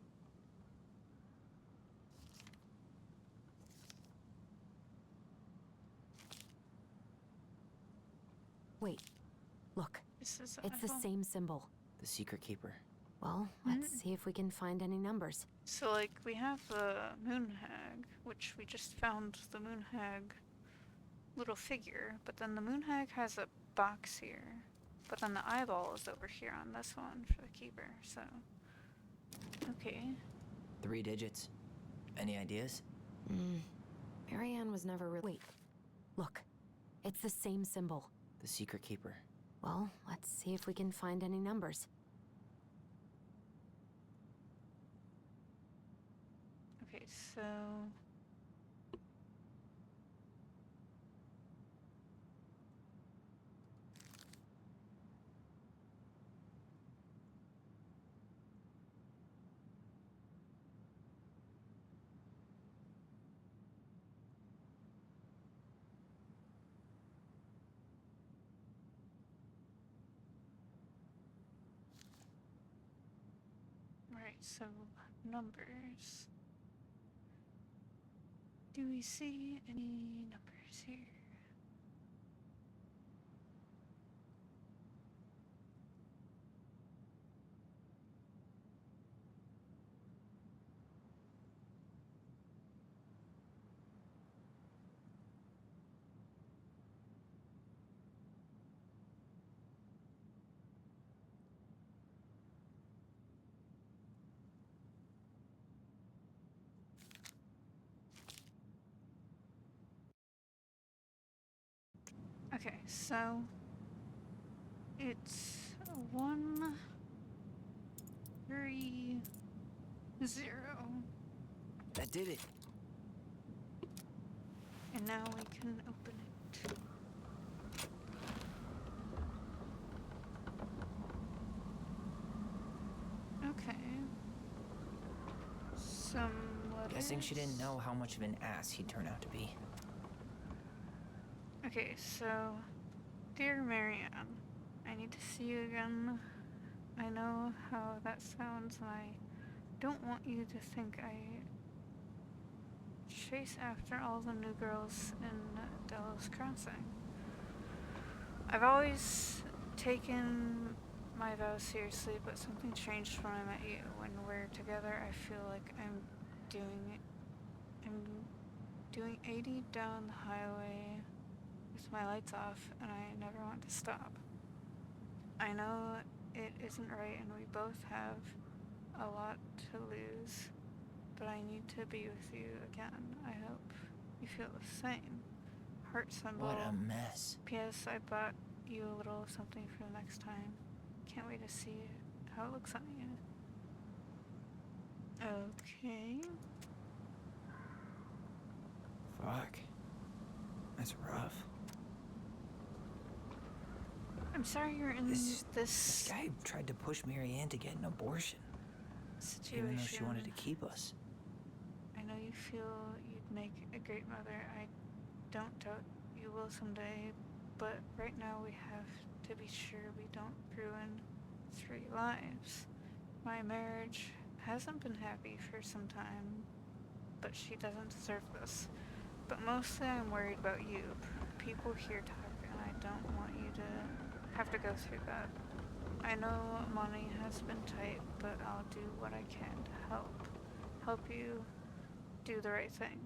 Wait. Look. This is It's the same symbol. The secret keeper. Well, let's see if we can find any numbers. So, like, we have the moon hag, which we just found the moon hag little figure, but then the moon hag has a box here. But then the eyeball is over here on this one for the keeper, so... Okay. 3 digits. Any ideas? Marianne was never really... Wait. Look. It's the same symbol. The secret keeper. Well, let's see if we can find any numbers. Okay, so... Right, so numbers. Do we see any numbers here? Okay, so it's 1, 3, 0. That did it. And now we can open it. Okay. Some letters. Guessing she didn't know how much of an ass he'd turn out to be. Okay, so, dear Marianne, I need to see you again. I know how that sounds, and I don't want you to think I chase after all the new girls in Delos Crossing. I've always taken my vows seriously, but something changed when I met you. When we're together, I feel like I'm doing 80 down the highway with my lights off, and I never want to stop. I know it isn't right, and we both have a lot to lose, but I need to be with you again. I hope you feel the same. Heart symbol. What a mess. P.S. I bought you a little something for the next time. Can't wait to see how it looks on you. Okay. Fuck. That's rough. I'm sorry you're in this guy tried to push Marianne to get an abortion. situation. Even though she wanted to keep us. I know you feel you'd make a great mother. I don't doubt you will someday, but right now we have to be sure we don't ruin 3 lives. My marriage hasn't been happy for some time, but she doesn't deserve this. But mostly I'm worried about you. People here talk, and I don't want you to have to go through that. I know money has been tight, but I'll do what I can to help you do the right thing.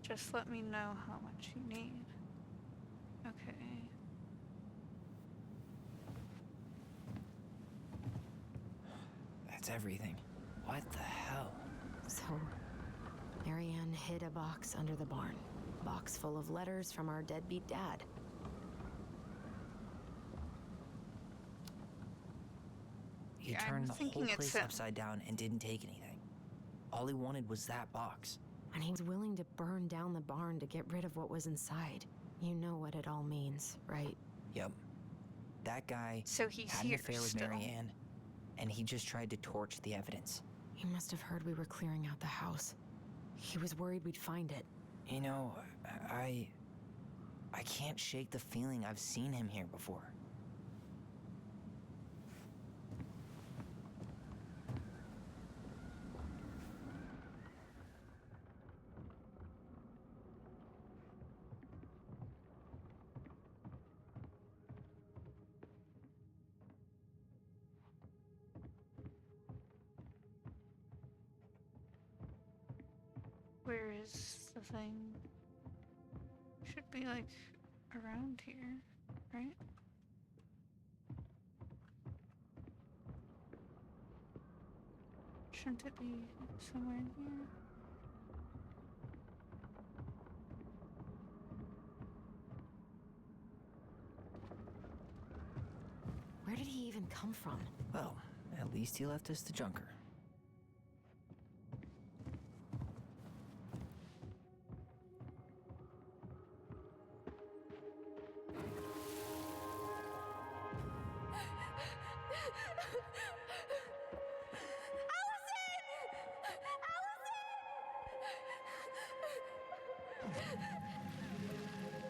Just let me know how much you need. Okay. That's everything. What the hell? So, Marianne hid a box under the barn. Box full of letters from our deadbeat dad. He Yeah, turned I'm the whole thinking it's place upside down and didn't take anything. All he wanted was that box. And he was willing to burn down the barn to get rid of what was inside. You know what it all means, right? Yep. That guy So he's had an here affair with still. Marianne, and he just tried to torch the evidence. He must have heard we were clearing out the house. He was worried we'd find it. You know, I can't shake the feeling I've seen him here before. Where is the thing? Should be like around here, right? Shouldn't it be somewhere in here? Where did he even come from? Well, at least he left us the junker.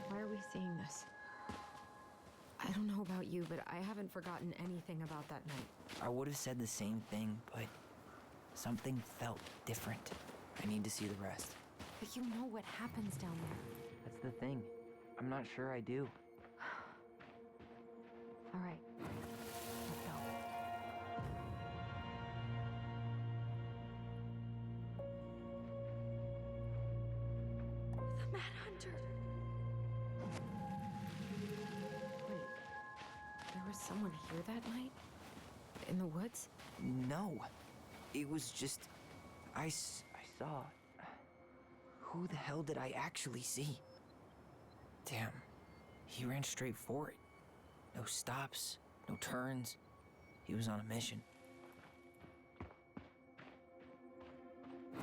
Why are we seeing this? I don't know about you, but I haven't forgotten anything about that night. I would have said the same thing, but something felt different. I need to see the rest. But you know what happens down there. That's the thing. I'm not sure I do. All right, let's go. The Mad Hunter. Wait, there was someone here that night? In the woods? No. It was just... I saw... Who the hell did I actually see? Damn. He ran straight for it. No stops, no turns. He was on a mission. Is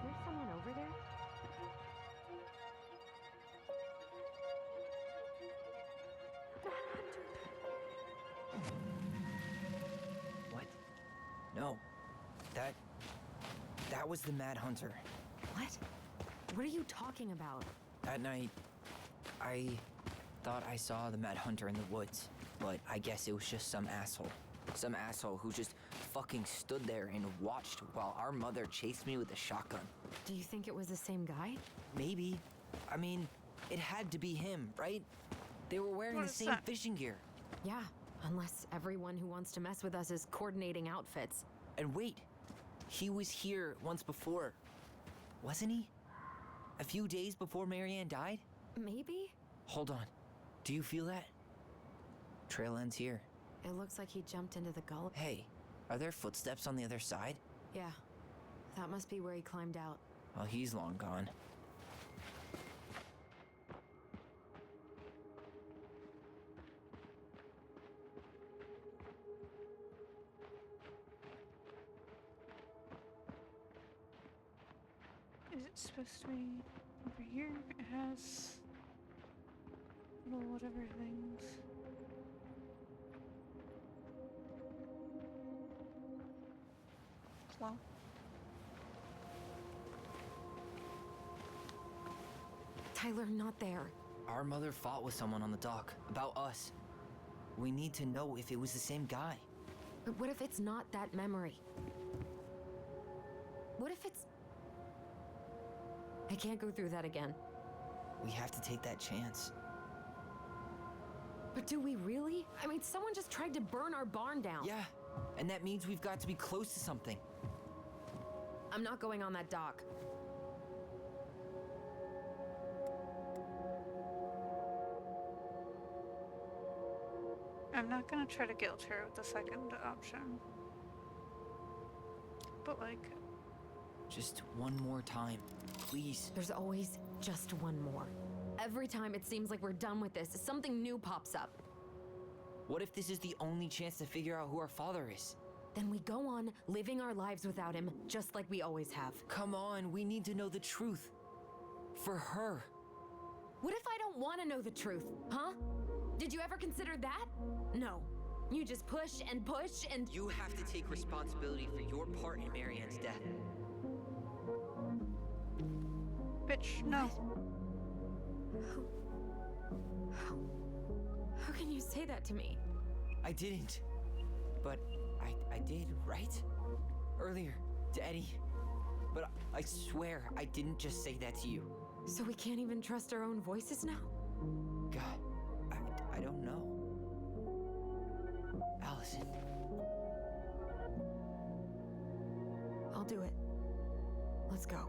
there someone over there? What? No. That was the Mad Hunter. What? What are you talking about? That night, I thought I saw the Mad Hunter in the woods, but I guess it was just some asshole. Some asshole who just fucking stood there and watched while our mother chased me with a shotgun. Do you think it was the same guy? Maybe. I mean, it had to be him, right? They were wearing the same fishing gear. Yeah, unless everyone who wants to mess with us is coordinating outfits. And wait, he was here once before, wasn't he? A few days before Marianne died? Maybe? Hold on. Do you feel that? Trail ends here. It looks like he jumped into the gully. Hey, are there footsteps on the other side? Yeah, that must be where he climbed out. Well, he's long gone. Is it supposed to be over here? It has little whatever things. Claw. Tyler, not there. Our mother fought with someone on the dock about us. We need to know if it was the same guy. But what if it's not that memory? What if it's... I can't go through that again. We have to take that chance. But do we really? I mean, someone just tried to burn our barn down. Yeah, and that means we've got to be close to something. I'm not going on that dock. I'm not gonna try to guilt her with the second option. But like... Just one more time, please. There's always just one more. Every time it seems like we're done with this, something new pops up. What if this is the only chance to figure out who our father is? Then we go on living our lives without him, just like we always have. Come on, we need to know the truth. For her. What if I don't want to know the truth, huh? Did you ever consider that? No. You just push and push and... You have to take responsibility for your part in Marianne's death. Bitch, no. How can you say that to me? I didn't. But I did, right? Earlier, to Eddie. But I swear I didn't just say that to you. So we can't even trust our own voices now? God, I don't know. Allison. I'll do it. Let's go.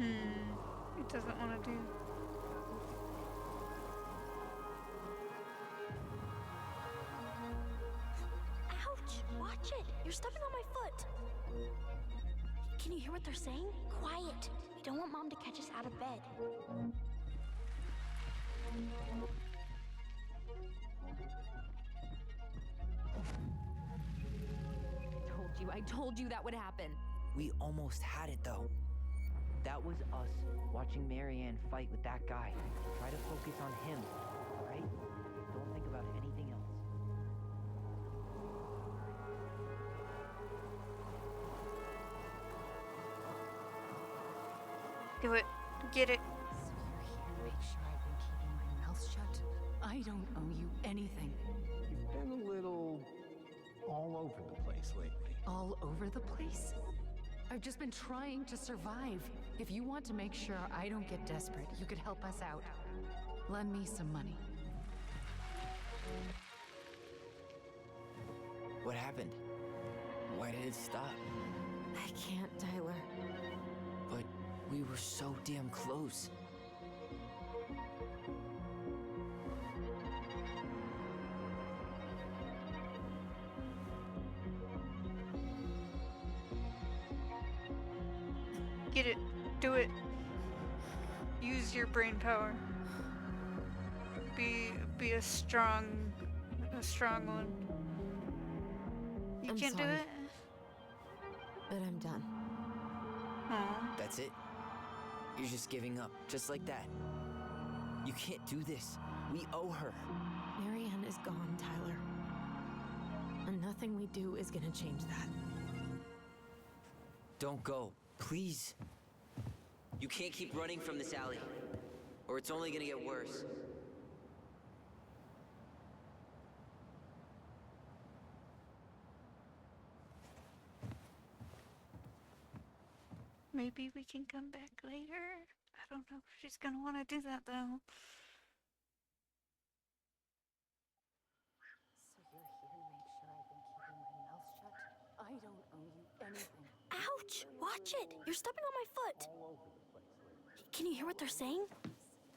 It doesn't want to do. Ouch! Watch it! You're stepping on my foot! Can you hear what they're saying? Quiet! We don't want Mom to catch us out of bed. I told you that would happen. We almost had it, though. That was us watching Marianne fight with that guy. Try to focus on him, all right? Don't think about anything else. Do it. Get it. So you're here to make sure I've been keeping my mouth shut? I don't owe you anything. You've been a little all over the place lately. All over the place? I've just been trying to survive. If you want to make sure I don't get desperate, you could help us out. Lend me some money. What happened? Why did it stop? I can't, Tyler. But we were so damn close. Get it. Do it. Use your brain power. Be a strong one. You I'm can't sorry, do it? but I'm done. Aw. That's it? You're just giving up, just like that. You can't do this. We owe her. Marianne is gone, Tyler. And nothing we do is gonna change that. Don't go, please. You can't keep running from this alley, or it's only gonna get worse. Maybe we can come back later. I don't know if she's gonna want to do that though. So you're here to make sure I've been keeping my mouth shut? I don't owe you anything. Ouch! Watch it! You're stepping on my foot! Can you hear what they're saying?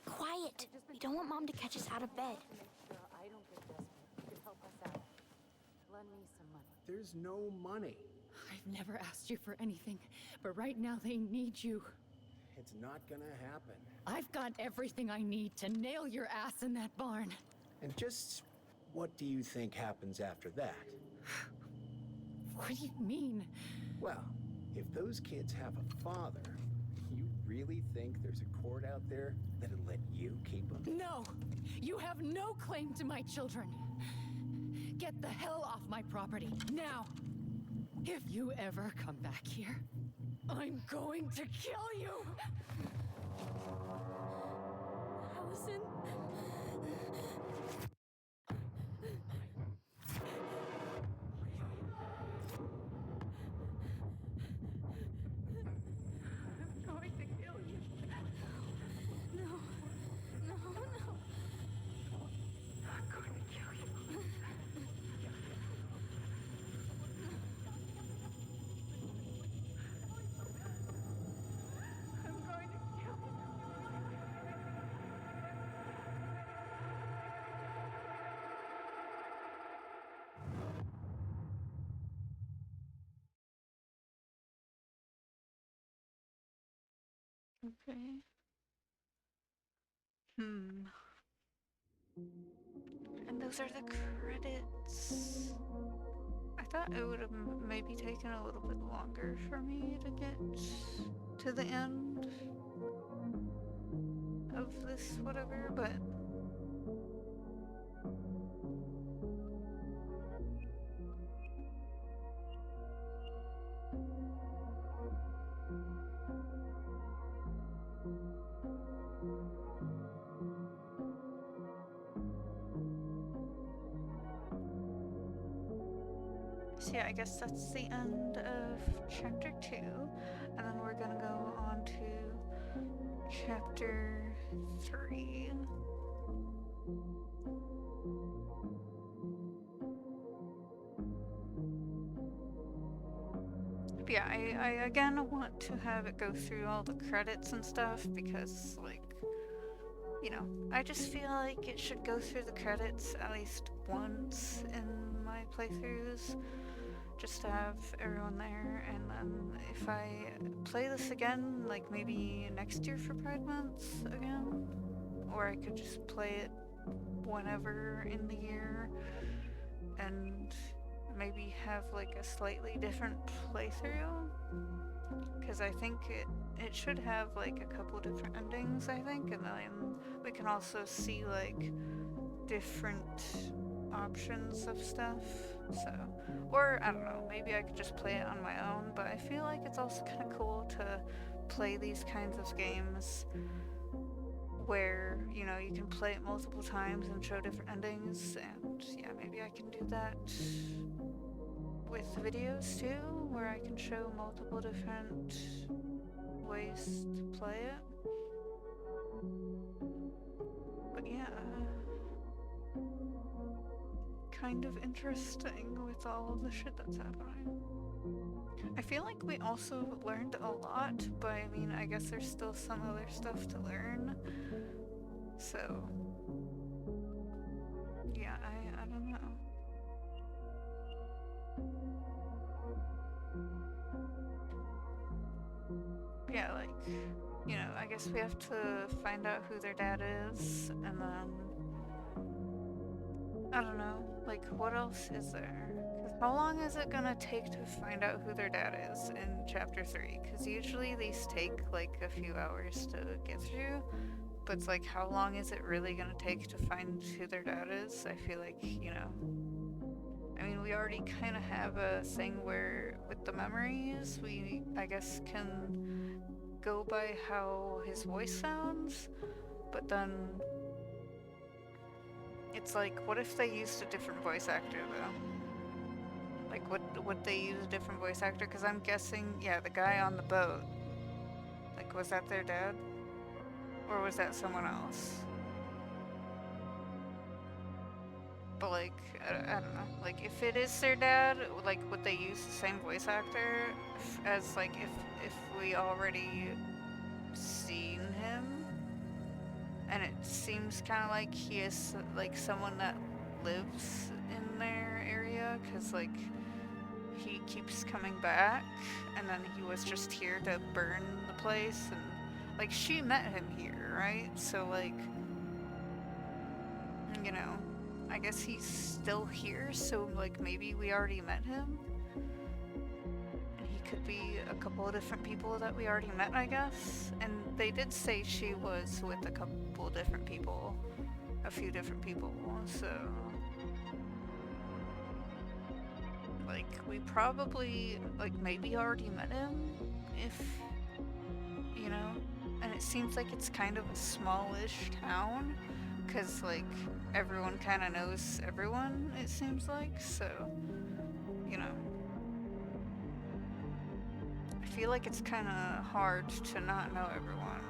Quiet! We don't want Mom to catch us out of bed. Make sure I don't get desperate. You could help us out. Lend me some money. There's no money. I've never asked you for anything, but right now they need you. It's not gonna happen. I've got everything I need to nail your ass in that barn. And just what do you think happens after that? What do you mean? Well, if those kids have a father, you really think there's a court out there that'll let you keep them? No! You have no claim to my children. Get the hell off my property, now! If you ever come back here, I'm going to kill you! Allison? I'm going to kill you. No. No, no. I'm going to kill you. I'm going to kill you. Okay. And those are the credits. I thought it would have maybe taken a little bit longer for me to get to the end of this whatever, but so yeah, I guess that's the end of chapter 2, and then we're gonna go on to chapter 3. It'd yeah, I again want to have it go through all the credits and stuff because, like, you know, I just feel like it should go through the credits at least once in my playthroughs, just to have everyone there. And then if I play this again, like maybe next year for Pride Month again, or I could just play it whenever in the year and maybe have like a slightly different playthrough, because I think it should have like a couple different endings, I think, and then we can also see like different options of stuff. So, or I don't know, maybe I could just play it on my own, but I feel like it's also kind of cool to play these kinds of games where, you know, you can play it multiple times and show different endings. And yeah, maybe I can do that with videos too, where I can show multiple different ways to play it. But yeah, kind of interesting with all of the shit that's happening. I feel like we also learned a lot, but I mean, I guess there's still some other stuff to learn. So, yeah, I don't know. Yeah, like, you know, I guess we have to find out who their dad is, and then, I don't know, like, what else is there? 'Cause how long is it gonna take to find out who their dad is in Chapter 3? Because usually these take, like, a few hours to get through, but it's like, how long is it really gonna take to find who their dad is? I feel like, you know, I mean, we already kind of have a thing where, with the memories, we, I guess, can go by how his voice sounds, but then it's like, what if they used a different voice actor, though? Like, would they use a different voice actor? Because I'm guessing, yeah, the guy on the boat, like, was that their dad? Or was that someone else? But, like, I don't know. Like, if it is their dad, like, would they use the same voice actor as, like, if we already seen him? And it seems kind of like he is, like, someone that lives in their area, because, like, he keeps coming back, and then he was just here to burn the place, and, like, she met him here, right? So, like, you know, I guess he's still here, so, like, maybe we already met him? And he could be a couple of different people that we already met, I guess? And they did say she was with a couple different people. A few different people, so... like, we probably, like, maybe already met him, if, you know? And it seems like it's kind of a smallish town, because, like, everyone kind of knows everyone, it seems like, so, you know. I feel like it's kind of hard to not know everyone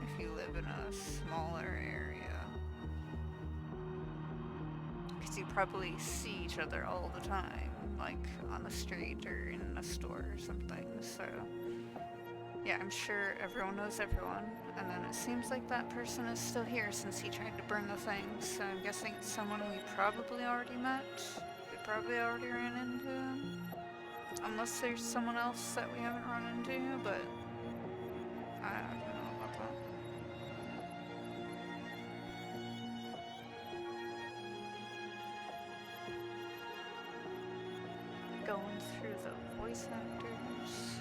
if you live in a smaller area. Because you probably see each other all the time, like on the street or in a store or something, so yeah, I'm sure everyone knows everyone. And then it seems like that person is still here since he tried to burn the thing, so I'm guessing it's someone we probably already met. We probably already ran into him. Unless there's someone else that we haven't run into, but I don't know about that. Going through the voice actors.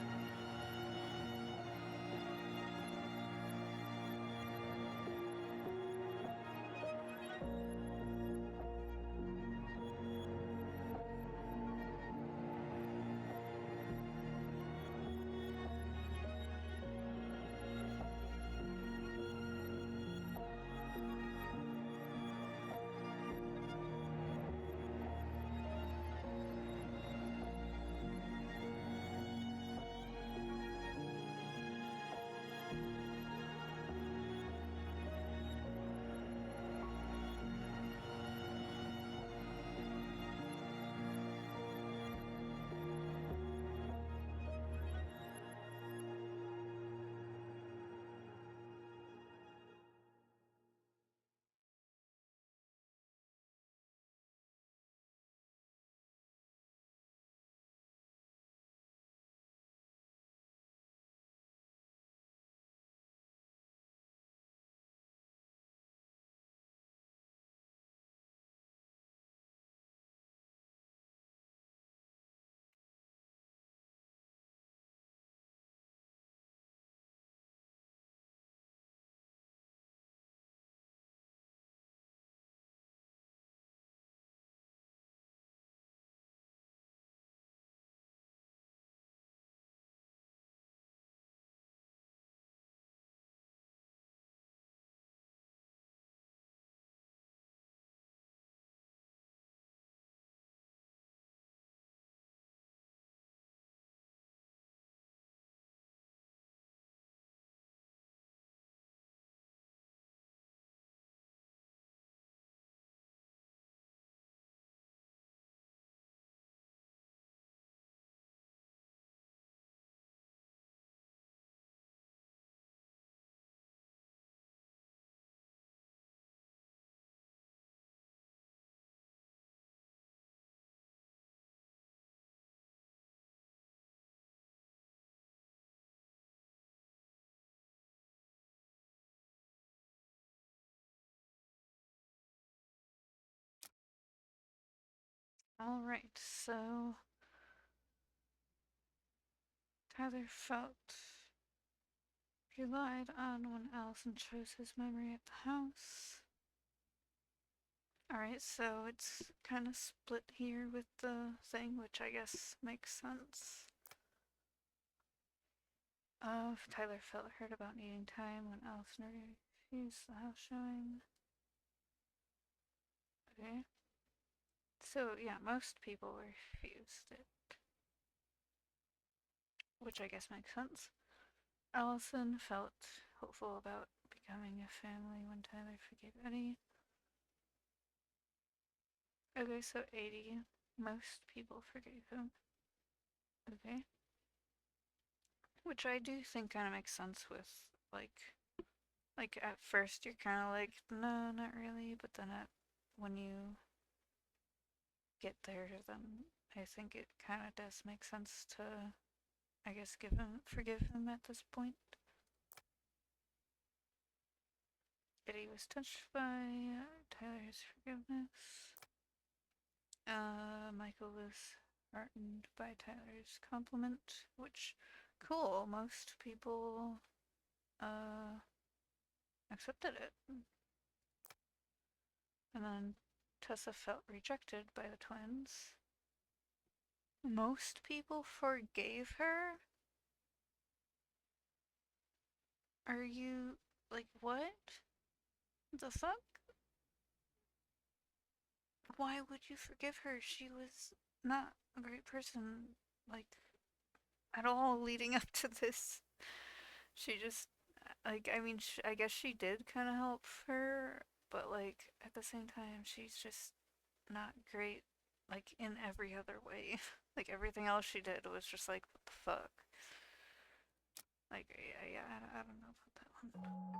Alright, so Tyler felt relied on when Allison chose his memory at the house. Alright, so it's kind of split here with the thing, which I guess makes sense. Tyler felt hurt about needing time when Allison refused the house showing. Okay. So, yeah, most people refused it. Which I guess makes sense. Allison felt hopeful about becoming a family when Tyler forgave Eddie. Okay, so 80. Most people forgave him. Okay. Which I do think kind of makes sense with, like at first you're kind of like, no, not really, but then when you get there, then I think it kind of does make sense to, I guess, forgive him at this point. Eddie was touched by Tyler's forgiveness. Michael was heartened by Tyler's compliment, which, cool, most people, accepted it. And then Tessa felt rejected by the twins. Most people forgave her? Are you, like, what? The fuck? Why would you forgive her? She was not a great person, like, at all leading up to this. She just, like, I mean, I guess she did kind of help her, but, like, at the same time, she's just not great, like, in every other way. Like, everything else she did was just like, what the fuck? Like, yeah, I don't know about that one.